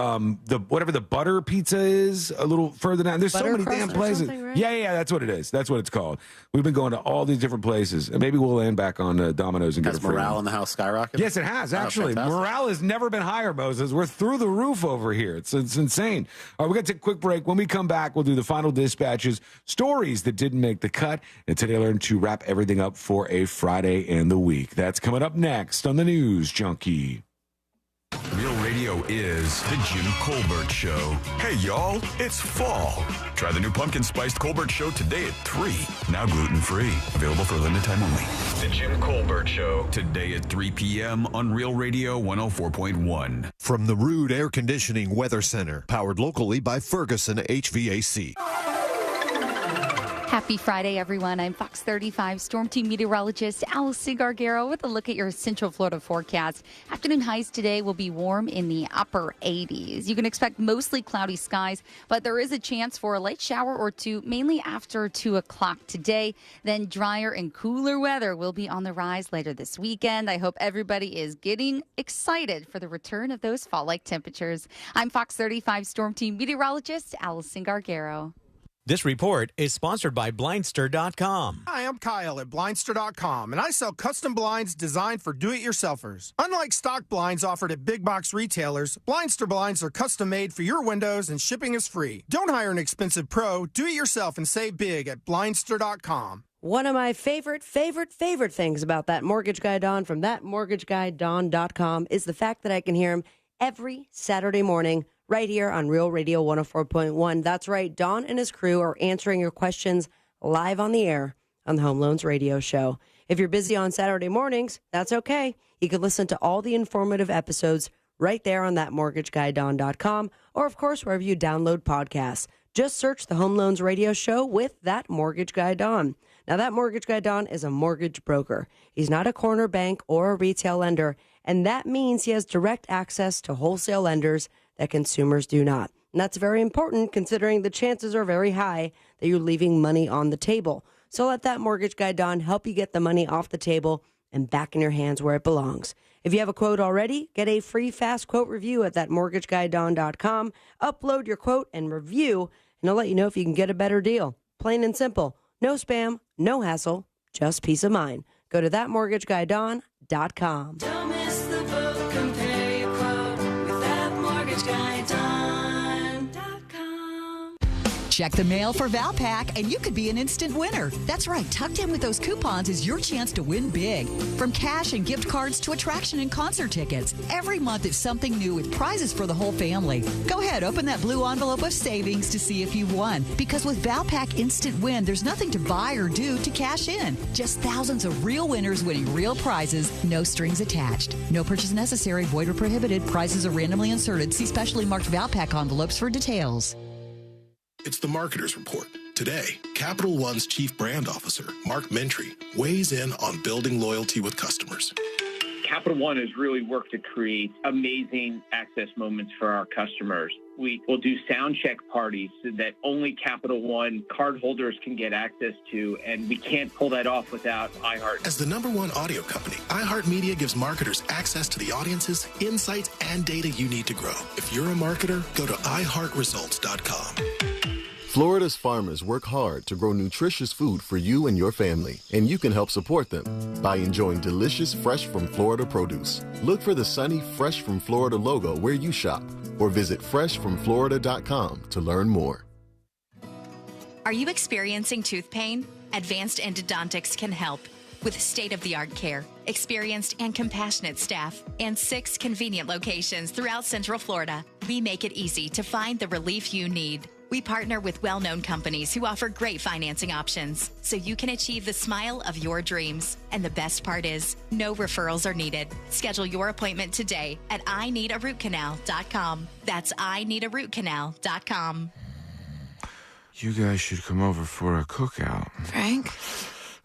whatever the butter pizza is a little further down. There's so many damn places. Right? Yeah, that's what it is. That's what it's called. We've been going to all these different places, and maybe we'll end back on Domino's and has get a free morale one. in the house skyrocket. Yes, it has actually. Morale has never been higher, Moses. We're through the roof over here. It's insane. All right, we're gonna take a quick break. When we come back, we'll do the final dispatches, stories that didn't make the cut, and today I learned to wrap everything up for a Friday and the week. That's coming up next on the News Junkie. Real Radio is the Jim Colbert Show. Hey, y'all, it's fall. Try the new pumpkin spiced Colbert Show today at 3. Now gluten-free. Available for a limited time only. The Jim Colbert Show. Today at 3 p.m. on Real Radio 104.1. From the Rude Air Conditioning Weather Center. Powered locally by Ferguson HVAC. Happy Friday, everyone. I'm Fox 35 Storm Team meteorologist Allison Gargaro with a look at your Central Florida forecast. Afternoon highs today will be warm in the upper 80s. You can expect mostly cloudy skies, but there is a chance for a light shower or two, mainly after 2 o'clock today. Then drier and cooler weather will be on the rise later this weekend. I hope everybody is getting excited for the return of those fall-like temperatures. I'm Fox 35 Storm Team meteorologist Allison Gargaro. This report is sponsored by Blindster.com. Hi, I'm Kyle at Blindster.com, and I sell custom blinds designed for do-it-yourselfers. Unlike stock blinds offered at big box retailers, Blindster blinds are custom made for your windows and shipping is free. Don't hire an expensive pro. Do it yourself and save big at Blindster.com. One of my favorite things about that mortgage guy Don from thatmortgageguyDon.com is the fact that I can hear him every Saturday morning right here on Real Radio 104.1. That's right. Don and his crew are answering your questions live on the air on the Home Loans Radio Show. If you're busy on Saturday mornings, that's okay. You can listen to all the informative episodes right there on thatmortgageguyDon.com or, of course, wherever you download podcasts. Just search the Home Loans Radio Show with That Mortgage Guy Don. Now, That Mortgage Guy Don is a mortgage broker. He's not a corner bank or a retail lender, and that means he has direct access to wholesale lenders that consumers do not. And that's very important considering the chances are very high that you're leaving money on the table. So let That Mortgage Guy Don help you get the money off the table and back in your hands where it belongs. If you have a quote already, get a free fast quote review at thatmortgageguyDon.com. Upload your quote and review, and I'll let you know if you can get a better deal. Plain and simple. No spam, no hassle, just peace of mind. Go to thatmortgageguyDon.com. Don't miss the boat, compare your quote with thatmortgageguyDon.com. Check the mail for Valpak, and you could be an instant winner. That's right. Tucked in with those coupons is your chance to win big. From cash and gift cards to attraction and concert tickets, every month is something new with prizes for the whole family. Go ahead, open that blue envelope of savings to see if you've won. Because with Valpak Instant Win, there's nothing to buy or do to cash in. Just thousands of real winners winning real prizes, no strings attached. No purchase necessary, void or prohibited. Prizes are randomly inserted. See specially marked Valpak envelopes for details. It's the Marketer's Report. Today, Capital One's Chief Brand Officer, Mark Mentry, weighs in on building loyalty with customers. Capital One has really worked to create amazing access moments for our customers. We will do sound check parties so that only Capital One cardholders can get access to, and we can't pull that off without iHeart. As the #1 audio company, iHeartMedia gives marketers access to the audiences, insights, and data you need to grow. If you're a marketer, go to iHeartResults.com. Florida's farmers work hard to grow nutritious food for you and your family, and you can help support them by enjoying delicious Fresh from Florida produce. Look for the sunny Fresh from Florida logo where you shop, or visit freshfromflorida.com to learn more. Are you experiencing tooth pain? Advanced Endodontics can help. With state-of-the-art care, experienced and compassionate staff, and 6 convenient locations throughout Central Florida, we make it easy to find the relief you need. We partner with well-known companies who offer great financing options so you can achieve the smile of your dreams. And the best part is, no referrals are needed. Schedule your appointment today at ineedarootcanal.com. That's ineedarootcanal.com. You guys should come over for a cookout. Frank?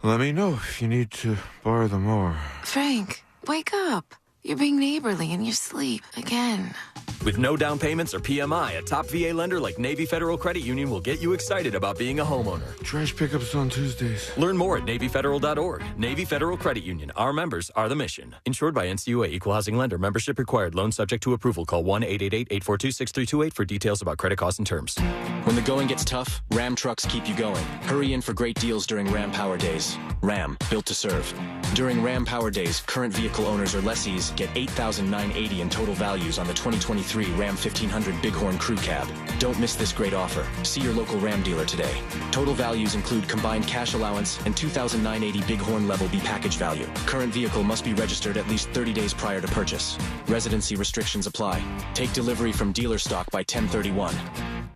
Let me know if you need to borrow the mower. Frank, wake up. You're being neighborly in your sleep again. With no down payments or PMI, a top VA lender like Navy Federal Credit Union will get you excited about being a homeowner. Trash pickups on Tuesdays. Learn more at NavyFederal.org. Navy Federal Credit Union. Our members are the mission. Insured by NCUA, Equal Housing Lender. Membership required. Loan subject to approval. Call 1-888-842-6328 for details about credit costs and terms. When the going gets tough, Ram trucks keep you going. Hurry in for great deals during Ram Power Days. Ram, built to serve. During Ram Power Days, current vehicle owners or lessees get $8,980 in total values on the 2023 Ram 1500 Bighorn Crew Cab. Don't miss this great offer. See your local Ram dealer today. Total values include combined cash allowance and $2,980 Bighorn Level B package value. Current vehicle must be registered at least 30 days prior to purchase. Residency restrictions apply. Take delivery from dealer stock by 10/31.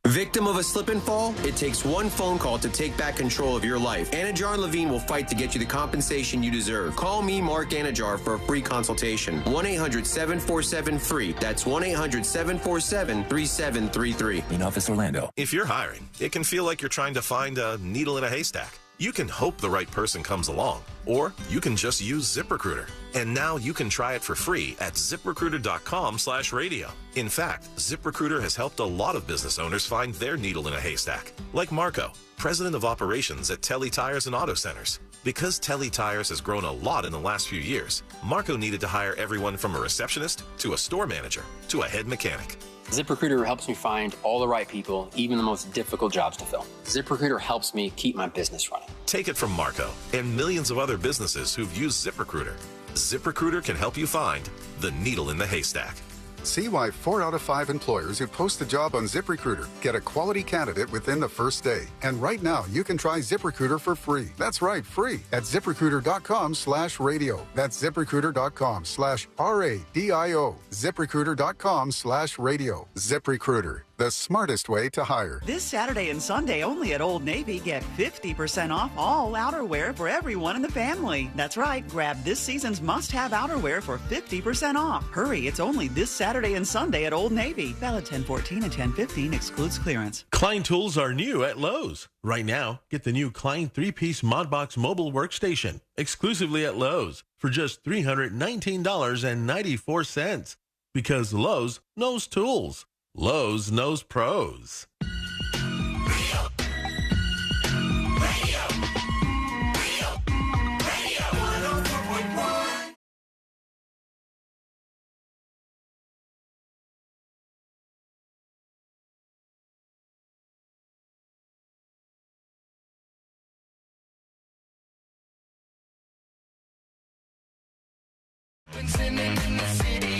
Victim of a slip and fall? It takes one phone call to take back control of your life. Anajar and Levine will fight to get you the compensation you deserve. Call me, Mark Anajar, for a free consultation. 1-800-747-FREE. That's 1-800-747-3733. In Office Orlando. If you're hiring, it can feel like you're trying to find a needle in a haystack. You can hope the right person comes along, or you can just use ZipRecruiter. And now you can try it for free at ZipRecruiter.com/radio. In fact, ZipRecruiter has helped a lot of business owners find their needle in a haystack, like Marco, president of operations at Telly Tires and Auto Centers. Because Telly Tires has grown a lot in the last few years, Marco needed to hire everyone from a receptionist to a store manager to a head mechanic. ZipRecruiter helps me find all the right people, even the most difficult jobs to fill. ZipRecruiter helps me keep my business running. Take it from Marco and millions of other businesses who've used ZipRecruiter. ZipRecruiter can help you find the needle in the haystack. See why 4 out of 5 employers who post a job on ZipRecruiter get a quality candidate within the first day. And right now, you can try ZipRecruiter for free. That's right, free at ZipRecruiter.com/radio. That's ZipRecruiter.com/RADIO. ZipRecruiter.com/radio. ZipRecruiter, the smartest way to hire. This Saturday and Sunday only at Old Navy, get 50% off all outerwear for everyone in the family. That's right, grab this season's must-have outerwear for 50% off. Hurry, it's only this Saturday and Sunday at Old Navy. Valid 10/14 and 10/15, excludes clearance. Klein tools are new at Lowe's. Right now, get the new Klein 3-piece Modbox mobile workstation exclusively at Lowe's for just $319.94. Because Lowe's knows tools. Lowe's knows pros.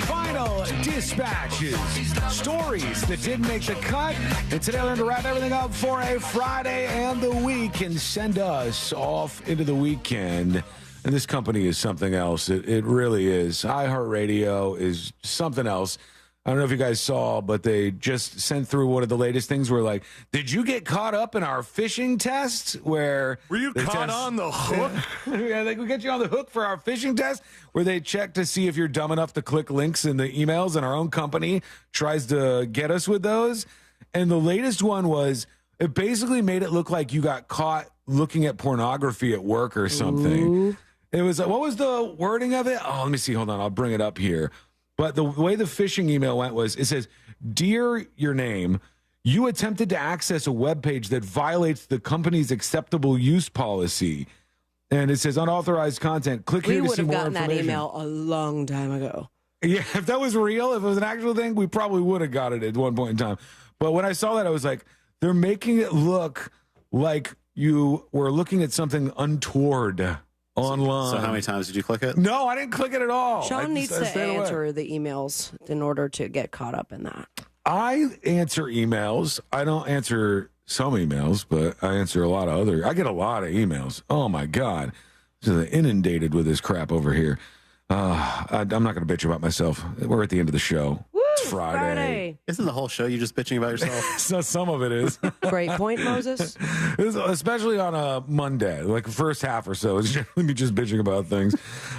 Final dispatches, stories that didn't make the cut. And today we're going to wrap everything up for a Friday and the week and send us off into the weekend. And this company is something else. It really is. iHeartRadio is something else. I don't know if you guys saw, but they just sent through one of the latest things where, like, did you get caught up in our phishing test? Were you caught on the hook? Yeah, they could get you on the hook for our phishing test, where they check to see if you're dumb enough to click links in the emails, and our own company tries to get us with those. And the latest one was, it basically made it look like you got caught looking at pornography at work or something. Ooh. It was, what was the wording of it? Oh, let me see. Hold on. I'll bring it up here. But the way the phishing email went was, it says, "Dear your name, you attempted to access a web page that violates the company's acceptable use policy." And it says unauthorized content. Click here to see more information. We would have gotten that email a long time ago. Yeah, if that was real, if it was an actual thing, we probably would have got it at one point in time. But when I saw that, I was like, they're making it look like you were looking at something untoward online. So how many times did you click it? No, I didn't click it at all. Sean needs to answer the emails in order to get caught up in that. I answer emails. I don't answer some emails, but I answer a lot of other. I get a lot of emails. Oh my God. This is inundated with this crap over here. I'm not going to bitch about myself. We're at the end of the show. Woo! It's Friday. Isn't the whole show you just bitching about yourself? So some of it is. Great point, Moses. Especially on a Monday, like the first half or so, is generally me just bitching about things.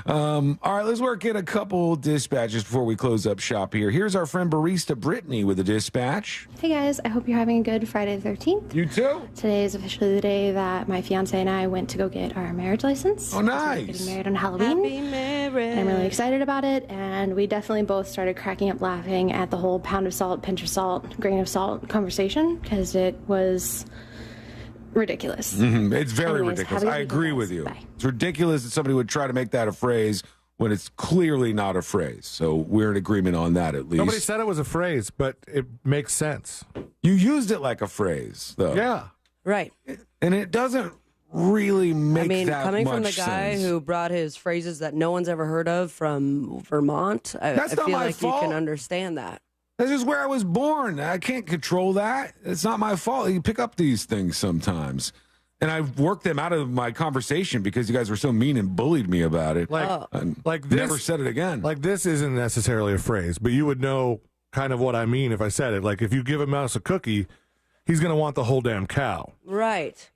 All right, let's work in a couple dispatches before we close up shop here. Here's our friend barista Brittany with a dispatch. Hey guys, I hope you're having a good Friday the 13th. You too. Today is officially the day that my fiance and I went to go get our marriage license. Oh, nice. We're getting married on Halloween. Happy marriage. And I'm really excited about it, and we definitely both started cracking up laughing at the whole pound of salt, pinch of salt, grain of salt conversation, because it was ridiculous. It's very Anyways, ridiculous. have a good I agree weekend, with you. guys. It's ridiculous that somebody would try to make that a phrase when it's clearly not a phrase. So we're in agreement on that at least. Nobody said it was a phrase, but it makes sense. You used it like a phrase, though. Yeah. Right. And it doesn't really make that coming much from the guy sense. who brought his phrases that no one's ever heard of from Vermont, I That's not feel my like fault. you can understand that. That's just where I was born. I can't control that. It's not my fault. You pick up these things sometimes. And I've worked them out of my conversation because you guys were so mean and bullied me about it. Like never said it again. Like this isn't necessarily a phrase, but you would know kind of what I mean if I said it. Like if you give a mouse a cookie, he's going to want the whole damn cow. Right.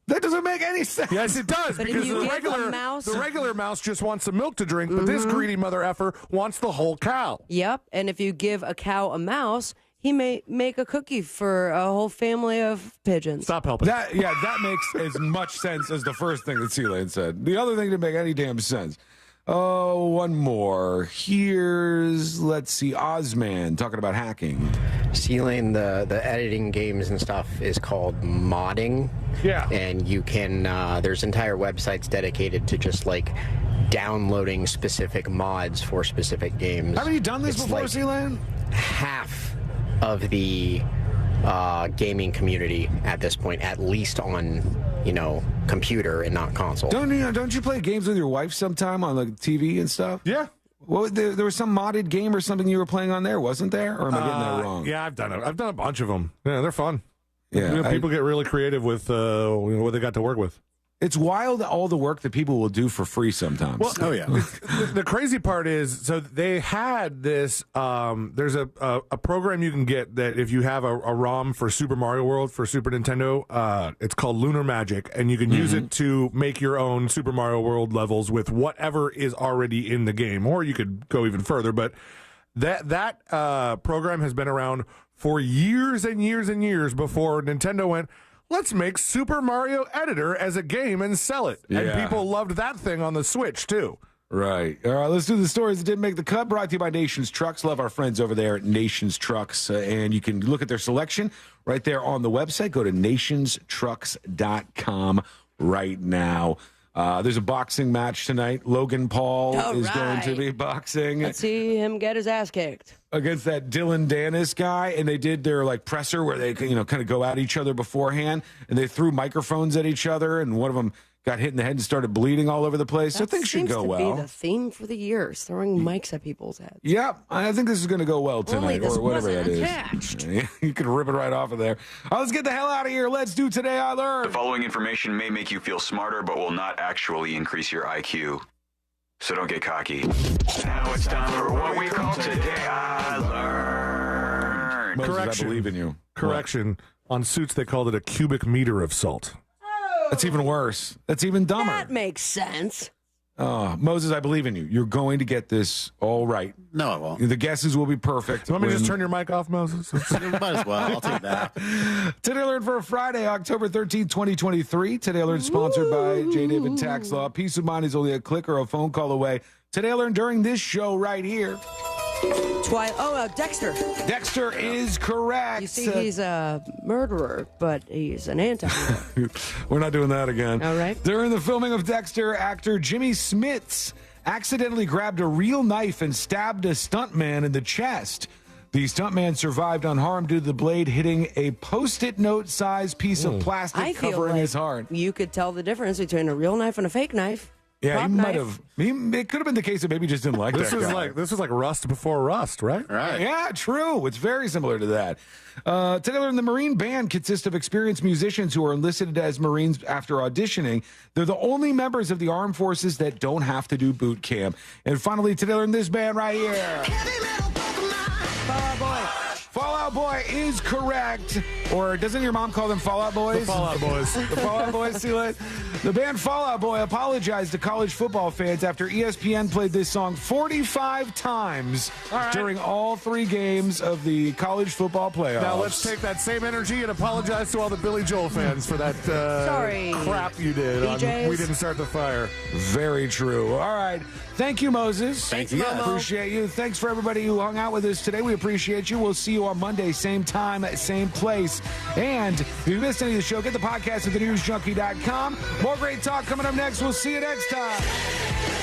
That doesn't make any sense. Yes, it does. But if because you the give a regular mouse- the regular mouse just wants some milk to drink, but this greedy mother effer wants the whole cow. Yep. And if you give a cow a mouse, he may make a cookie for a whole family of pigeons. Stop helping. That makes as much sense as the first thing that Sealand said. The other thing didn't make any damn sense. Oh, one more. Here's, let's see, Ozman talking about hacking. Sealing the editing games and stuff is called modding. Yeah. And you can, there's entire websites dedicated to just like downloading specific mods for specific games. Haven't you done this before, like Sealand? Half of the gaming community at this point, at least on, computer and not console. Don't you play games with your wife sometime on like TV and stuff? Yeah. Well, there was some modded game or something you were playing on there, wasn't there? Or am I getting that wrong? Yeah, I've done it. I've done a bunch of them. Yeah, they're fun. Yeah, People get really creative with what they got to work with. It's wild all the work that people will do for free sometimes. Well, the crazy part is, so they had this. There's a program you can get that if you have a ROM for Super Mario World for Super Nintendo, it's called Lunar Magic, and you can use it to make your own Super Mario World levels with whatever is already in the game, or you could go even further. But that program has been around for years and years and years before Nintendo went, let's make Super Mario Editor as a game and sell it. Yeah. And people loved that thing on the Switch, too. Right. All right, let's do the stories that didn't make the cut. Brought to you by Nations Trucks. Love our friends over there at Nations Trucks. And you can look at their selection right there on the website. Go to nationstrucks.com right now. There's a boxing match tonight. Logan Paul is going to be boxing. Let's see him get his ass kicked Against that Dylan Dennis guy, and they did their presser where they kind of go at each other beforehand, and they threw microphones at each other, and one of them got hit in the head and started bleeding all over the place. So things should go well. Seems to be the theme for the years, throwing mics at people's heads. Yeah, I think this is going to go well tonight, this or whatever that wasn't is. attached. You can rip it right off of there. Let's get the hell out of here. Let's do Today I Learned. The following information may make you feel smarter, but will not actually increase your IQ. So don't get cocky. Now it's time for what we call Today I Learned. Moses, I believe in you. Correction. On Suits, they called it a cubic meter of salt. That's even worse. That's even dumber. That makes sense. Moses, I believe in you. You're going to get this all right. No, I won't. The guesses will be perfect. You want me to just turn your mic off, Moses? Might as well. I'll take that. Today I Learned for Friday, October 13th, 2023. Today I Learned sponsored by J. David Tax Law. Peace of mind is only a click or a phone call away. Today I Learned during this show right here. Dexter. Dexter is correct. You see, he's a murderer, but he's an anti-hero. We're not doing that again. All right. During the filming of Dexter, actor Jimmy Smits accidentally grabbed a real knife and stabbed a stuntman in the chest. The stuntman survived unharmed due to the blade hitting a Post-it note sized piece of plastic I feel covering like his heart. You could tell the difference between a real knife and a fake knife. Yeah, Prop he might knife. have. It could have been the case that maybe he just didn't like This that was guy. this was like Rust before Rust, right? Right. Yeah, true. It's very similar to that. Today, I Learned the Marine Band consists of experienced musicians who are enlisted as Marines after auditioning. They're the only members of the armed forces that don't have to do boot camp. And finally, today, I Learned this band right here. Fallout Boy. Fallout Boy is correct. Or doesn't your mom call them Fallout Boys? The Fallout Boys. The Fallout Boys, see it? The band Fallout Boy apologized to college football fans after ESPN played this song 45 times during all 3 games of the college football playoffs. Now let's take that same energy and apologize to all the Billy Joel fans for that crap you did. We didn't start the fire. Very true. All right. Thank you, Moses. Thank you. Appreciate you. Thanks for everybody who hung out with us today. We appreciate you. We'll see you on Monday, same time, same place. And if you missed any of the show, get the podcast at thenewsjunkie.com. More great talk coming up next. We'll see you next time.